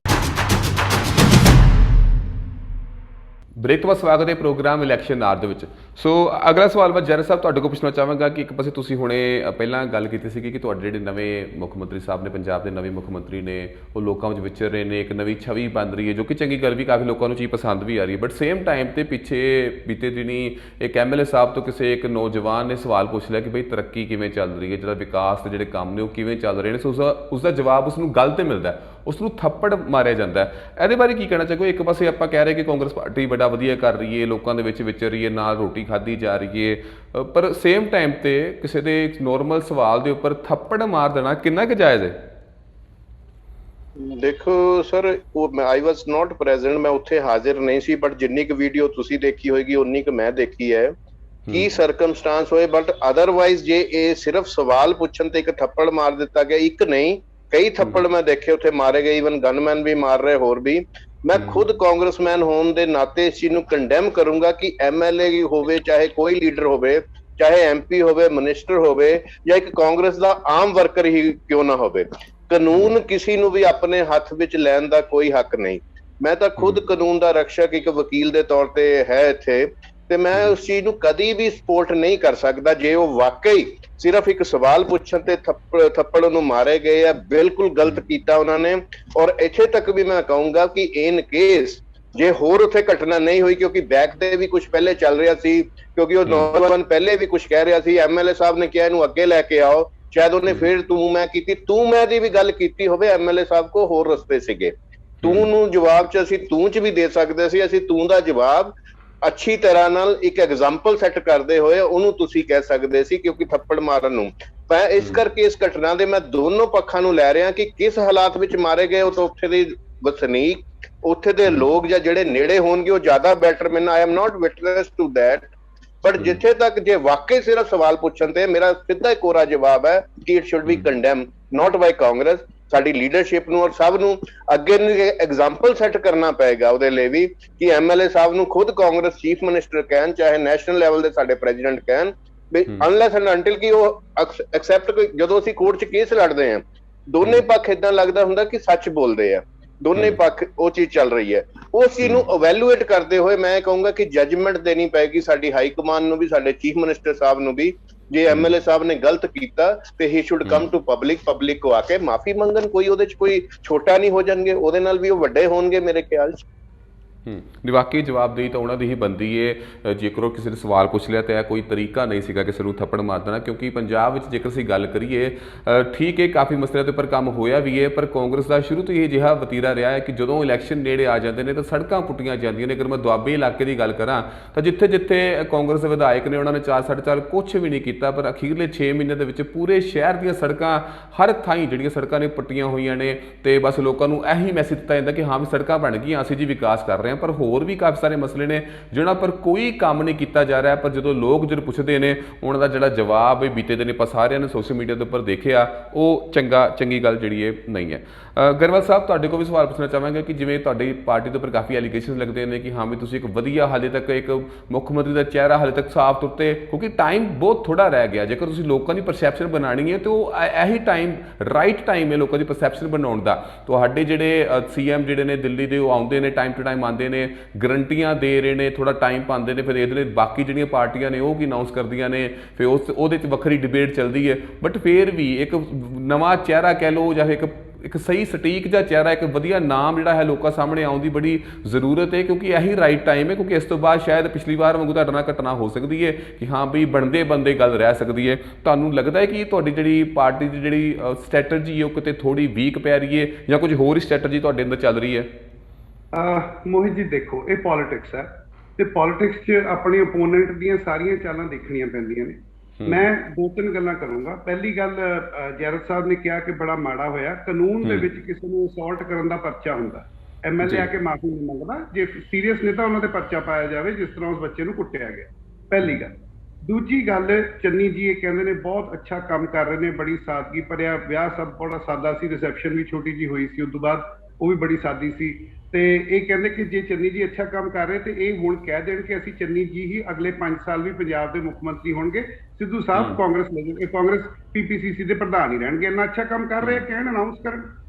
ਬ੍ਰੇਕ ਤੋਂ ਬਾਅਦ ਸਵਾਗਤ ਹੈ ਪ੍ਰੋਗਰਾਮ ਇਲੈਕਸ਼ਨ ਆਰ ਦੇ ਵਿੱਚ। ਸੋ ਅਗਲਾ ਸਵਾਲ ਮੈਂ ਜੈਰਜ ਸਾਹਿਬ ਤੁਹਾਡੇ ਕੋਲ ਪੁੱਛਣਾ ਚਾਹਾਂਗਾ ਕਿ ਇੱਕ ਪਾਸੇ ਤੁਸੀਂ ਹੁਣੇ ਪਹਿਲਾਂ ਗੱਲ ਕੀਤੀ ਸੀ ਕਿ ਤੁਹਾਡੇ ਜਿਹੜੇ ਨਵੇਂ ਮੁੱਖ ਮੰਤਰੀ ਸਾਹਿਬ ਨੇ, ਪੰਜਾਬ ਦੇ ਨਵੇਂ ਮੁੱਖ ਮੰਤਰੀ ਨੇ, ਉਹ ਲੋਕਾਂ ਵਿੱਚ ਵਿਚਰ ਰਹੇ ਨੇ, ਇੱਕ ਨਵੀਂ ਛਵੀ ਬਣ ਰਹੀ ਹੈ ਜੋ ਕਿ ਚੰਗੀ ਗੱਲ ਵੀ, ਕਾਫੀ ਲੋਕਾਂ ਨੂੰ ਚੀਜ਼ ਪਸੰਦ ਵੀ ਆ ਰਹੀ ਹੈ। ਬਟ ਸੇਮ ਟਾਈਮ ਤੇ ਪਿੱਛੇ ਬੀਤੇ ਦਿਨੀ ਇੱਕ ਐਮਐਲਏ ਸਾਹਿਬ ਤੋਂ ਕਿਸੇ ਇੱਕ ਨੌਜਵਾਨ ਨੇ ਸਵਾਲ ਪੁੱਛ ਲਿਆ ਕਿ ਬਈ ਤਰੱਕੀ ਕਿਵੇਂ ਚੱਲ ਰਹੀ ਹੈ, ਜਿਹੜਾ ਵਿਕਾਸ ਦੇ ਜਿਹੜੇ ਕੰਮ ਨੇ ਉਹ ਕਿਵੇਂ ਚੱਲ ਰਹੇ ਨੇ। ਸੋ ਉਸਦਾ ਜਵਾਬ ਉਸਨੂੰ ਗਲਤ ਤੇ ਮਿਲਦਾ, ਉਸਨੂੰ ਥੱਪੜ ਮਾਰਿਆ ਜਾਂਦਾ। ਇਹਦੇ ਬਾਰੇ ਕੀ ਕਹਿਣਾ ਚਾਹੋਗੇ? ਇੱਕ ਪਾਸੇ ਆਪਾਂ ਕਹਿ ਰਹੇ ਕਿ ਕਾਂਗਰਸ ਪਾਰਟੀ ਬੜਾ ਵਧੀਆ ਕਰ ਰਹੀ ਹੈ, ਲੋਕਾਂ ਦੇ ਵਿੱਚ ਵਿਚਰ ਰਹੀ ਹੈ, ਨਾਲ ਰੋਟੀ ਖਾਧੀ ਜਾ ਰਹੀ ਹੈ, ਪਰ ਸੇਮ ਟਾਈਮ ਤੇ ਕਿਸੇ ਦੇ ਨੋਰਮਲ ਸਵਾਲ ਦੇ ਉੱਪਰ ਥੱਪੜ ਮਾਰ ਦੇਣਾ ਕਿੰਨਾ ਕੁ ਜਾਇਜ਼ ਹੈ? ਦੇਖੋ ਸਰ, ਉਹ ਆਈ ਵਾਸ ਨਾਟ ਪ੍ਰੈਜ਼ੈਂਟ, ਮੈਂ ਉੱਥੇ ਹਾਜ਼ਰ ਨਹੀਂ ਸੀ, ਬਟ ਜਿੰਨੀ ਕੁ ਵੀਡੀਓ ਤੁਸੀਂ ਦੇਖੀ ਹੋਏਗੀ ਉਨੀ ਕੁ ਮੈਂ ਦੇਖੀ ਹੈ। ਕੀ ਸਰਕਮਸਟਾਂਸ ਹੋਏ, ਬਟ ਅਦਰਵਾਈਜ਼ ਜੇ ਇਹ ਸਿਰਫ ਸਵਾਲ ਪੁੱਛਣ ਤੇ ਇੱਕ ਥੱਪੜ ਮਾਰ ਦਿੱਤਾ ਗਿਆ, ਇੱਕ ਨਹੀਂ ਕਈ ਥੱਪੜ ਮੈਂ ਦੇਖੇ ਉੱਥੇ ਮਾਰੇ ਗਏ, ਈਵਨ ਗਨਮੈਨ ਵੀ ਮਾਰ ਰਹੇ, ਹੋਰ ਵੀ। ਮੈਂ ਖੁਦ ਕਾਂਗਰਸਮੈਨ ਹੋਣ ਦੇ ਨਾਤੇ ਇਸ ਚੀਜ਼ ਨੂੰ ਕੰਡੈਮ ਕਰੂੰਗਾ ਕਿ ਐਮਐਲਏ ਹੋਵੇ, ਚਾਹੇ ਕੋਈ ਲੀਡਰ ਹੋਵੇ, ਚਾਹੇ ਐਮਪੀ ਹੋਵੇ, ਮਿਨਿਸਟਰ ਹੋਵੇ, ਜਾਂ ਇੱਕ ਕਾਂਗਰਸ ਦਾ ਆਮ ਵਰਕਰ ਹੀ ਕਿਉਂ ਨਾ ਹੋਵੇ, ਕਾਨੂੰਨ ਕਿਸੇ ਨੂੰ ਵੀ ਆਪਣੇ ਹੱਥ ਵਿੱਚ ਲੈਣ ਦਾ ਕੋਈ ਹੱਕ ਨਹੀਂ। ਮੈਂ ਤਾਂ ਖੁਦ ਕਾਨੂੰਨ ਦਾ ਰਕਸ਼ਕ ਇੱਕ ਵਕੀਲ ਦੇ ਤੌਰ ਤੇ ਹੈ ਇੱਥੇ, ਤੇ ਮੈਂ ਉਸ ਚੀਜ਼ ਨੂੰ ਕਦੀ ਵੀ ਸਪੋਰਟ ਨਹੀਂ ਕਰ ਸਕਦਾ ਜੇ ਉਹ ਵਾਕਈ ਸਿਰਫ ਇੱਕ ਸਵਾਲ ਪੁੱਛਣ ਤੇ ਥੱਪੜ ਨੂੰ ਮਾਰੇ ਗਏ ਆ। ਬਿਲਕੁਲ ਗਲਤ ਕੀਤਾ ਉਹਨਾਂ ਨੇ। ਔਰ ਇੱਥੇ ਤੱਕ ਵੀ ਮੈਂ ਕਹੂੰਗਾ ਕਿ ਇਨ ਕੇਸ ਜੇ ਹੋਰ ਉੱਥੇ ਘਟਨਾ ਨਹੀਂ ਹੋਈ, ਕਿਉਂਕਿ ਬੈਕ ਤੇ ਵੀ ਕੁਝ ਪਹਿਲੇ ਚੱਲ ਰਿਹਾ ਸੀ, ਕਿਉਂਕਿ ਉਹ ਨੌਜਵਾਨ ਪਹਿਲੇ ਵੀ ਕੁਝ ਕਹਿ ਰਿਹਾ ਸੀ, ਐਮਐਲਏ ਸਾਹਿਬ ਨੇ ਕਿਹਾ ਇਹਨੂੰ ਅੱਗੇ ਲੈ ਕੇ ਆਓ, ਸ਼ਾਇਦ ਉਹਨੇ ਫਿਰ ਤੂੰ ਮੈਂ ਦੀ ਵੀ ਗੱਲ ਕੀਤੀ ਹੋਵੇ। ਐਮਐਲਏ ਸਾਹਿਬ ਕੋ ਹੋਰ ਰਸਤੇ ਸੀਗੇ, ਤੂੰ ਨੂੰ ਜਵਾਬ ਚ ਅਸੀਂ ਤੂੰ ਚ ਵੀ ਦੇ ਸਕਦੇ ਸੀ, ਅਸੀਂ ਤੂੰ ਦਾ ਜਵਾਬ ਅੱਛੀ ਤਰ੍ਹਾਂ ਨਾਲ ਇੱਕ ਐਗਜ਼ਾਮਪਲ ਸੈੱਟ ਕਰਦੇ ਹੋਏ ਉਹਨੂੰ ਤੁਸੀਂ ਕਹਿ ਸਕਦੇ ਸੀ, ਕਿਉਂਕਿ ਥੱਪੜ ਮਾਰਨ ਨੂੰ। ਮੈਂ ਇਸ ਕਰਕੇ ਇਸ ਘਟਨਾ ਦੇ ਮੈਂ ਦੋਨੋਂ ਪੱਖਾਂ ਨੂੰ ਲੈ ਰਿਹਾ ਕਿ ਕਿਸ ਹਾਲਾਤ ਵਿੱਚ ਮਾਰੇ ਗਏ, ਉਹ ਤਾਂ ਉੱਥੇ ਦੇ ਵਸਨੀਕ, ਉੱਥੇ ਦੇ ਲੋਕ ਜਾਂ ਜਿਹੜੇ ਨੇੜੇ ਹੋਣਗੇ ਉਹ ਜ਼ਿਆਦਾ ਬੈਟਰ। ਮੈਨੂੰ I am not witness to that, but ਜਿੱਥੇ ਤੱਕ ਜੇ ਵਾਕਈ ਸਿਰਫ ਸਵਾਲ ਪੁੱਛਣ ਤੇ ਮੇਰਾ ਸਿੱਧਾ ਕੋਰਾ ਜਵਾਬ ਹੈ ਕਿ ਇਟ ਸ਼ੁੱਡ ਬੀ ਕੰਡੈਮ, ਨਾਟ ਬਾਈ ਕਾਂਗਰਸ। ਸਾਡੀ ਲੀਡਰਸ਼ਿਪ ਨੂੰ ਔਰ ਸਭ ਨੂੰ ਅੱਗੇ ਐਗਜ਼ਾਮਪਲ ਸੈੱਟ ਕਰਨਾ ਪਏਗਾ ਉਹਦੇ ਲਈ ਵੀ, ਕਿ ਐਮਐਲਏ ਸਾਹਿਬ ਨੂੰ ਖੁਦ ਕਾਂਗਰਸ ਚੀਫ ਮਿਨਿਸਟਰ ਕਹਿਣ, ਚਾਹੇ ਨੈਸ਼ਨਲ ਲੈਵਲ ਦੇ ਸਾਡੇ ਪ੍ਰੈਜ਼ੀਡੈਂਟ ਕਹਿਣ, ਅਨਲੈਸ ਐਂਡ ਅੰਟਿਲ ਕਿ ਉਹ ਐਕਸੈਪਟ। ਜਦੋਂ ਅਸੀਂ ਕੋਰਟ 'ਚ ਕੇਸ ਲੜਦੇ ਹਾਂ, ਦੋਨੇ ਪੱਖ ਏਦਾਂ ਲੱਗਦਾ ਹੁੰਦਾ ਕਿ ਸੱਚ ਬੋਲਦੇ ਆ, ਦੋਨੇ ਪੱਖ ਉਹ ਚੀਜ਼ ਚੱਲ ਰਹੀ ਹੈ। ਉਸ ਚੀਜ਼ ਨੂੰ ਇਵੈਲੂਏਟ ਕਰਦੇ ਹੋਏ ਮੈਂ ਕਹੂੰਗਾ ਕਿ ਜੱਜਮੈਂਟ ਦੇਣੀ ਪਏਗੀ ਸਾਡੀ ਹਾਈ ਕਮਾਂਡ ਨੂੰ ਵੀ, ਸਾਡੇ ਚੀਫ ਮਿਨਿਸਟਰ ਸਾਹਿਬ ਨੂੰ ਵੀ। ਜੇ ਐਮਐਲਏ ਸਾਹਿਬ ਨੇ ਗਲਤ ਕੀਤਾ ਤੇ ਹੀ ਸ਼ੁੱਡ ਕਮ ਟੂ ਪਬਲਿਕ ਕੋ ਆ ਕੇ ਮਾਫੀ ਮੰਗਣ। ਕੋਈ ਉਹਦੇ ਚ ਕੋਈ ਛੋਟਾ ਨਹੀਂ ਹੋ ਜਾਣਗੇ, ਉਹਦੇ ਨਾਲ ਵੀ ਉਹ ਵੱਡੇ ਹੋਣਗੇ ਮੇਰੇ ਖਿਆਲ ਚ। ਵਾਕਈ ਜਵਾਬਦੇਹੀ ਤਾਂ ਉਹਨਾਂ ਦੀ ਹੀ ਬਣਦੀ ਹੈ। ਜੇਕਰ ਉਹ ਕਿਸੇ ਨੇ ਸਵਾਲ ਪੁੱਛ ਲਿਆ ਤਾਂ ਇਹ ਕੋਈ ਤਰੀਕਾ ਨਹੀਂ ਸੀਗਾ ਕਿਸੇ ਨੂੰ ਥੱਪੜ ਮਾਰ ਦੇਣਾ, ਕਿਉਂਕਿ ਪੰਜਾਬ ਵਿੱਚ ਜੇਕਰ ਅਸੀਂ ਗੱਲ ਕਰੀਏ, ਠੀਕ ਹੈ ਕਾਫੀ ਮਸਲਿਆਂ ਦੇ ਉੱਪਰ ਕੰਮ ਹੋਇਆ ਵੀ ਹੈ, ਪਰ ਕਾਂਗਰਸ ਦਾ ਸ਼ੁਰੂ ਤੋਂ ਇਹ ਜਿਹਾ ਵਤੀਰਾ ਰਿਹਾ ਹੈ ਕਿ ਜਦੋਂ ਇਲੈਕਸ਼ਨ ਨੇੜੇ ਆ ਜਾਂਦੇ ਨੇ ਤਾਂ ਸੜਕਾਂ ਪੁੱਟੀਆਂ ਜਾਂਦੀਆਂ ਨੇ। ਅਗਰ ਮੈਂ ਦੁਆਬੇ ਇਲਾਕੇ ਦੀ ਗੱਲ ਕਰਾਂ ਤਾਂ ਜਿੱਥੇ ਜਿੱਥੇ ਕਾਂਗਰਸ ਦੇ ਵਿਧਾਇਕ ਨੇ ਉਹਨਾਂ ਨੇ 4 ਸਾਲ ਕੁਛ ਵੀ ਨਹੀਂ ਕੀਤਾ, ਪਰ ਅਖੀਰਲੇ 6 ਮਹੀਨੇ ਦੇ ਵਿੱਚ ਪੂਰੇ ਸ਼ਹਿਰ ਦੀਆਂ ਸੜਕਾਂ ਹਰ ਥਾਈਂ ਜਿਹੜੀਆਂ ਸੜਕਾਂ ਨੇ ਪੱਟੀਆਂ ਹੋਈਆਂ ਨੇ, ਤੇ ਬਸ ਲੋਕਾਂ ਨੂੰ ਇਹੀ ਮੈਸੇਜ ਦਿੱਤਾ ਜਾਂਦਾ ਕਿ ਹਾਂ ਵੀ ਸੜਕਾਂ ਬਣ ਗਈਆਂ, ਅਸੀਂ ਜੀ ਵਿਕਾਸ ਕਰ ਰਹੇ ਹਾਂ। ਪਰ ਹੋਰ ਵੀ ਕਾਫੀ ਸਾਰੇ ਮਸਲੇ ਨੇ ਜਿਹਨਾਂ ਪਰ ਕੋਈ ਕੰਮ ਨਹੀਂ ਕੀਤਾ ਜਾ ਰਿਹਾ, ਪਰ ਜਦੋਂ ਲੋਕ ਪੁੱਛਦੇ ਨੇ ਉਹਨਾਂ ਦਾ ਜਿਹੜਾ ਜਵਾਬ ਬੀਤੇ ਦਿਨ ਆਪਾਂ ਸਾਰਿਆਂ ਨੇ ਸੋਸ਼ਲ ਮੀਡੀਆ ਦੇ ਉੱਪਰ ਦੇਖਿਆ, ਉਹ ਚੰਗੀ ਗੱਲ ਜਿਹੜੀ ਇਹ ਨਹੀਂ ਹੈ। ਗਰੇਵਾਲ ਸਾਹਿਬ, ਤੁਹਾਡੇ ਕੋਲ ਵੀ ਸਵਾਲ ਪੁੱਛਣਾ ਚਾਹਾਂਗਾ ਕਿ ਜਿਵੇਂ ਤੁਹਾਡੀ ਪਾਰਟੀ ਦੇ ਉੱਪਰ ਕਾਫੀ ਐਲੀਗੇਸ਼ਨਸ ਲੱਗਦੇ ਨੇ ਕਿ ਹਾਂ ਵੀ ਤੁਸੀਂ ਇੱਕ ਵਧੀਆ, ਹਾਲੇ ਤੱਕ ਇੱਕ ਮੁੱਖ ਮੰਤਰੀ ਦਾ ਚਿਹਰਾ ਹਾਲੇ ਤੱਕ ਸਾਫ਼ ਤੌਰ ਤੇ, ਕਿਉਂਕਿ ਟਾਈਮ ਬਹੁਤ ਥੋੜਾ ਰਹਿ ਗਿਆ। ਜੇਕਰ ਤੁਸੀਂ ਲੋਕਾਂ ਦੀ ਪਰਸੈਪਸ਼ਨ ਬਣਾਉਣੀ ਹੈ ਤਾਂ ਉਹ ਇਹੀ ਟਾਈਮ ਰਾਈਟ ਟਾਈਮ ਹੈ ਲੋਕਾਂ ਦੀ ਪਰਸੈਪਸ਼ਨ ਬਣਾਉਣ ਦਾ। ਤੁਹਾਡੇ ਜਿਹੜੇ ਸੀਐਮ ਜਿਹੜੇ ਨੇ ਦਿੱਲੀ ਦੇ, ਉਹ ਆਉਂਦੇ ਨੇ ਟਾਈਮ ਟੂ ਟਾਈਮ ਆਉਂਦੇ ਨੇ, ਗਰੰਟੀਆਂ ਦੇ ਰਹੇ ਨੇ, ਥੋੜਾ ਟਾਈਮ ਪਾਉਂਦੇ ਨੇ, ਫਿਰ ਇਹਦੇ ਲਈ ਬਾਕੀ ਜਿਹੜੀਆਂ ਪਾਰਟੀਆਂ ਨੇ ਉਹ ਕੀ ਅਨਾਉਂਸ ਕਰਦੀਆਂ ਨੇ, ਫਿਰ ਉਹਦੇ 'ਚ ਵੱਖਰੀ ਡਿਬੇਟ ਚੱਲਦੀ ਹੈ। ਬਟ ਫਿਰ ਵੀ ਇੱਕ ਨਵਾਂ ਚਿਹਰਾ ਕਹਿ ਲਓ ਜਾਂ ਇੱਕ ਇੱਕ ਸਹੀ ਸਟੀਕ ਜਾਂ ਚਿਹਰਾ, ਇੱਕ ਵਧੀਆ ਨਾਮ ਜਿਹੜਾ ਹੈ ਲੋਕਾਂ ਸਾਹਮਣੇ ਆਉਣ ਦੀ ਬੜੀ ਜ਼ਰੂਰਤ ਹੈ, ਕਿਉਂਕਿ ਇਹੀ ਰਾਈਟ ਟਾਈਮ ਹੈ, ਕਿਉਂਕਿ ਇਸ ਤੋਂ ਬਾਅਦ ਸ਼ਾਇਦ ਪਿਛਲੀ ਵਾਰ ਵਾਂਗੂ ਤੁਹਾਡੇ ਨਾਲ ਘਟਨਾ ਹੋ ਸਕਦੀ ਹੈ ਕਿ ਹਾਂ ਵੀ ਬਣਦੇ ਬੰਦੇ ਗੱਲ ਰਹਿ ਸਕਦੀ ਹੈ। ਤੁਹਾਨੂੰ ਲੱਗਦਾ ਹੈ ਕਿ ਤੁਹਾਡੀ ਜਿਹੜੀ ਪਾਰਟੀ ਦੀ ਜਿਹੜੀ ਸਟ੍ਰੈਟਜੀ ਹੈ ਉਹ ਕਿਤੇ ਥੋੜੀ ਵੀਕ ਪੈ ਰਹੀ ਹੈ ਜਾਂ ਕੁਝ ਹੋਰ ਹੀ ਸਟ੍ਰੈਟਜੀ ਤੁਹਾਡੇ ਅੰਦਰ ਚੱਲ ਰਹੀ ਹੈ? ਮੋਹਿਤ ਜੀ ਦੇਖੋ, ਇਹ ਪੋਲਿਟਿਕਸ ਹੈ ਤੇ ਪੋਲਿਟਿਕਸ 'ਚ ਆਪਣੇ ਓਪੋਨੈਂਟ ਦੀਆਂ ਸਾਰੀਆਂ ਚਾਲਾਂ ਦੇਖਣੀਆਂ ਪੈਂਦੀਆਂ ਨੇ। ਮੈਂ 2-3 ਗੱਲਾਂ ਕਰੂੰਗਾ। ਪਹਿਲੀ ਗੱਲ, ਜੈਰਤ ਸਾਹਿਬ ਨੇ ਕਿਹਾ ਕਿ ਬੜਾ ਮਾੜਾ ਹੋਇਆ, ਕਾਨੂੰਨ ਦੇ ਵਿੱਚ ਕਿਸੇ ਨੂੰ ਅਸੌਲਟ ਕਰਨ ਦਾ ਪਰਚਾ ਹੁੰਦਾ, ਐਮਐਲਏ ਆ ਕੇ ਮਾਫੀ ਨਹੀਂ ਮੰਗਦਾ, ਜੇ ਸੀਰੀਅਸ ਨਹੀਂ ਤਾਂ ਉਹਨਾਂ ਤੇ ਪਰਚਾ ਪਾਇਆ ਜਾਵੇ ਜਿਸ ਤਰ੍ਹਾਂ ਉਸ ਬੱਚੇ ਨੂੰ ਕੁੱਟਿਆ ਗਿਆ। ਪਹਿਲੀ ਗੱਲ। ਦੂਜੀ ਗੱਲ, ਚੰਨੀ ਜੀ ਇਹ ਕਹਿੰਦੇ ਨੇ ਬਹੁਤ ਅੱਛਾ ਕੰਮ ਕਰ ਰਹੇ ਨੇ, ਬੜੀ ਸਾਦਗੀ ਭਰਿਆ ਵਿਆਹ, ਸਭ ਬੜਾ ਸਾਦਾ ਸੀ, ਰਿਸੈਪਸ਼ਨ ਵੀ ਛੋਟੀ ਜੀ ਹੋਈ ਸੀ, ਉਸ ਤੋਂ ਬਾਅਦ ਉਹ ਵੀ ਬੜੀ ਸਾਦੀ ਸੀ। ਤੇ ਇਹ ਕਹਿੰਦੇ ਕਿ ਜੇ ਚੰਨੀ ਜੀ ਅੱਛਾ ਕੰਮ ਕਰ ਰਹੇ ਤੇ ਇਹ ਹੁਣ ਕਹਿ ਦੇਣ ਕਿ ਅਸੀਂ ਚੰਨੀ ਜੀ ਹੀ ਅਗਲੇ 5 ਸਾਲ ਵੀ ਪੰਜਾਬ ਦੇ ਮੁੱਖ ਮੰਤਰੀ ਹੋਣਗੇ, ਸਿੱਧੂ ਸਾਹਿਬ ਕਾਂਗਰਸ ਪੀਪੀਸੀਸੀ ਦੇ ਪ੍ਰਧਾਨ ਹੀ ਰਹਿਣਗੇ, ਇੰਨਾ ਅੱਛਾ ਕੰਮ ਕਰ ਰਹੇ ਕਹਿਣ, ਅਨਾਉਂਸ ਕਰਨ।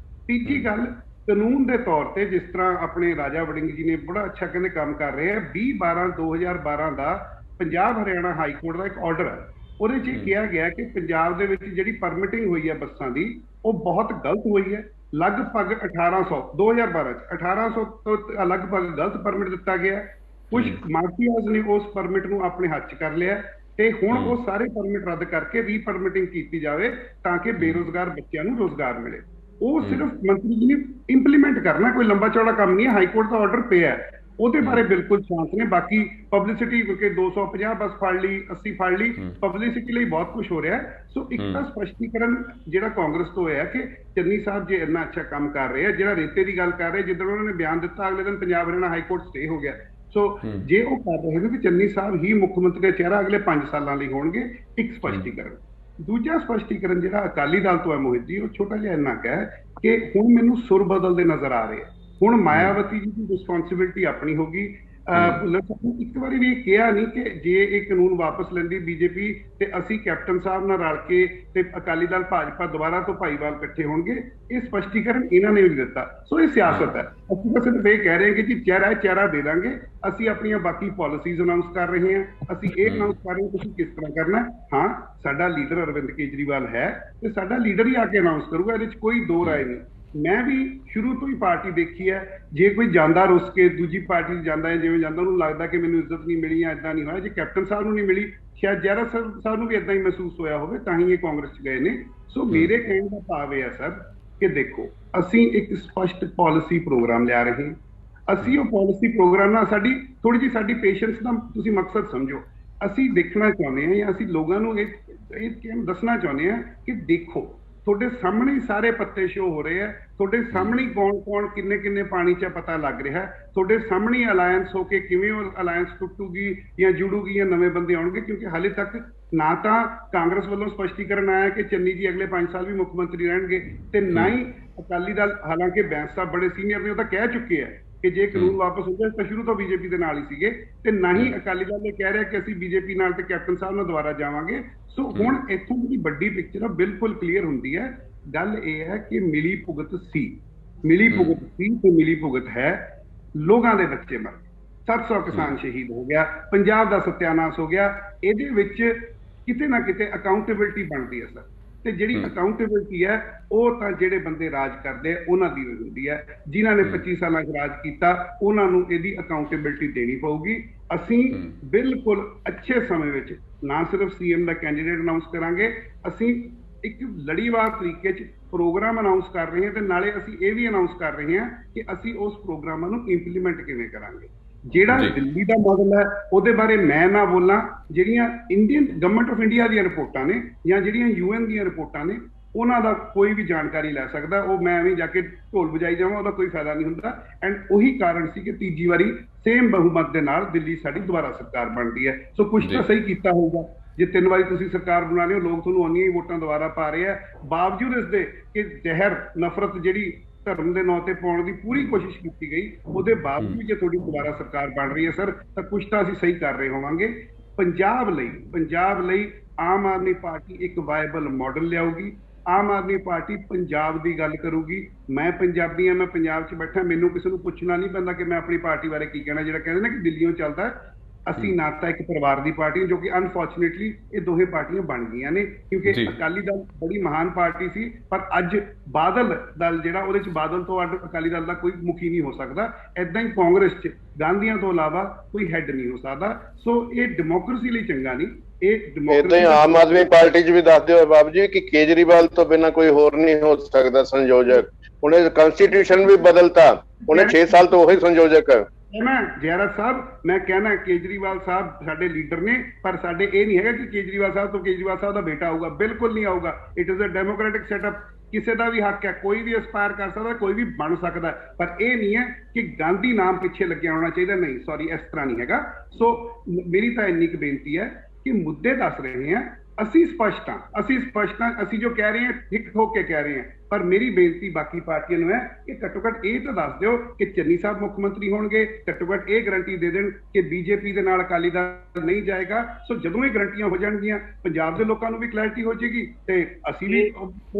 ਤੀਜੀ ਗੱਲ, ਕਾਨੂੰਨ ਦੇ ਤੌਰ ਤੇ ਜਿਸ ਤਰ੍ਹਾਂ ਆਪਣੇ ਰਾਜਾ ਵੜਿੰਗ ਜੀ ਨੇ ਬੜਾ ਅੱਛਾ ਕਹਿੰਦੇ ਕੰਮ ਕਰ ਰਹੇ ਆ। 20/12/2012 ਦਾ ਪੰਜਾਬ ਹਰਿਆਣਾ ਹਾਈ ਕੋਰਟ ਦਾ ਇੱਕ ਆਰਡਰ ਹੈ, ਉਹਦੇ 'ਚ ਕਿਹਾ ਗਿਆ ਕਿ ਪੰਜਾਬ ਦੇ ਵਿੱਚ ਜਿਹੜੀ ਪਰਮਿਟਿੰਗ ਹੋਈ ਹੈ ਬੱਸਾਂ ਦੀ ਉਹ ਬਹੁਤ ਗਲਤ ਹੋਈ ਹੈ। ਲਗਭਗ 1800 2012 ਚ 1800 ਤੋਂ ਲਗਭਗ ਗਲਤ ਪਰਮਿਟ ਦਿੱਤਾ ਗਿਆ। ਕੁਝ ਮਾਫੀਆਜ਼ ਨੇ ਉਸ ਪਰਮਿਟ ਨੂੰ ਆਪਣੇ ਹੱਥ 'ਚ ਕਰ ਲਿਆ ਤੇ ਹੁਣ ਉਹ ਸਾਰੇ ਪਰਮਿਟ ਰੱਦ ਕਰਕੇ ਰੀਪਰਮਿਟਿੰਗ ਕੀਤੀ ਜਾਵੇ ਤਾਂ ਕਿ ਬੇਰੁਜ਼ਗਾਰ ਬੱਚਿਆਂ ਨੂੰ ਰੋਜ਼ਗਾਰ ਮਿਲੇ। ਉਹ ਸਿਰਫ ਮੰਤਰੀ ਜੀ ਨੇ ਇੰਪਲੀਮੈਂਟ ਕਰਨਾ, ਕੋਈ ਲੰਬਾ ਚੌੜਾ ਕੰਮ ਨਹੀਂ ਹੈ। ਹਾਈ ਕੋਰਟ ਦਾ ਆਰਡਰ ਪਿਆ, ਉਹਦੇ ਬਾਰੇ ਬਿਲਕੁਲ ਸ਼ਾਂਤ ਨੇ। ਬਾਕੀ ਪਬਲਿਸਿਟੀ ਕਿ 250 ਬੱਸ ਫੜ ਲਈ, 80 ਫੜ ਲਈ, ਪਬਲਿਸਿਟੀ ਲਈ ਬਹੁਤ ਕੁਝ ਹੋ ਰਿਹਾ। ਸੋ ਇੱਕ ਤਾਂ ਸਪਸ਼ਟੀਕਰਨ ਜਿਹੜਾ ਕਾਂਗਰਸ ਤੋਂ ਹੋਇਆ ਕਿ ਚੰਨੀ ਸਾਹਿਬ ਜੇ ਇੰਨਾ ਅੱਛਾ ਕੰਮ ਕਰ ਰਹੇ ਆ। ਜਿਹੜਾ ਰੇਤੇ ਦੀ ਗੱਲ ਕਰ ਰਹੇ, ਜਿੱਦਣ ਉਹਨਾਂ ਨੇ ਬਿਆਨ ਦਿੱਤਾ ਅਗਲੇ ਦਿਨ Punjab Haryana high court stay ਹੋ ਗਿਆ। ਸੋ ਜੇ ਉਹ ਕਰ ਰਹੇ ਨੇ ਕਿ ਚੰਨੀ ਸਾਹਿਬ ਹੀ ਮੁੱਖ ਮੰਤਰੀ ਦਾ ਚਿਹਰਾ ਅਗਲੇ 5 ਸਾਲਾਂ ਲਈ ਹੋਣਗੇ, ਇੱਕ ਸਪਸ਼ਟੀਕਰਨ। ਦੂਜਾ ਸਪਸ਼ਟੀਕਰਨ ਜਿਹੜਾ ਅਕਾਲੀ ਦਲ ਤੋਂ ਹੈ ਮੋਹਿਤ ਜੀ, ਉਹ ਛੋਟਾ ਜਿਹਾ ਇੰਨਾ ਹੈ ਕਿ ਹੁਣ ਮੈਨੂੰ ਸੁਰ ਬਦਲਦੇ ਨਜ਼ਰ ਆ ਰਹੇ ਆ। ਹੁਣ ਮਾਇਆਵਤੀ ਜੀ ਦੀ ਰਿਸਪੌਂਸਿਬਿਲਟੀ ਆਪਣੀ ਹੋਗੀ। ਇੱਕ ਵਾਰੀ ਵੀ ਇਹ ਕਿਹਾ ਨਹੀਂ ਕਿ ਜੇ ਇਹ ਕਾਨੂੰਨ ਵਾਪਸ ਲੈਂਦੀ ਬੀਜੇਪੀ ਤੇ ਅਸੀਂ ਕੈਪਟਨ ਸਾਹਿਬ ਨਾਲ ਰਲ ਕੇ ਤੇ ਅਕਾਲੀ ਦਲ ਭਾਜਪਾ ਦੁਬਾਰਾ ਤੋਂ ਭਾਈਵਾਲ ਇਕੱਠੇ ਹੋਣਗੇ। ਇਹ ਸਪਸ਼ਟੀਕਰਨ ਇਹਨਾਂ ਨੇ ਵੀ ਦਿੱਤਾ। ਸੋ ਇਹ ਸਿਆਸਤ ਹੈ। ਅਸੀਂ ਤਾਂ ਸਿਰਫ ਇਹ ਕਹਿ ਰਹੇ ਹਾਂ ਕਿ ਜੀ ਚਿਹਰਾ ਦੇ ਦਾਂਗੇ, ਅਸੀਂ ਆਪਣੀਆਂ ਬਾਕੀ ਪਾਲਿਸੀਜ਼ ਅਨਾਉਂਸ ਕਰ ਰਹੇ ਹਾਂ, ਅਸੀਂ ਇਹ ਅਨਾਉਂਸ ਕਰ ਰਹੇ ਹਾਂ ਤੁਸੀਂ ਕਿਸ ਤਰ੍ਹਾਂ ਕਰਨਾ। ਹਾਂ, ਸਾਡਾ ਲੀਡਰ ਅਰਵਿੰਦ ਕੇਜਰੀਵਾਲ ਹੈ ਤੇ ਸਾਡਾ ਲੀਡਰ ਹੀ ਆ ਕੇ ਅਨਾਉਂਸ ਕਰੂਗਾ, ਇਹਦੇ 'ਚ ਕੋਈ ਦੋ ਰਾਏ ਨਹੀਂ। ਮੈਂ ਵੀ ਸ਼ੁਰੂ ਤੋਂ ਹੀ ਪਾਰਟੀ ਦੇਖੀ ਹੈ। ਜੇ ਕੋਈ ਜਾਂਦਾ ਰੁੱਸ ਕੇ ਦੂਜੀ ਪਾਰਟੀ 'ਚ ਜਾਂਦਾ ਹੈ, ਜਿਵੇਂ ਜਾਂਦਾ ਉਹਨੂੰ ਲੱਗਦਾ ਕਿ ਮੈਨੂੰ ਇੱਜ਼ਤ ਨਹੀਂ ਮਿਲੀ ਜਾਂ ਇੱਦਾਂ ਨਹੀਂ ਹੋਇਆ। ਜੇ ਕੈਪਟਨ ਸਾਹਿਬ ਨੂੰ ਨਹੀਂ ਮਿਲੀ, ਸ਼ਾਇਦ ਜੈਰਤ ਸਾਹਿਬ ਨੂੰ ਵੀ ਇੱਦਾਂ ਹੀ ਮਹਿਸੂਸ ਹੋਇਆ ਹੋਵੇ, ਤਾਂ ਹੀ ਇਹ ਕਾਂਗਰਸ 'ਚ ਗਏ ਨੇ। ਸੋ ਮੇਰੇ ਕਹਿਣ ਦਾ ਭਾਵ ਇਹ ਹੈ ਸਰ ਕਿ ਦੇਖੋ, ਅਸੀਂ ਇੱਕ ਸਪਸ਼ਟ ਪਾਲਿਸੀ ਪ੍ਰੋਗਰਾਮ ਲਿਆ ਰਹੇ ਹਾਂ। ਅਸੀਂ ਉਹ ਪਾਲਿਸੀ ਪ੍ਰੋਗਰਾਮ ਨਾਲ ਥੋੜੀ ਜਿਹੀ ਸਾਡੀ ਪੇਸ਼ੈਂਸ ਦਾ ਤੁਸੀਂ ਮਕਸਦ ਸਮਝੋ। ਅਸੀਂ ਦੇਖਣਾ ਚਾਹੁੰਦੇ ਹਾਂ ਜਾਂ ਅਸੀਂ ਲੋਕਾਂ ਨੂੰ ਇਹ ਦੱਸਣਾ ਚਾਹੁੰਦੇ ਹਾਂ ਕਿ ਦੇਖੋ, ਤੁਹਾਡੇ ਸਾਹਮਣੇ ਸਾਰੇ ਪੱਤੇ ਸ਼ੋ ਹੋ ਰਹੇ ਆ, ਤੁਹਾਡੇ ਸਾਹਮਣੇ ਕੌਣ ਕਿੰਨੇ ਪਾਣੀ 'ਚ ਪਤਾ ਲੱਗ ਰਿਹਾ। ਤੁਹਾਡੇ ਸਾਹਮਣੇ ਅਲਾਇੰਸ ਹੋ ਕੇ ਕਿਵੇਂ ਉਹ ਅਲਾਇੰਸ ਟੁੱਟੂਗੀ ਜਾਂ ਜੁੜੂਗੀ ਜਾਂ ਨਵੇਂ ਬੰਦੇ ਆਉਣਗੇ। ਕਿਉਂਕਿ ਹਾਲੇ ਤੱਕ ਨਾ ਤਾਂ ਕਾਂਗਰਸ ਵੱਲੋਂ ਸਪਸ਼ਟੀਕਰਨ ਆਇਆ ਕਿ ਚੰਨੀ ਜੀ ਅਗਲੇ 5 ਸਾਲ ਵੀ ਮੁੱਖ ਮੰਤਰੀ ਰਹਿਣਗੇ ਤੇ ਨਾ ਹੀ ਅਕਾਲੀ ਦਲ, ਹਾਲਾਂਕਿ ਬੈਂਸ ਸਾਹਿਬ ਬੜੇ ਸੀਨੀਅਰ ਨੇ, ਉਹ ਤਾਂ ਕਹਿ ਚੁੱਕੇ ਆ ਕਿ ਜੇ ਕਾਨੂੰਨ ਵਾਪਸ ਹੋ ਜਾਏ ਤਾਂ ਸ਼ੁਰੂ ਤੋਂ ਬੀਜੇਪੀ ਦੇ ਨਾਲ ਹੀ ਸੀਗੇ, ਤੇ ਨਾ ਹੀ ਅਕਾਲੀ ਦਲ ਇਹ ਕਹਿ ਰਿਹਾ ਕਿ ਅਸੀਂ ਬੀਜੇਪੀ ਨਾਲ ਤੇ ਕੈਪਟਨ ਸਾਹਿਬ ਨਾਲ ਦੁਬਾਰਾ ਜਾਵਾਂਗੇ। ਸੋ ਹੁਣ ਇੱਥੋਂ ਦੀ ਵੱਡੀ ਪਿਕਚਰ ਬਿਲਕੁਲ ਕਲੀਅਰ ਹੁੰਦੀ ਹੈ। ਗੱਲ ਇਹ ਹੈ ਕਿ ਮਿਲੀ ਭੁਗਤ ਸੀ ਤੇ ਮਿਲੀ ਭੁਗਤ ਹੈ। ਲੋਕਾਂ ਦੇ ਬੱਚੇ ਮਰ ਗਏ, 700 ਕਿਸਾਨ ਸ਼ਹੀਦ ਹੋ ਗਿਆ, ਪੰਜਾਬ ਦਾ ਸਤਿਆਨਾਸ਼ ਹੋ ਗਿਆ। ਇਹਦੇ ਵਿੱਚ ਕਿਤੇ ਨਾ ਕਿਤੇ ਅਕਾਊਂਟੇਬਿਲਟੀ ਬਣਦੀ ਹੈ ਸਰ, ਤੇ ਜਿਹੜੀ ਅਕਾਊਂਟੇਬਿਲਟੀ ਹੈ ਉਹ ਤਾਂ ਜਿਹੜੇ ਬੰਦੇ ਰਾਜ ਕਰਦੇ ਆ ਉਹਨਾਂ ਦੀ ਹੁੰਦੀ ਹੈ। ਜਿਨ੍ਹਾਂ ਨੇ 25 ਸਾਲਾਂ 'ਚ ਰਾਜ ਕੀਤਾ ਉਹਨਾਂ ਨੂੰ ਇਹਦੀ ਅਕਾਊਂਟੇਬਿਲਟੀ ਦੇਣੀ ਪਊਗੀ। ਅਸੀਂ ਬਿਲਕੁਲ ਅੱਛੇ ਸਮੇਂ ਵਿੱਚ ਨਾ ਸਿਰਫ ਸੀਐਮ ਦਾ ਕੈਂਡੀਡੇਟ ਅਨਾਉਂਸ ਕਰਾਂਗੇ, ਅਸੀਂ ਇੱਕ ਲੜੀਵਾਰ ਤਰੀਕੇ 'ਚ ਪ੍ਰੋਗਰਾਮ ਅਨਾਉਂਸ ਕਰ ਰਹੇ ਹਾਂ ਤੇ ਨਾਲੇ ਅਸੀਂ ਇਹ ਵੀ ਅਨਾਉਂਸ ਕਰ ਰਹੇ ਹਾਂ ਕਿ ਅਸੀਂ ਉਸ ਪ੍ਰੋਗਰਾਮਾਂ ਨੂੰ ਇੰਪਲੀਮੈਂਟ ਕਿਵੇਂ ਕਰਾਂਗੇ। ਜਿਹੜਾ ਦਿੱਲੀ ਦਾ ਮਾਡਲ ਹੈ ਉਹਦੇ ਬਾਰੇ ਮੈਂ ਨਾ ਬੋਲਾਂ। ਜਿਹੜੀਆਂ ਇੰਡੀਅਨ ਗਵਰਨਮੈਂਟ ਆਫ ਇੰਡੀਆ ਦੀਆਂ ਰਿਪੋਰਟਾਂ ਨੇ ਜਾਂ ਜਿਹੜੀਆਂ UN ਦੀਆਂ ਰਿਪੋਰਟਾਂ ਨੇ, ਉਹਨਾਂ ਦਾ ਕੋਈ ਵੀ ਜਾਣਕਾਰੀ ਲੈ ਸਕਦਾ। ਉਹ ਮੈਂ ਐਵੇਂ ਜਾ ਕੇ ਢੋਲ ਵਜਾਈ ਜਾਵਾਂ, ਉਹਦਾ ਕੋਈ ਫਾਇਦਾ ਨਹੀਂ ਹੁੰਦਾ। ਐਂਡ ਉਹੀ ਕਾਰਨ ਸੀ ਕਿ ਤੀਜੀ ਵਾਰੀ ਸੇਮ ਬਹੁਮਤ ਦੇ ਨਾਲ ਦਿੱਲੀ ਸਾਡੀ ਦੁਬਾਰਾ ਸਰਕਾਰ ਬਣਦੀ ਹੈ। ਸੋ ਕੁਝ ਤਾਂ ਸਹੀ ਕੀਤਾ ਹੋਊਗਾ। ਜੇ 3 ਵਾਰੀ ਤੁਸੀਂ ਸਰਕਾਰ ਬਣਾ ਰਹੇ ਹੋ, ਲੋਕ ਤੁਹਾਨੂੰ ਉਨੀਆਂ ਹੀ ਵੋਟਾਂ ਦੁਬਾਰਾ ਪਾ ਰਹੇ ਆ, ਬਾਵਜੂਦ ਇਸ ਦੇ ਕਿ ਜ਼ਹਿਰ ਨਫ਼ਰਤ ਜਿਹੜੀ ਧਰਮ ਦੇ ਨਾਂ ਤੇ ਪਾਉਣ ਦੀ ਪੂਰੀ ਕੋਸ਼ਿਸ਼ ਕੀਤੀ ਗਈ, ਉਹਦੇ ਬਾਵਜੂਦ ਜੇ ਤੁਹਾਡੀ ਦੁਬਾਰਾ ਸਰਕਾਰ ਬਣ ਰਹੀ ਹੈ ਸਰ, ਤਾਂ ਕੁਝ ਤਾਂ ਅਸੀਂ ਸਹੀ ਕਰ ਰਹੇ ਹੋਵਾਂਗੇ। ਪੰਜਾਬ ਲਈ ਆਮ ਆਦਮੀ ਪਾਰਟੀ ਇੱਕ viable model ਲਿਆਊਗੀ। Aam Aadmi party Punjab ਦੀ ਗੱਲ ਕਰੂਗੀ। ਮੈਂ ਪੰਜਾਬੀ ਹਾਂ, ਮੈਂ ਪੰਜਾਬ 'ਚ ਬੈਠਾ, ਮੈਨੂੰ ਕਿਸੇ ਨੂੰ ਪੁੱਛਣਾ ਨਹੀਂ ਪੈਂਦਾ ਕਿ ਮੈਂ ਆਪਣੀ ਪਾਰਟੀ ਬਾਰੇ ਕੀ ਕਹਿਣਾ। ਜਿਹੜਾ ਕਹਿੰਦੇ ਨੇ ਕਿ ਦਿੱਲੀੋਂ ਚੱਲਦਾ, ਅਸੀਂ ਨਾ ਤਾਂ ਇੱਕ ਪਰਿਵਾਰ ਦੀ ਪਾਰਟੀ, ਜੋ ਕਿ ਅਨਫੋਰਚੂਨੇਟਲੀ ਇਹ ਦੋਹੇ ਪਾਰਟੀਆਂ ਬਣ ਗਈਆਂ ਨੇ, ਕਿਉਂਕਿ ਜੀ। ਅਕਾਲੀ ਦਲ ਬੜੀ ਮਹਾਨ ਪਾਰਟੀ ਸੀ, ਪਰ ਅੱਜ ਬਾਦਲ ਦਲ ਜਿਹੜਾ, ਉਹਦੇ ਚ ਬਾਦਲ ਤੋਂ ਅੱਡ ਅਕਾਲੀ ਦਲ ਦਾ ਕੋਈ ਮੁਖੀ ਨਹੀਂ ਹੋ ਸਕਦਾ। ਏਦਾਂ ਹੀ ਕਾਂਗਰਸ ਚ ਗਾਂਧੀਆਂ ਤੋਂ ਇਲਾਵਾ ਕੋਈ ਹੈੱਡ ਨਹੀਂ ਹੋ ਸਕਦਾ। ਸੋ ਇਹ ਡੈਮੋਕ੍ਰੇਸੀ ਲਈ ਚੰਗਾ ਨਹੀਂ। ਇਹ ਏਦਾਂ ਹੀ ਆਮ ਆਦਮੀ ਪਾਰਟੀ 'ਚ ਵੀ ਦੱਸਦੇ ਹੋਏ ਬਾਬੂ ਜੀ ਕਿ ਕੇਜਰੀਵਾਲ ਤੋਂ ਬਿਨਾਂ ਕੋਈ ਹੋਰ ਨਹੀਂ ਹੋ ਸਕਦਾ ਸੰਯੋਜਕ। ਉਹਨੇ ਕਨਸਟੀਟਿਊਸ਼ਨ ਵੀ ਬਦਲਤਾ, ਉਹਨੇ 6 ਸਾਲ ਤੋਂ ਉਹੀ ਸੰਯੋਜਕ ਹੈ। ਮੈਂ ਜੈਰਤ ਸਾਹਿਬ, ਮੈਂ ਕਹਿਣਾ ਕੇਜਰੀਵਾਲ ਸਾਹਿਬ ਸਾਡੇ ਲੀਡਰ ਨੇ, ਪਰ ਸਾਡੇ ਇਹ ਨਹੀਂ ਹੈਗਾ ਕਿ ਕੇਜਰੀਵਾਲ ਸਾਹਿਬ ਤੋਂ ਕੇਜਰੀਵਾਲ ਸਾਹਿਬ ਦਾ ਬੇਟਾ ਆਊਗਾ, ਬਿਲਕੁਲ ਨਹੀਂ ਆਊਗਾ। It is a democratic setup, ਕਿਸੇ ਦਾ ਵੀ ਹੱਕ ਹੈ, ਕੋਈ ਵੀ ਐਸਪਾਇਰ ਕਰ ਸਕਦਾ, ਕੋਈ ਵੀ ਬਣ ਸਕਦਾ, ਪਰ ਇਹ ਨਹੀਂ ਹੈ ਕਿ ਗਾਂਧੀ ਨਾਮ ਪਿੱਛੇ ਲੱਗਿਆ ਹੋਣਾ ਚਾਹੀਦਾ। ਨਹੀਂ, ਸੌਰੀ, ਇਸ ਤਰ੍ਹਾਂ ਨਹੀਂ ਹੈਗਾ। ਸੋ ਮੇਰੀ ਤਾਂ ਇੰਨੀ ਕੁ ਬੇਨਤੀ ਹੈ ਕਿ ਮੁੱਦੇ ਦੱਸ ਰਹੇ ਹਾਂ, ਅਸੀਂ ਸਪਸ਼ਟ ਹਾਂ, ਅਸੀਂ ਜੋ ਕਹਿ ਰਹੇ ਹਾਂ ਠੀਕ ਹੋ ਕੇ ਕਹਿ ਰਹੇ ਹਾਂ, ਪਰ ਮੇਰੀ ਬੇਨਤੀ ਬਾਕੀ ਪਾਰਟੀਆਂ ਨੂੰ ਹੈ ਕਿ ਘੱਟੋ ਘੱਟ ਇਹ ਤਾਂ ਦੱਸ ਦਿਓ ਕਿ ਚੰਨੀ ਸਾਹਿਬ ਮੁੱਖ ਮੰਤਰੀ ਹੋਣਗੇ, ਘੱਟੋ ਘੱਟ ਇਹ ਗਰੰਟੀ ਦੇ ਦੇਣ ਕਿ ਬੀਜੇਪੀ ਦੇ ਨਾਲ ਅਕਾਲੀ ਦਲ ਨਹੀਂ ਜਾਏਗਾ। ਸੋ ਜਦੋਂ ਇਹ ਗਰੰਟੀਆਂ ਹੋ ਜਾਣਗੀਆਂ, ਪੰਜਾਬ ਦੇ ਲੋਕਾਂ ਨੂੰ ਵੀ ਕਲੈਰਿਟੀ ਹੋ ਜਾਏਗੀ ਤੇ ਅਸੀਂ ਵੀ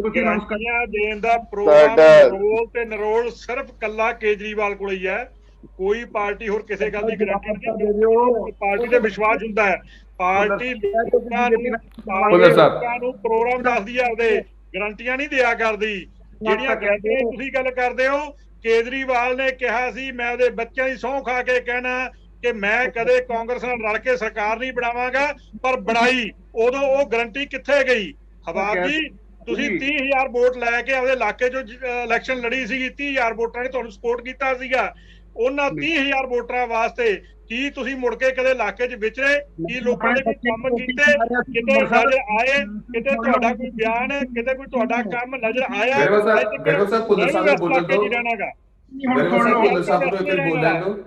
ਗਰੰਟੀਆਂ ਦੇਣ ਦਾ ਪ੍ਰੋਗਰਾਮ ਰੋਲ ਤੇ ਨਰੋਲ ਸਿਰਫ ਕੱਲਾ ਕੇਜਰੀਵਾਲ ਕੋਲ ਹੀ ਹੈ। ਕੋਈ ਪਾਰਟੀ ਹੋਰ ਕਿਸੇ ਗੱਲ ਦੀ ਗਰੰਟੀ ਨਹੀਂ। ਪਾਰਟੀ ਤੇ ਵਿਸ਼ਵਾਸ ਹੁੰਦਾ ਹੈ, ਪਾਰਟੀ ਲੋਕਾਂ ਨੂੰ ਪ੍ਰੋਗਰਾਮ ਦੱਸਦੀ ਹੈ, ਉਹਦੇ ਗਰੰਟੀਆਂ ਨਹੀਂ ਦਿਆ ਕਰਦੀ। ਜਿਹੜੀਆਂ ਗਰੰਟੀਆਂ ਤੁਸੀਂ ਗੱਲ ਕਰਦੇ ਹੋ, ਕੇਜਰੀਵਾਲ ਨੇ ਕਿਹਾ ਸੀ ਮੈਂ ਉਹਦੇ ਬੱਚਿਆਂ ਦੀ ਸਹੁੰ ਖਾ ਕੇ ਕਹਿਣਾ ਕਿ ਮੈਂ ਕਦੇ ਕਾਂਗਰਸ ਨਾਲ ਰਲ ਕੇ ਸਰਕਾਰ ਨਹੀਂ ਬਣਾਵਾਂਗਾ, ਪਰ ਬਣਾਈ। ਉਦੋਂ ਉਹ ਗਰੰਟੀ ਕਿੱਥੇ ਗਈ? ਹਵਾਬ ਜੀ, ਤੁਸੀਂ 30,000 ਵੋਟ ਲੈ ਕੇ ਆਪਦੇ ਇਲਾਕੇ ਚੋਂ ਇਲੈਕਸ਼ਨ ਲੜੀ ਸੀਗੀ, 30,000 ਵੋਟਰਾਂ ਨੇ ਤੁਹਾਨੂੰ ਸਪੋਰਟ ਕੀਤਾ ਸੀਗਾ। ਉਹਨਾਂ 30,000 ਵੋਟਰਾਂ ਵਾਸਤੇ ਕੀ ਤੁਸੀਂ ਮੁੜ ਕੇ ਕਦੇ ਇਲਾਕੇ 'ਚ ਵਿਚਰੇ? ਕੀ ਲੋਕਾਂ ਨੇ ਕੋਈ ਕੰਮ ਕੀਤੇ? ਕਿਤੇ ਨਜ਼ਰ ਆਏ? ਕਿਤੇ ਤੁਹਾਡਾ ਕੋਈ ਬਿਆਨ, ਕਿਤੇ ਕੋਈ ਤੁਹਾਡਾ ਕੰਮ ਨਜ਼ਰ ਆਇਆ? ਗਰੇਵਾਲ ਸਾਹਿਬ ਭੁੱਲਰ ਸਾਹਿਬ ਨੂੰ ਬੋਲਣ ਦਿਓ। ਭੁੱਲਰ ਸਾਹਿਬ ਨੂੰ ਇੱਕ ਬੋਲਣ ਦਿਓ।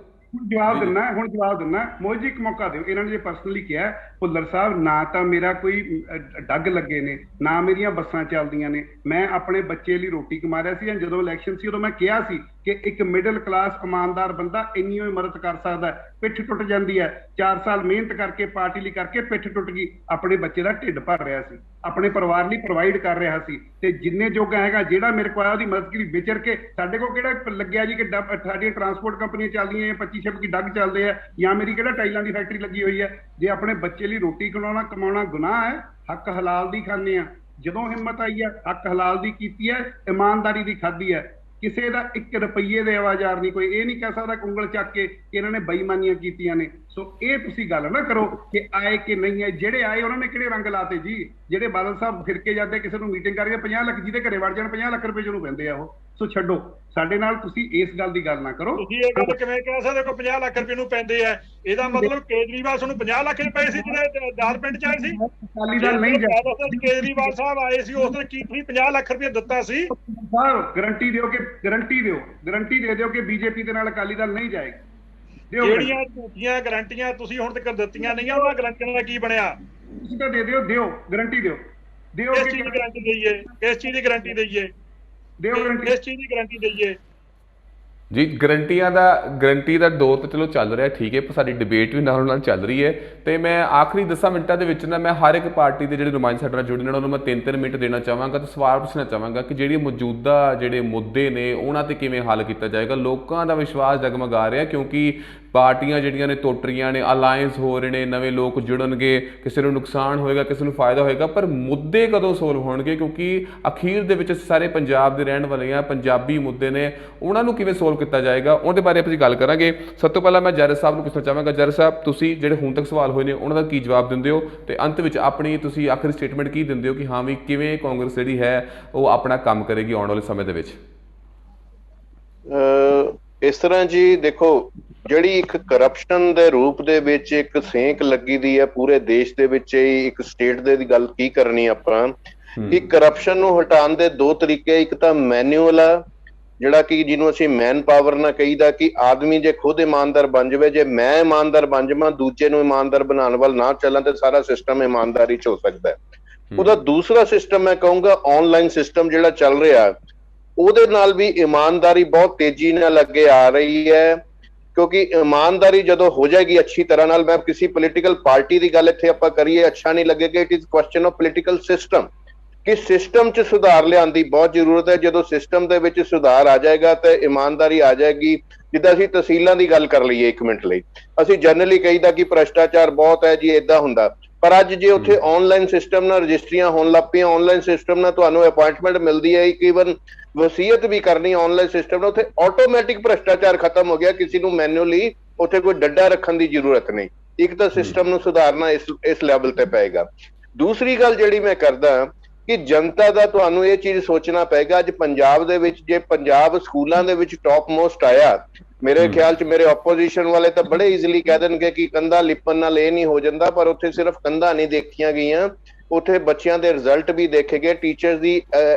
ਜਵਾਬ ਦਿੰਨਾ ਮੋਦੀ ਜੀ, ਇੱਕ ਮੌਕਾ ਦਿਓ। ਇਹਨਾਂ ਨੇ ਜੇ ਪਰਸਨਲੀ ਕਿਹਾ, ਭੁੱਲਰ ਸਾਹਿਬ, ਨਾ ਤਾਂ ਮੇਰਾ ਕੋਈ ਡੱਗ ਲੱਗੇ ਨੇ, ਨਾ ਮੇਰੀਆਂ ਬੱਸਾਂ ਚੱਲਦੀਆਂ ਨੇ, ਮੈਂ ਆਪਣੇ ਬੱਚੇ ਲਈ ਰੋਟੀ ਕਮਾ ਰਿਹਾ ਸੀ। ਜਦੋਂ ਇਲੈਕਸ਼ਨ ਸੀ ਉਦੋਂ ਮੈਂ ਕਿਹਾ ਸੀ ਕਿ ਇੱਕ ਮਿਡਲ ਕਲਾਸ ਇਮਾਨਦਾਰ ਬੰਦਾ ਇੰਨੀ ਹੋਈ ਮਦਦ ਕਰ ਸਕਦਾ। ਪਿੱਠ ਟੁੱਟ ਜਾਂਦੀ ਹੈ, 4 ਸਾਲ ਮਿਹਨਤ ਕਰਕੇ ਪਾਰਟੀ ਲਈ ਕਰਕੇ ਪਿੱਠ ਟੁੱਟ ਗਈ, ਆਪਣੇ ਬੱਚੇ ਦਾ ਢਿੱਡ ਭਰ ਰਿਹਾ ਸੀ, ਆਪਣੇ ਪਰਿਵਾਰ ਲਈ ਪ੍ਰੋਵਾਈਡ ਕਰ ਰਿਹਾ ਸੀ, ਤੇ ਜਿੰਨੇ ਜੋਗਾ ਹੈਗਾ ਜਿਹੜਾ ਮੇਰੇ ਕੋਲ ਉਹਦੀ ਮਦਦ ਕੀਤੀ। ਵਿਚਰ ਕੇ ਸਾਡੇ ਕੋਲ ਕਿਹੜਾ ਲੱਗਿਆ ਜੀ ਕਿ ਸਾਡੀਆਂ ਟਰਾਂਸਪੋਰਟ ਕੰਪਨੀਆਂ ਚੱਲਦੀਆਂ ਜਾਂ 25-26 ਡੱਗ ਚੱਲਦੇ ਆ, ਜਾਂ ਮੇਰੀ ਕਿਹੜਾ ਟਾਈਲਾਂ ਦੀ ਫੈਕਟਰੀ ਲੱਗੀ ਹੋਈ ਹੈ। ਜੇ ਆਪਣੇ ਬੱਚੇ ਲਈ ਰੋਟੀ ਕਮਾਉਣਾ ਗੁਨਾਹ ਹੈ, ਹੱਕ ਹਲਾਲ ਦੀ ਖਾਂਦੇ ਆ। ਜਦੋਂ ਹਿੰਮਤ ਆਈ ਹੈ, ਹੱਕ ਹਲਾਲ ਦੀ ਕੀਤੀ ਹੈ, ਇਮਾਨਦਾਰੀ ਦੀ ਖਾਧੀ ਹੈ। ਕਿਸੇ ਦਾ 1 ਰੁਪਈਏ ਦੇ ਆਵਾਜ਼ਾਰ ਨਹੀਂ। ਕੋਈ ਇਹ ਨਹੀਂ ਕਹਿ ਸਕਦਾ ਉਂਗਲ ਚੱਕ ਕੇ ਕਿ ਇਹਨਾਂ ਨੇ ਬੇਈਮਾਨੀਆਂ ਕੀਤੀਆਂ ਨੇ। ਸੋ ਇਹ ਤੁਸੀਂ ਗੱਲ ਨਾ ਕਰੋ ਕਿ ਆਏ ਕਿ ਨਹੀਂ ਆਏ। ਜਿਹੜੇ ਆਏ ਉਹਨਾਂ ਨੇ ਕਿਹੜੇ ਰੰਗ ਲਾਤੇ ਜੀ? ਜਿਹੜੇ ਬਾਦਲ ਸਾਹਿਬ ਫਿਰ ਕੇ ਜਾਂਦੇ ਕਿਸੇ ਨੂੰ ਮੀਟਿੰਗ ਕਰਕੇ 50 ਲੱਖ ਜਿਹਦੇ ਘਰੇ ਵੜ ਜਾਣ, 50 ਲੱਖ ਰੁਪਏ ਜਿਹਨੂੰ ਪੈਂਦੇ ਆ ਉਹ। ਸੋ ਛੱਡੋ, ਸਾਡੇ ਨਾਲ ਤੁਸੀਂ ਇਸ ਗੱਲ ਦੀ ਗੱਲ ਨਾ ਕਰੋ। ਤੁਸੀਂ ਇਹ ਗੱਲ ਕਿਵੇਂ ਕਹਿ ਸਕਦੇ ਹੋ 50 ਲੱਖ ਰੁਪਏ ਨੂੰ ਪੈਂਦੇ ਆ? ਇਹਦਾ ਮਤਲਬ ਕੇਜਰੀਵਾਲ ਤੁਹਾਨੂੰ 50 ਲੱਖ ਰੁਪਏ ਸੀ ਜਿਹੜੇ ਦਾਲ ਪਿੰਡ ਚ ਆਏ ਸੀ? ਅਕਾਲੀ ਦਲ ਨਹੀਂ ਜਾ, ਕੇਜਰੀਵਾਲ ਸਾਹਿਬ ਆਏ ਸੀ ਉਸ ਦਿਨ, ਕੀ ਤੁਸੀਂ 50 ਲੱਖ ਰੁਪਏ ਦਿੱਤਾ ਸੀ? ਗਰੰਟੀ ਦਿਓ ਕਿ ਗਰੰਟੀ ਦੇ ਦਿਓ ਕਿ ਬੀਜੇਪੀ ਦੇ ਨਾਲ ਅਕਾਲੀ ਦਲ ਨਹੀਂ ਜਾਏਗੀ। ਜਿਹੜੀਆਂ ਝੂਠੀਆਂ ਗਰੰਟੀਆਂ ਤੁਸੀਂ ਹੁਣ ਤੱਕ ਦਿੱਤੀਆਂ ਨਹੀਂ, ਉਹਨਾਂ ਗਰੰਟੀਆਂ ਦਾ ਕੀ ਬਣਿਆ? ਤੁਸੀਂ ਤਾਂ ਦੇ ਦਿਓ ਗਰੰਟੀ ਦਿਓ। ਕਿਸ ਚੀਜ਼ ਦੀ ਗਰੰਟੀ ਦਈਏ? ਕਿਸ ਚੀਜ਼ ਦੀ ਗਰੰਟੀ ਦਈਏ? ਕਿਸ ਚੀਜ਼ ਦੀ ਗਰੰਟੀ ਦਈਏ ਜੀ? ਗਰੰਟੀ ਦਾ ਦੌਰ ਤਾਂ ਚਲੋ ਚੱਲ ਰਿਹਾ, ਠੀਕ ਹੈ, ਪਰ ਸਾਡੀ ਡਿਬੇਟ ਵੀ ਨਾਲ ਚੱਲ ਰਹੀ ਹੈ। ਤੇ ਮੈਂ ਆਖਰੀ 10 ਮਿੰਟਾਂ ਦੇ ਵਿੱਚ ਨਾ ਮੈਂ ਹਰ ਇੱਕ ਪਾਰਟੀ ਦੇ ਜਿਹੜੇ ਨੁਮਾਇੰਦੇ ਸਾਡੇ ਨਾਲ ਜੁੜੇ ਨੇ ਉਹਨਾਂ ਨੂੰ ਮੈਂ 3-3 ਮਿੰਟ ਦੇਣਾ ਚਾਹਾਂਗਾ ਤੇ ਸਵਾਲ ਪੁੱਛਣਾ ਚਾਹਾਂਗਾ ਕਿ ਜਿਹੜੀ ਮੌਜੂਦਾ ਜਿਹੜੇ ਮੁੱਦੇ ਨੇ ਉਹਨਾਂ ਤੇ ਕਿਵੇਂ ਹੱਲ ਕੀਤਾ ਜਾਏਗਾ। ਲੋਕਾਂ ਦਾ ਵਿਸ਼ਵਾਸ ਜਗਮਗਾ ਰਿਹਾ ਕਿਉਂਕਿ ਪਾਰਟੀਆਂ ਜਿਹੜੀਆਂ ਨੇ ਟੁੱਟ ਰਹੀਆਂ ਨੇ, ਅਲਾਇੰਸ ਹੋ ਰਹੇ ਨੇ, ਨਵੇਂ ਲੋਕ ਜੁੜਨਗੇ, ਕਿਸੇ ਨੂੰ ਨੁਕਸਾਨ ਹੋਏਗਾ, ਕਿਸੇ ਨੂੰ ਫਾਇਦਾ ਹੋਏਗਾ, ਪਰ ਮੁੱਦੇ ਕਦੋਂ ਸੋਲਵ ਹੋਣਗੇ? ਕਿਉਂਕਿ ਅਖੀਰ ਦੇ ਵਿੱਚ ਸਾਰੇ ਪੰਜਾਬ ਦੇ ਰਹਿਣ ਵਾਲੇ ਆ, ਪੰਜਾਬੀ ਮੁੱਦੇ ਨੇ, ਉਹਨਾਂ ਨੂੰ ਕਿਵੇਂ ਸੋਲਵ ਕੀਤਾ ਜਾਏਗਾ ਉਹਦੇ ਬਾਰੇ ਆਪਾਂ ਗੱਲ ਕਰਾਂਗੇ। ਸਭ ਤੋਂ ਪਹਿਲਾਂ ਮੈਂ ਜੈਰਤ ਸਾਹਿਬ ਨੂੰ ਪੁੱਛਣਾ ਚਾਹਾਂਗਾ। ਜੈਰਤ ਸਾਹਿਬ, ਤੁਸੀਂ ਜਿਹੜੇ ਹੁਣ ਤੱਕ ਸਵਾਲ ਹੋਏ ਨੇ ਉਹਨਾਂ ਦਾ ਕੀ ਜਵਾਬ ਦਿੰਦੇ ਹੋ, ਤੇ ਅੰਤ ਵਿੱਚ ਆਪਣੀ ਤੁਸੀਂ ਆਖਰੀ ਸਟੇਟਮੈਂਟ ਕੀ ਦਿੰਦੇ ਹੋ ਕਿ ਹਾਂ ਵੀ ਕਿਵੇਂ ਕਾਂਗਰਸ ਜਿਹੜੀ ਹੈ ਉਹ ਆਪਣਾ ਕੰਮ ਕਰੇਗੀ ਆਉਣ ਵਾਲੇ ਸਮੇਂ ਦੇ ਵਿੱਚ? ਇਸ ਤਰ੍ਹਾਂ ਜੀ ਦੇਖੋ, ਜਿਹੜੀ ਇੱਕ ਕਰਪਸ਼ਨ ਦੇ ਰੂਪ ਦੇ ਵਿੱਚ ਇੱਕ ਸੇਂਕ ਲੱਗੀ ਦੀ ਹੈ ਪੂਰੇ ਦੇਸ਼ ਦੇ ਵਿੱਚ, ਇੱਕ ਸਟੇਟ ਦੇ ਦੀ ਗੱਲ ਕੀ ਕਰਨੀ ਆਪਾਂ ਕਿ ਕਰਪਸ਼ਨ ਨੂੰ ਹਟਾਉਣ ਦੇ 2 ਤਰੀਕੇ। ਇੱਕ ਤਾਂ ਮੈਨੂਅਲ ਆ, ਜਿਹੜਾ ਕਿ ਜਿਹਨੂੰ ਅਸੀਂ ਮੈਨ ਪਾਵਰ ਨਾ ਕਹੀਦਾ, ਕਿ ਆਦਮੀ ਜੇ ਖੁਦ ਇਮਾਨਦਾਰ ਬਣ ਜਾਵੇ, ਜੇ ਮੈਂ ਇਮਾਨਦਾਰ ਬਣ ਜਾਵਾਂ, ਦੂਜੇ ਨੂੰ ਇਮਾਨਦਾਰ ਬਣਾਉਣ ਵੱਲ ਨਾ ਚੱਲਾਂ, ਤੇ ਸਾਰਾ ਸਿਸਟਮ ਇਮਾਨਦਾਰੀ 'ਚ ਹੋ ਸਕਦਾ ਹੈ। ਉਹਦਾ ਦੂਸਰਾ ਸਿਸਟਮ ਮੈਂ ਕਹੂੰਗਾ ਆਨਲਾਈਨ ਸਿਸਟਮ ਜਿਹੜਾ ਚੱਲ ਰਿਹਾ, ਉਹਦੇ ਨਾਲ ਵੀ ਇਮਾਨਦਾਰੀ ਬਹੁਤ ਤੇਜ਼ੀ ਨਾਲ ਅੱਗੇ ਆ ਰਹੀ ਹੈ। ਕਿਉਂਕਿ ਇਮਾਨਦਾਰੀ ਜਦੋਂ ਹੋ ਜਾਏਗੀ ਅੱਛੀ ਤਰ੍ਹਾਂ ਨਾਲ, ਮੈਂ ਕਿਸੇ ਪੋਲੀਟੀਕਲ ਪਾਰਟੀ ਦੀ ਗੱਲ ਇੱਥੇ ਆਪਾਂ ਕਰੀਏ ਅੱਛਾ ਨਹੀਂ ਲੱਗੇਗਾ, it is question of political system. ਕਿ ਸਿਸਟਮ 'ਚ ਸੁਧਾਰ ਲਿਆਉਣ ਦੀ ਬਹੁਤ ਜ਼ਰੂਰਤ ਹੈ। ਜਦੋਂ ਸਿਸਟਮ ਦੇ ਵਿੱਚ ਸੁਧਾਰ ਆ ਜਾਏਗਾ ਤੇ ਇਮਾਨਦਾਰੀ ਆ ਜਾਏਗੀ। ਜਿੱਦਾਂ ਅਸੀਂ ਤਹਿਸੀਲਾਂ ਦੀ ਗੱਲ ਕਰ ਲਈਏ 1 ਮਿੰਟ ਲਈ, ਅਸੀਂ ਜਨਰਲੀ ਕਹੀਦਾ ਕਿ ਭ੍ਰਸ਼ਟਾਚਾਰ ਬਹੁਤ ਹੈ ਜੀ, ਏਦਾਂ ਹੁੰਦਾ, ਪਰ ਅੱਜ ਜੇ ਉੱਥੇ ਆਨਲਾਈਨ ਸਿਸਟਮ ਨਾਲ ਰਜਿਸਟਰੀਆਂ ਹੋਣ ਲੱਗ ਪਈਆਂ, ਆਨਲਾਈਨ ਸਿਸਟਮ ਨਾਲ ਤੁਹਾਨੂੰ ਅਪਾਇੰਟਮੈਂਟ ਮਿਲਦੀ ਹੈ, ਈਵਨ ਵਸੀਅਤ ਵੀ ਕਰਨੀ ਆਨਲਾਈਨ ਸਿਸਟਮ ਨਾਲ, ਉੱਥੇ ਆਟੋਮੈਟਿਕ ਭ੍ਰਸ਼ਟਾਚਾਰ ਖਤਮ ਹੋ ਗਿਆ। ਕਿਸੇ ਨੂੰ ਮੈਨੂਅਲੀ ਉੱਥੇ ਕੋਈ ਡੱਡਾ ਰੱਖਣ ਦੀ ਜ਼ਰੂਰਤ ਨਹੀਂ। ਇੱਕ ਤਾਂ ਸਿਸਟਮ ਨੂੰ ਸੁਧਾਰਨਾ ਇਸ ਲੈਵਲ ਤੇ ਪਏਗਾ। ਦੂਸਰੀ ਗੱਲ ਜਿਹੜੀ ਮੈਂ ਕਰਦਾ ਕਿ ਜਨਤਾ ਦਾ ਤੁਹਾਨੂੰ ਇਹ ਚੀਜ਼ ਸੋਚਣਾ ਪਏਗਾ। ਅੱਜ ਪੰਜਾਬ ਦੇ ਵਿੱਚ ਜੇ ਪੰਜਾਬ ਸਕੂਲਾਂ ਦੇ ਵਿੱਚ ਟੌਪ ਮੋਸਟ ਆਇਆ, ਮੇਰੇ ਖਿਆਲ 'ਚ ਮੇਰੇ ਆਪੋਜੀਸ਼ਨ ਵਾਲੇ ਤਾਂ ਬੜੇ ਈਜ਼ੀਲੀ ਕਹਿ ਦੇਣਗੇ ਕਿ ਕੰਧਾਂ ਲਿਪਣ ਨਾਲ ਇਹ ਨਹੀਂ ਹੋ ਜਾਂਦਾ, ਪਰ ਉੱਥੇ ਸਿਰਫ ਕੰਧਾਂ ਨਹੀਂ ਦੇਖੀਆਂ ਗਈਆਂ, ਉੱਥੇ ਬੱਚਿਆਂ ਦੇ ਰਿਜ਼ਲਟ ਵੀ ਦੇਖੇ ਗਏ, ਟੀਚਰਸ ਦੀ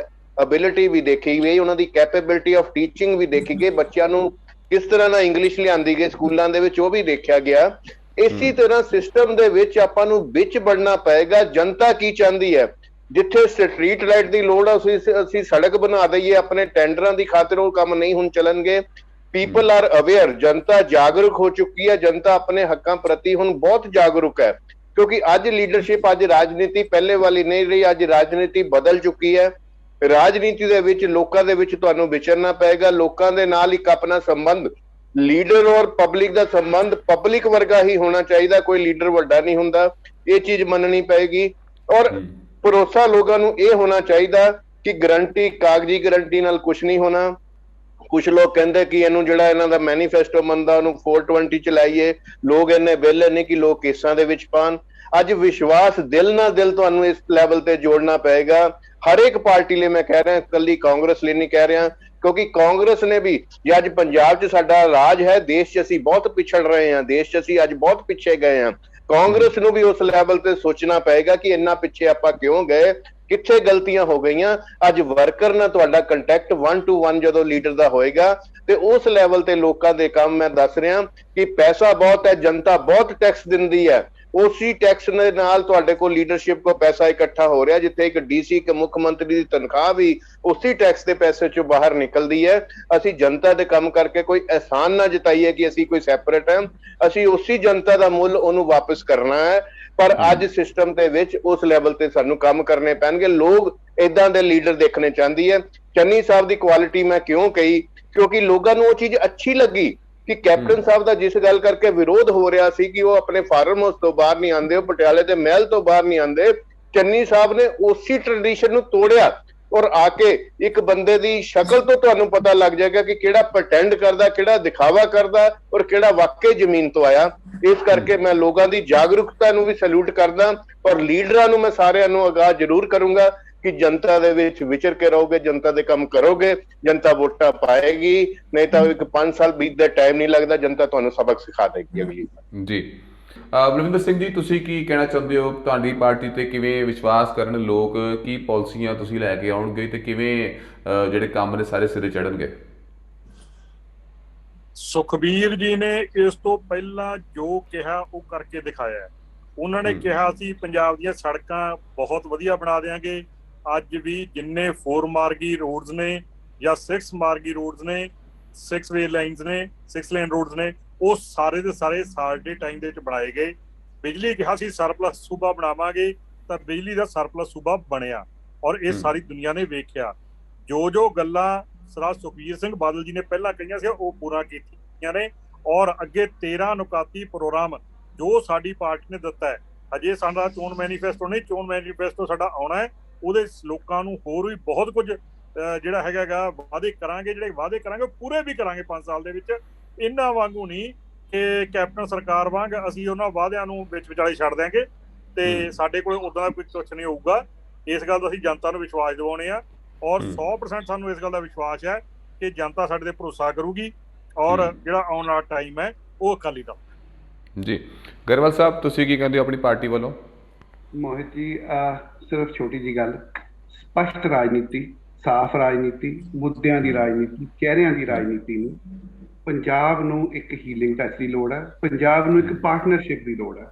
ਐਬਿਲਿਟੀ ਵੀ ਦੇਖੀ ਗਈ, ਉਹਨਾਂ ਦੀ ਕੈਪੇਬਿਲਿਟੀ ਆਫ ਟੀਚਿੰਗ ਵੀ ਦੇਖੀ ਗਈ, ਬੱਚਿਆਂ ਨੂੰ ਕਿਸ ਤਰ੍ਹਾਂ ਨਾਲ ਇੰਗਲਿਸ਼ ਲਿਆਂਦੀ ਗਈ ਸਕੂਲਾਂ ਦੇ ਵਿੱਚ ਉਹ ਵੀ ਦੇਖਿਆ ਗਿਆ। ਇਸੇ ਤਰ੍ਹਾਂ ਸਿਸਟਮ ਦੇ ਵਿੱਚ ਆਪਾਂ ਨੂੰ ਵਿੱਚ ਵੜਨਾ ਪਏਗਾ। ਜਨਤਾ ਕੀ ਚਾਹੁੰਦੀ ਹੈ? ਜਿੱਥੇ ਸਟਰੀਟ ਲਾਈਟ ਦੀ ਲੋੜ ਆ ਅਸੀਂ ਸੜਕ ਬਣਾ ਦਈਏ ਆਪਣੇ ਟੈਂਡਰਾਂ ਦੀ ਖਾਤਰ, ਉਹ ਕੰਮ ਨਹੀਂ ਹੁਣ ਚੱਲਣਗੇ। ਪੀਪਲ ਆਰ ਅਵੇਅਰ, ਜਨਤਾ ਜਾਗਰੂਕ ਹੋ ਚੁੱਕੀ ਹੈ, ਜਨਤਾ ਆਪਣੇ ਹੱਕਾਂ ਪ੍ਰਤੀ ਹੁਣ ਬਹੁਤ ਜਾਗਰੂਕ ਹੈ, ਕਿਉਂਕਿ ਅੱਜ ਲੀਡਰਸ਼ਿਪ, ਅੱਜ ਰਾਜਨੀਤੀ ਪਹਿਲੇ ਵਾਲੀ ਨਹੀਂ ਰਹੀ, ਅੱਜ ਰਾਜਨੀਤੀ ਬਦਲ ਚੁੱਕੀ ਹੈ। ਰਾਜਨੀਤੀ ਦੇ ਵਿੱਚ ਲੋਕਾਂ ਦੇ ਵਿੱਚ ਤੁਹਾਨੂੰ ਵਿਚਰਨਾ ਪਏਗਾ, ਲੋਕਾਂ ਦੇ ਨਾਲ ਇੱਕ ਆਪਣਾ ਸੰਬੰਧ, ਲੀਡਰ ਔਰ ਪਬਲਿਕ ਦਾ ਸੰਬੰਧ ਪਬਲਿਕ ਵਰਗਾ ਹੀ ਹੋਣਾ ਚਾਹੀਦਾ, ਕੋਈ ਲੀਡਰ ਵੱਡਾ ਨਹੀਂ ਹੁੰਦਾ, ਇਹ ਚੀਜ਼ ਮੰਨਣੀ ਪਏਗੀ। ਔਰ ਭਰੋਸਾ ਲੋਕਾਂ ਨੂੰ ਇਹ ਹੋਣਾ ਚਾਹੀਦਾ ਕਿ ਗਰੰਟੀ, ਕਾਗਜ਼ੀ ਗਰੰਟੀ ਨਾਲ ਕੁਝ ਨਹੀਂ ਹੋਣਾ। ਕੁਝ ਲੋਕ ਕਹਿੰਦੇ ਕਿ ਇਹਨੂੰ ਜਿਹੜਾ ਇਹਨਾਂ ਦਾ ਮੈਨੀਫੈਸਟੋ ਮੰਨਦਾ ਉਹਨੂੰ 420 ਚ ਲਾਈਏ, ਲੋਕ ਇੰਨੇ ਵਿਹਲੇ ਨਹੀਂ ਕਿ ਲੋਕ ਕੇਸਾਂ ਦੇ ਵਿੱਚ ਪਾਣ। ਅੱਜ ਵਿਸ਼ਵਾਸ ਦਿਲ ਨਾਲ ਦਿਲ ਤੁਹਾਨੂੰ ਇਸ ਲੈਵਲ ਤੇ ਜੋੜਨਾ ਪਏਗਾ। ਹਰ ਇੱਕ ਪਾਰਟੀ ਲਈ ਮੈਂ ਕਹਿ ਰਿਹਾ, ਇਕੱਲੀ ਕਾਂਗਰਸ ਲਈ ਨਹੀਂ ਕਹਿ ਰਿਹਾ, ਕਿਉਂਕਿ ਕਾਂਗਰਸ ਨੇ ਵੀ, ਜੇ ਅੱਜ ਪੰਜਾਬ 'ਚ ਸਾਡਾ ਰਾਜ ਹੈ, ਦੇਸ਼ 'ਚ ਅਸੀਂ ਬਹੁਤ ਪਿਛੜ ਰਹੇ ਹਾਂ, ਦੇਸ਼ 'ਚ ਅਸੀਂ ਅੱਜ ਬਹੁਤ ਪਿੱਛੇ ਗਏ ਹਾਂ, ਕਾਂਗਰਸ ਨੂੰ ਵੀ ਉਸ ਲੈਵਲ ਤੇ ਸੋਚਣਾ ਪਏਗਾ ਕਿ ਇੰਨਾ ਪਿੱਛੇ ਆਪਾਂ ਕਿਉਂ ਗਏ, ਕਿੱਥੇ ਗਲਤੀਆਂ ਹੋ ਗਈਆਂ। ਅੱਜ ਵਰਕਰ ਨਾਲ ਤੁਹਾਡਾ ਕੰਟੈਕਟ 1 to 1 ਜਦੋਂ ਲੀਡਰ ਦਾ ਹੋਏਗਾ ਤੇ ਉਸ ਲੈਵਲ ਤੇ ਲੋਕਾਂ ਦੇ ਕੰਮ, ਮੈਂ ਦੱਸ ਰਿਹਾ ਕਿ ਪੈਸਾ ਬਹੁਤ ਹੈ, ਜਨਤਾ ਬਹੁਤ ਟੈਕਸ ਦਿੰਦੀ ਹੈ, ਉਸੇ ਟੈਕਸ ਦੇ ਨਾਲ ਤੁਹਾਡੇ ਕੋਲ ਲੀਡਰਸ਼ਿਪ ਕੋ ਪੈਸਾ ਇਕੱਠਾ ਹੋ ਰਿਹਾ, ਜਿੱਥੇ ਇੱਕ ਡੀਸੀ, ਇੱਕ ਮੁੱਖ ਮੰਤਰੀ ਦੀ ਤਨਖਾਹ ਵੀ ਉਸੇ ਟੈਕਸ ਦੇ ਪੈਸੇ ਚੋਂ ਬਾਹਰ ਨਿਕਲਦੀ ਹੈ। ਅਸੀਂ ਜਨਤਾ ਦੇ ਕੰਮ ਕਰਕੇ ਕੋਈ ਅਹਿਸਾਨ ਨਾ ਜਤਾਈਏ ਕਿ ਅਸੀਂ ਕੋਈ ਸੈਪਰੇਟ ਹੈ, ਅਸੀਂ ਉਸੇ ਜਨਤਾ ਦਾ ਮੁੱਲ ਉਹਨੂੰ ਵਾਪਸ ਕਰਨਾ ਹੈ। ਪਰ ਅੱਜ ਸਿਸਟਮ ਦੇ ਵਿੱਚ ਉਸ ਲੈਵਲ ਤੇ ਸਾਨੂੰ ਕੰਮ ਕਰਨੇ ਪੈਣਗੇ। ਲੋਕ ਏਦਾਂ ਦੇ ਲੀਡਰ ਦੇਖਣੇ ਚਾਹੁੰਦੀ ਹੈ। ਚੰਨੀ ਸਾਹਿਬ ਦੀ ਕੁਆਲਿਟੀ ਮੈਂ ਕਿਉਂ ਕਹੀ, ਕਿਉਂਕਿ ਲੋਕਾਂ ਨੂੰ ਉਹ ਚੀਜ਼ ਅੱਛੀ ਲੱਗੀ ਕਿ ਕੈਪਟਨ ਸਾਹਿਬ ਦਾ ਜਿਸ ਗੱਲ ਕਰਕੇ ਵਿਰੋਧ ਹੋ ਰਿਹਾ ਸੀ ਕਿ ਉਹ ਆਪਣੇ ਫਾਰਮ ਹਾਊਸ ਤੋਂ ਬਾਹਰ ਨਹੀਂ ਆਉਂਦੇ, ਉਹ ਪਟਿਆਲੇ ਦੇ ਮਹਿਲ ਤੋਂ ਬਾਹਰ ਨਹੀਂ ਆਉਂਦੇ, ਚੰਨੀ ਸਾਹਿਬ ਨੇ ਉਸੇ ਟ੍ਰੈਡੀਸ਼ਨ ਨੂੰ ਤੋੜਿਆ ਔਰ ਆ ਕੇ ਇੱਕ ਬੰਦੇ ਦੀ ਸ਼ਕਲ ਤੋਂ ਤੁਹਾਨੂੰ ਪਤਾ ਲੱਗ ਜਾਏਗਾ ਕਿ ਕਿਹੜਾ ਪ੍ਰਟੈਂਡ ਕਰਦਾ, ਕਿਹੜਾ ਦਿਖਾਵਾ ਕਰਦਾ ਔਰ ਕਿਹੜਾ ਵਾਕਈ ਜ਼ਮੀਨ ਤੋਂ ਆਇਆ। ਇਸ ਕਰਕੇ ਮੈਂ ਲੋਕਾਂ ਦੀ ਜਾਗਰੂਕਤਾ ਨੂੰ ਵੀ ਸੈਲੂਟ ਕਰਦਾ ਔਰ ਲੀਡਰਾਂ ਨੂੰ ਮੈਂ ਸਾਰਿਆਂ ਨੂੰ ਅਗਾਹ ਜ਼ਰੂਰ ਕਰੂੰਗਾ ਕਿ ਜਨਤਾ ਦੇ ਵਿੱਚ ਵਿਚਰ ਕੇ ਰਹੋਗੇ, ਜਨਤਾ ਦੇ ਕੰਮ ਕਰੋਗੇ, ਜਨਤਾ ਵੋਟਾਂ ਪਾਏਗੀ। ਨਹੀਂ ਤਾਂ ਇੱਕ 5 ਸਾਲ ਬੀਤਦੇ ਟਾਈਮ ਨਹੀਂ ਲੱਗਦਾ, ਜਨਤਾ ਤੁਹਾਨੂੰ ਸਬਕ ਸਿਖਾ ਦੇਗੀ ਅਗਲੀ ਜੀ। ਬਲਵਿੰਦਰ ਸਿੰਘ ਜੀ, ਤੁਸੀਂ ਕੀ ਕਹਿਣਾ ਚਾਹੁੰਦੇ ਹੋ? ਤੁਹਾਡੀ ਪਾਰਟੀ ਤੇ ਕਿਵੇਂ ਵਿਸ਼ਵਾਸ ਕਰਨ ਲੋਕ? ਕੀ ਪਾਲਿਸੀਆਂ ਤੁਸੀਂ ਲੈ ਕੇ ਆਉਣਗੇ ਤੇ ਕਿਵੇਂ ਜਿਹੜੇ ਕੰਮ ਨੇ ਸਾਰੇ ਸਿਰੇ ਚੜਨਗੇ? ਸੁਖਬੀਰ ਜੀ ਨੇ ਇਸ ਤੋਂ ਪਹਿਲਾਂ ਜੋ ਕਿਹਾ ਉਹ ਕਰਕੇ ਦਿਖਾਇਆ। ਉਹਨਾਂ ਨੇ ਕਿਹਾ ਸੀ ਪੰਜਾਬ ਦੀਆਂ ਸੜਕਾਂ ਬਹੁਤ ਵਧੀਆ ਬਣਾ ਦੇਵਾਂਗੇ। ਅੱਜ ਵੀ ਜਿੰਨੇ 4 ਮਾਰਗੀ ਰੋਡਸ ਨੇ ਜਾਂ 6 ਮਾਰਗੀ ਰੋਡਸ ਨੇ, 6 ਵੇ ਲਾਈਨਸ ਨੇ, 6 ਲੇਨ ਰੋਡਸ ਨੇ, ਉਹ ਸਾਰੇ ਦੇ ਸਾਰੇ ਸਾਡੇ ਟਾਈਮ ਦੇ ਵਿੱਚ ਬਣਾਏ ਗਏ। ਬਿਜਲੀ ਕਿਹਾ ਸੀ ਸਰਪਲਸ ਸੂਬਾ ਬਣਾਵਾਂਗੇ, ਤਾਂ ਬਿਜਲੀ ਦਾ ਸਰਪਲਸ ਸੂਬਾ ਬਣਿਆ ਔਰ ਇਹ ਸਾਰੀ ਦੁਨੀਆ ਨੇ ਵੇਖਿਆ। ਜੋ ਗੱਲਾਂ ਸਰਦਾਰ ਸੁਖਬੀਰ ਸਿੰਘ ਬਾਦਲ ਜੀ ਨੇ ਪਹਿਲਾਂ ਕਹੀਆਂ ਸੀ ਉਹ ਪੂਰਾ ਕੀਤੀਆਂ ਨੇ ਔਰ ਅੱਗੇ 13 ਨੁਕਾਤੀ ਪ੍ਰੋਗਰਾਮ ਜੋ ਸਾਡੀ ਪਾਰਟੀ ਨੇ ਦਿੱਤਾ ਹੈ। ਅਜੇ ਸਾਡਾ ਚੋਣ ਮੈਨੀਫੈਸਟੋ ਨਹੀਂ, ਚੋਣ ਮੈਨੀਫੈਸਟੋ ਸਾਡਾ ਆਉਣਾ ਹੈ। ਉਹਦੇ ਲੋਕਾਂ ਨੂੰ ਹੋਰ ਵੀ ਬਹੁਤ ਕੁਝ ਜਿਹੜਾ ਹੈਗਾ ਵਾਅਦੇ ਕਰਾਂਗੇ, ਜਿਹੜੇ ਵਾਅਦੇ ਕਰਾਂਗੇ ਉਹ ਪੂਰੇ ਵੀ ਕਰਾਂਗੇ 5 ਸਾਲ ਦੇ ਵਿੱਚ। ਇਹਨਾਂ ਵਾਂਗੂ ਨਹੀਂ ਕਿ ਕੈਪਟਨ ਸਰਕਾਰ ਵਾਂਗ ਅਸੀਂ ਉਹਨਾਂ ਵਾਅਦਿਆਂ ਨੂੰ ਵਿੱਚ ਵਿਚਾਲੇ ਛੱਡ ਦਿਆਂਗੇ ਤੇ ਸਾਡੇ ਕੋਲ ਉਦਾਂ ਦਾ ਕੋਈ ਕੁਛ ਨਹੀਂ ਹੋਊਗਾ। ਇਸ ਗੱਲ ਦਾ ਅਸੀਂ ਜਨਤਾ ਨੂੰ ਵਿਸ਼ਵਾਸ ਦਿਵਾਉਣੇ ਆ ਔਰ 100% ਸਾਨੂੰ ਇਸ ਗੱਲ ਦਾ ਵਿਸ਼ਵਾਸ ਹੈ ਕਿ ਜਨਤਾ ਸਾਡੇ ਤੇ ਭਰੋਸਾ ਕਰੂਗੀ ਔਰ ਜਿਹੜਾ ਆਉਣ ਵਾਲਾ ਟਾਈਮ ਹੈ ਉਹ ਅਕਾਲੀ ਦਲ। ਜੀ ਗਰੇਵਾਲ ਸਾਹਿਬ, ਤੁਸੀਂ ਕੀ ਕਹਿੰਦੇ ਹੋ ਆਪਣੀ ਪਾਰਟੀ ਵੱਲੋਂ? ਮੋਹਿਤ ਜੀ, ਸਿਰਫ ਛੋਟੀ ਜੀ ਗੱਲ, ਸਪਸ਼ਟ ਰਾਜਨੀਤੀ, ਸਾਫ਼ ਰਾਜਨੀਤੀ, ਮੁੱਦਿਆਂ ਦੀ ਰਾਜਨੀਤੀ, ਚਿਹਰਿਆਂ ਦੀ ਰਾਜਨੀਤੀ ਨੂੰ ਪੰਜਾਬ ਨੂੰ ਇੱਕ ਹੀਲਿੰਗ ਟੱਚ ਦੀ ਲੋੜ ਹੈ, ਪੰਜਾਬ ਨੂੰ ਇੱਕ ਪਾਰਟਨਰਸ਼ਿਪ ਦੀ ਲੋੜ ਹੈ।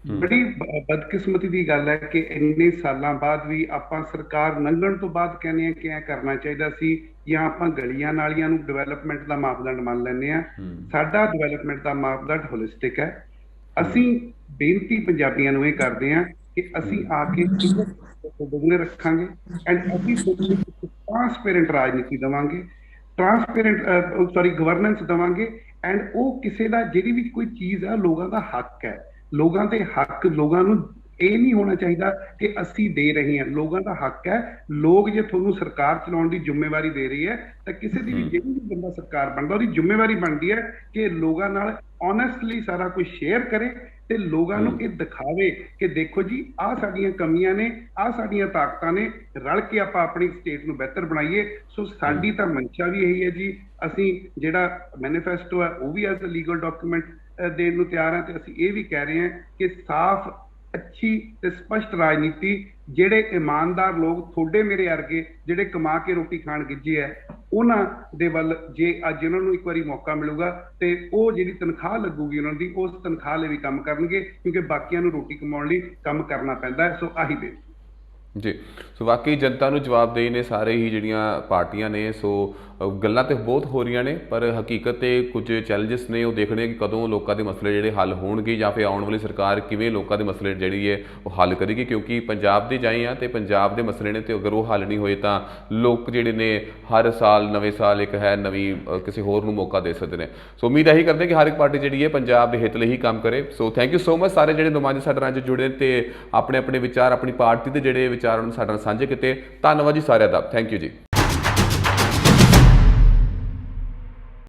ਬੜੀ ਬਦਕਿਸਮਤੀ ਦੀ ਗੱਲ ਹੈ ਕਿ ਇੰਨੇ ਸਾਲਾਂ ਬਾਅਦ ਵੀ ਆਪਾਂ ਸਰਕਾਰ ਲੰਘਣ ਤੋਂ ਬਾਅਦ ਕਹਿੰਦੇ ਹਾਂ ਕਿ ਇਹ ਕਰਨਾ ਚਾਹੀਦਾ ਸੀ, ਜਾਂ ਆਪਾਂ ਗਲੀਆਂ ਨਾਲੀਆਂ ਨੂੰ ਡਿਵੈਲਪਮੈਂਟ ਦਾ ਮਾਪਦੰਡ ਮੰਨ ਲੈਂਦੇ ਹਾਂ। ਸਾਡਾ ਡਿਵੈਲਪਮੈਂਟ ਦਾ ਮਾਪਦੰਡ ਹੋਲਿਸਟਿਕ ਹੈ। ਅਸੀਂ ਬੇਨਤੀ ਪੰਜਾਬੀਆਂ ਨੂੰ ਇਹ ਕਰਦੇ ਹਾਂ ਕਿ ਅਸੀਂ ਆ ਕੇ ਬਿਜ਼ਨਸ ਰੱਖਾਂਗੇ ਐਂਡ ਅਸੀਂ ਟ੍ਰਾਂਸਪੇਰੈਂਟ ਰਾਜਨੀਤੀ ਦੇਵਾਂਗੇ, ਗਵਰਨੈਂਸ ਦੇਵਾਂਗੇ ਐਂਡ ਉਹ ਕਿਸੇ ਦਾ ਜਿਹੜੀ ਵੀ ਕੋਈ ਚੀਜ਼ ਹੈ ਲੋਕਾਂ ਦਾ ਹੱਕ ਹੈ, ਲੋਕਾਂ ਦੇ ਹੱਕ, ਲੋਕਾਂ ਨੂੰ ਇਹ ਨਹੀਂ ਹੋਣਾ ਚਾਹੀਦਾ ਕਿ ਅਸੀਂ ਦੇ ਰਹੇ ਹਾਂ, ਲੋਕਾਂ ਦਾ ਹੱਕ ਹੈ। ਲੋਕ ਜੇ ਤੁਹਾਨੂੰ ਸਰਕਾਰ ਚਲਾਉਣ ਦੀ ਜ਼ਿੰਮੇਵਾਰੀ ਦੇ ਰਹੀ ਹੈ ਤਾਂ ਕਿਸੇ ਦੀ ਵੀ ਜਿਹੜੀ ਵੀ ਬੰਦਾ ਸਰਕਾਰ ਬਣਦਾ ਉਹਦੀ ਜ਼ਿੰਮੇਵਾਰੀ ਬਣਦੀ ਹੈ ਕਿ ਲੋਕਾਂ ਨਾਲ ਓਨੈਸਟਲੀ ਸਾਰਾ ਕੁਝ ਸ਼ੇਅਰ ਕਰੇ ਤੇ ਲੋਕਾਂ ਨੂੰ ਇਹ ਦਿਖਾਵੇ ਕਿ ਦੇਖੋ ਜੀ ਆਹ ਸਾਡੀਆਂ ਕਮੀਆਂ ਨੇ, ਆਹ ਸਾਡੀਆਂ ਤਾਕਤਾਂ ਨੇ, ਰਲ ਕੇ ਆਪਾਂ ਆਪਣੀ ਸਟੇਟ ਨੂੰ ਬਿਹਤਰ ਬਣਾਈਏ। ਸੋ ਸਾਡੀ ਤਾਂ ਮਨਸ਼ਾ ਵੀ ਇਹੀ ਹੈ ਜੀ, ਅਸੀਂ ਜਿਹੜਾ ਮੈਨੀਫੈਸਟੋ ਹੈ ਉਹ ਵੀ ਐਜ਼ ਅ ਲੀਗਲ ਡਾਕੂਮੈਂਟ ਦੇਣ ਨੂੰ ਤਿਆਰ ਹਾਂ ਤੇ ਅਸੀਂ ਇਹ ਵੀ ਕਹਿ ਰਹੇ ਹਾਂ ਕਿ ਸਾਫ਼, ਅੱਛੀ ਤੇ ਸਪਸ਼ਟ ਰਾਜਨੀਤੀ, ਜਿਹੜੇ ਇਮਾਨਦਾਰ ਲੋਕ ਤੁਹਾਡੇ ਮੇਰੇ ਵਰਗੇ ਜਿਹੜੇ ਕਮਾ ਕੇ ਰੋਟੀ ਖਾਣ ਗਿੱਜੇ ਹੈ ਉਹਨਾਂ ਦੇ ਵੱਲ ਜੇ ਅੱਜ ਉਹਨਾਂ ਨੂੰ ਇੱਕ ਵਾਰੀ ਮੌਕਾ ਮਿਲੂਗਾ ਤੇ ਉਹ ਜਿਹੜੀ ਤਨਖਾਹ ਲੱਗੂਗੀ ਉਹਨਾਂ ਦੀ ਉਸ ਤਨਖਾਹ ਲਈ ਵੀ ਕੰਮ ਕਰਨਗੇ, ਕਿਉਂਕਿ ਬਾਕੀਆਂ ਨੂੰ ਰੋਟੀ ਕਮਾਉਣ ਲਈ ਕੰਮ ਕਰਨਾ ਪੈਂਦਾ ਹੈ। ਸੋ ਆਹੀ ਬੇਨਤੀ ਜੀ। ਸੋ ਵਾਕਈ ਜਨਤਾ ਨੂੰ ਜਵਾਬਦੇਹੀ ਨੇ ਸਾਰੇ ਹੀ ਜਿਹੜੀਆਂ ਪਾਰਟੀਆਂ ਨੇ। ਸੋ ਗੱਲਾਂ ਤੇ ਬਹੁਤ ਹੋ ਰਹੀਆਂ ਨੇ ਪਰ ਹਕੀਕਤ ਤੇ ਕੁਝ ਚੈਲੰਜਸ ਨੇ ਉਹ ਦੇਖਣੇ ਕਿ ਕਦੋਂ ਲੋਕਾਂ ਦੇ ਮਸਲੇ ਜਿਹੜੇ ਹੱਲ ਹੋਣਗੇ ਜਾਂ ਫਿਰ ਆਉਣ ਵਾਲੀ ਸਰਕਾਰ ਕਿਵੇਂ ਲੋਕਾਂ ਦੇ ਮਸਲੇ ਜਿਹੜੀ ਹੈ ਉਹ ਹੱਲ ਕਰੇਗੀ, ਕਿਉਂਕਿ ਪੰਜਾਬ ਦੇ ਜਾਏ ਆ ਤੇ ਪੰਜਾਬ ਦੇ ਮਸਲੇ ਨੇ ਤੇ ਅਗਰ ਉਹ ਹੱਲ ਨਹੀਂ ਹੋਏ ਤਾਂ ਲੋਕ ਜਿਹੜੇ ਨੇ ਹਰ ਸਾਲ ਨਵੇਂ ਸਾਲ ਇੱਕ ਹੈ ਨਵੀਂ ਕਿਸੇ ਹੋਰ ਨੂੰ ਮੌਕਾ ਦੇ ਸਕਦੇ ਨੇ। ਸੋ ਉਮੀਦ ਇਹੀ ਕਰਦੇ ਕਿ ਹਰ ਇੱਕ ਪਾਰਟੀ ਜਿਹੜੀ ਹੈ ਪੰਜਾਬ ਦੇ ਹਿੱਤ ਲਈ ਹੀ ਕੰਮ ਕਰੇ। So thank you so much ਸਾਰੇ ਜਿਹੜੇ ਨੁਮਾਇੰਦੇ ਸਾਡੇ ਨਾਲ ਅੱਜ ਜੁੜੇ ਤੇ ਆਪਣੇ ਆਪਣੇ ਵਿਚਾਰ ਆਪਣੀ ਪਾਰਟੀ ਦੇ ਜਿਹੜੇ ਵਿਚਾਰਾਂ ਨੂੰ ਸਾਡੇ ਨਾਲ ਸਾਂਝੇ ਕੀਤੇ। ਧੰਨਵਾਦ ਜੀ ਸਾਰਿਆਂ ਦਾ। ਥੈਂਕ ਯੂ ਜੀ।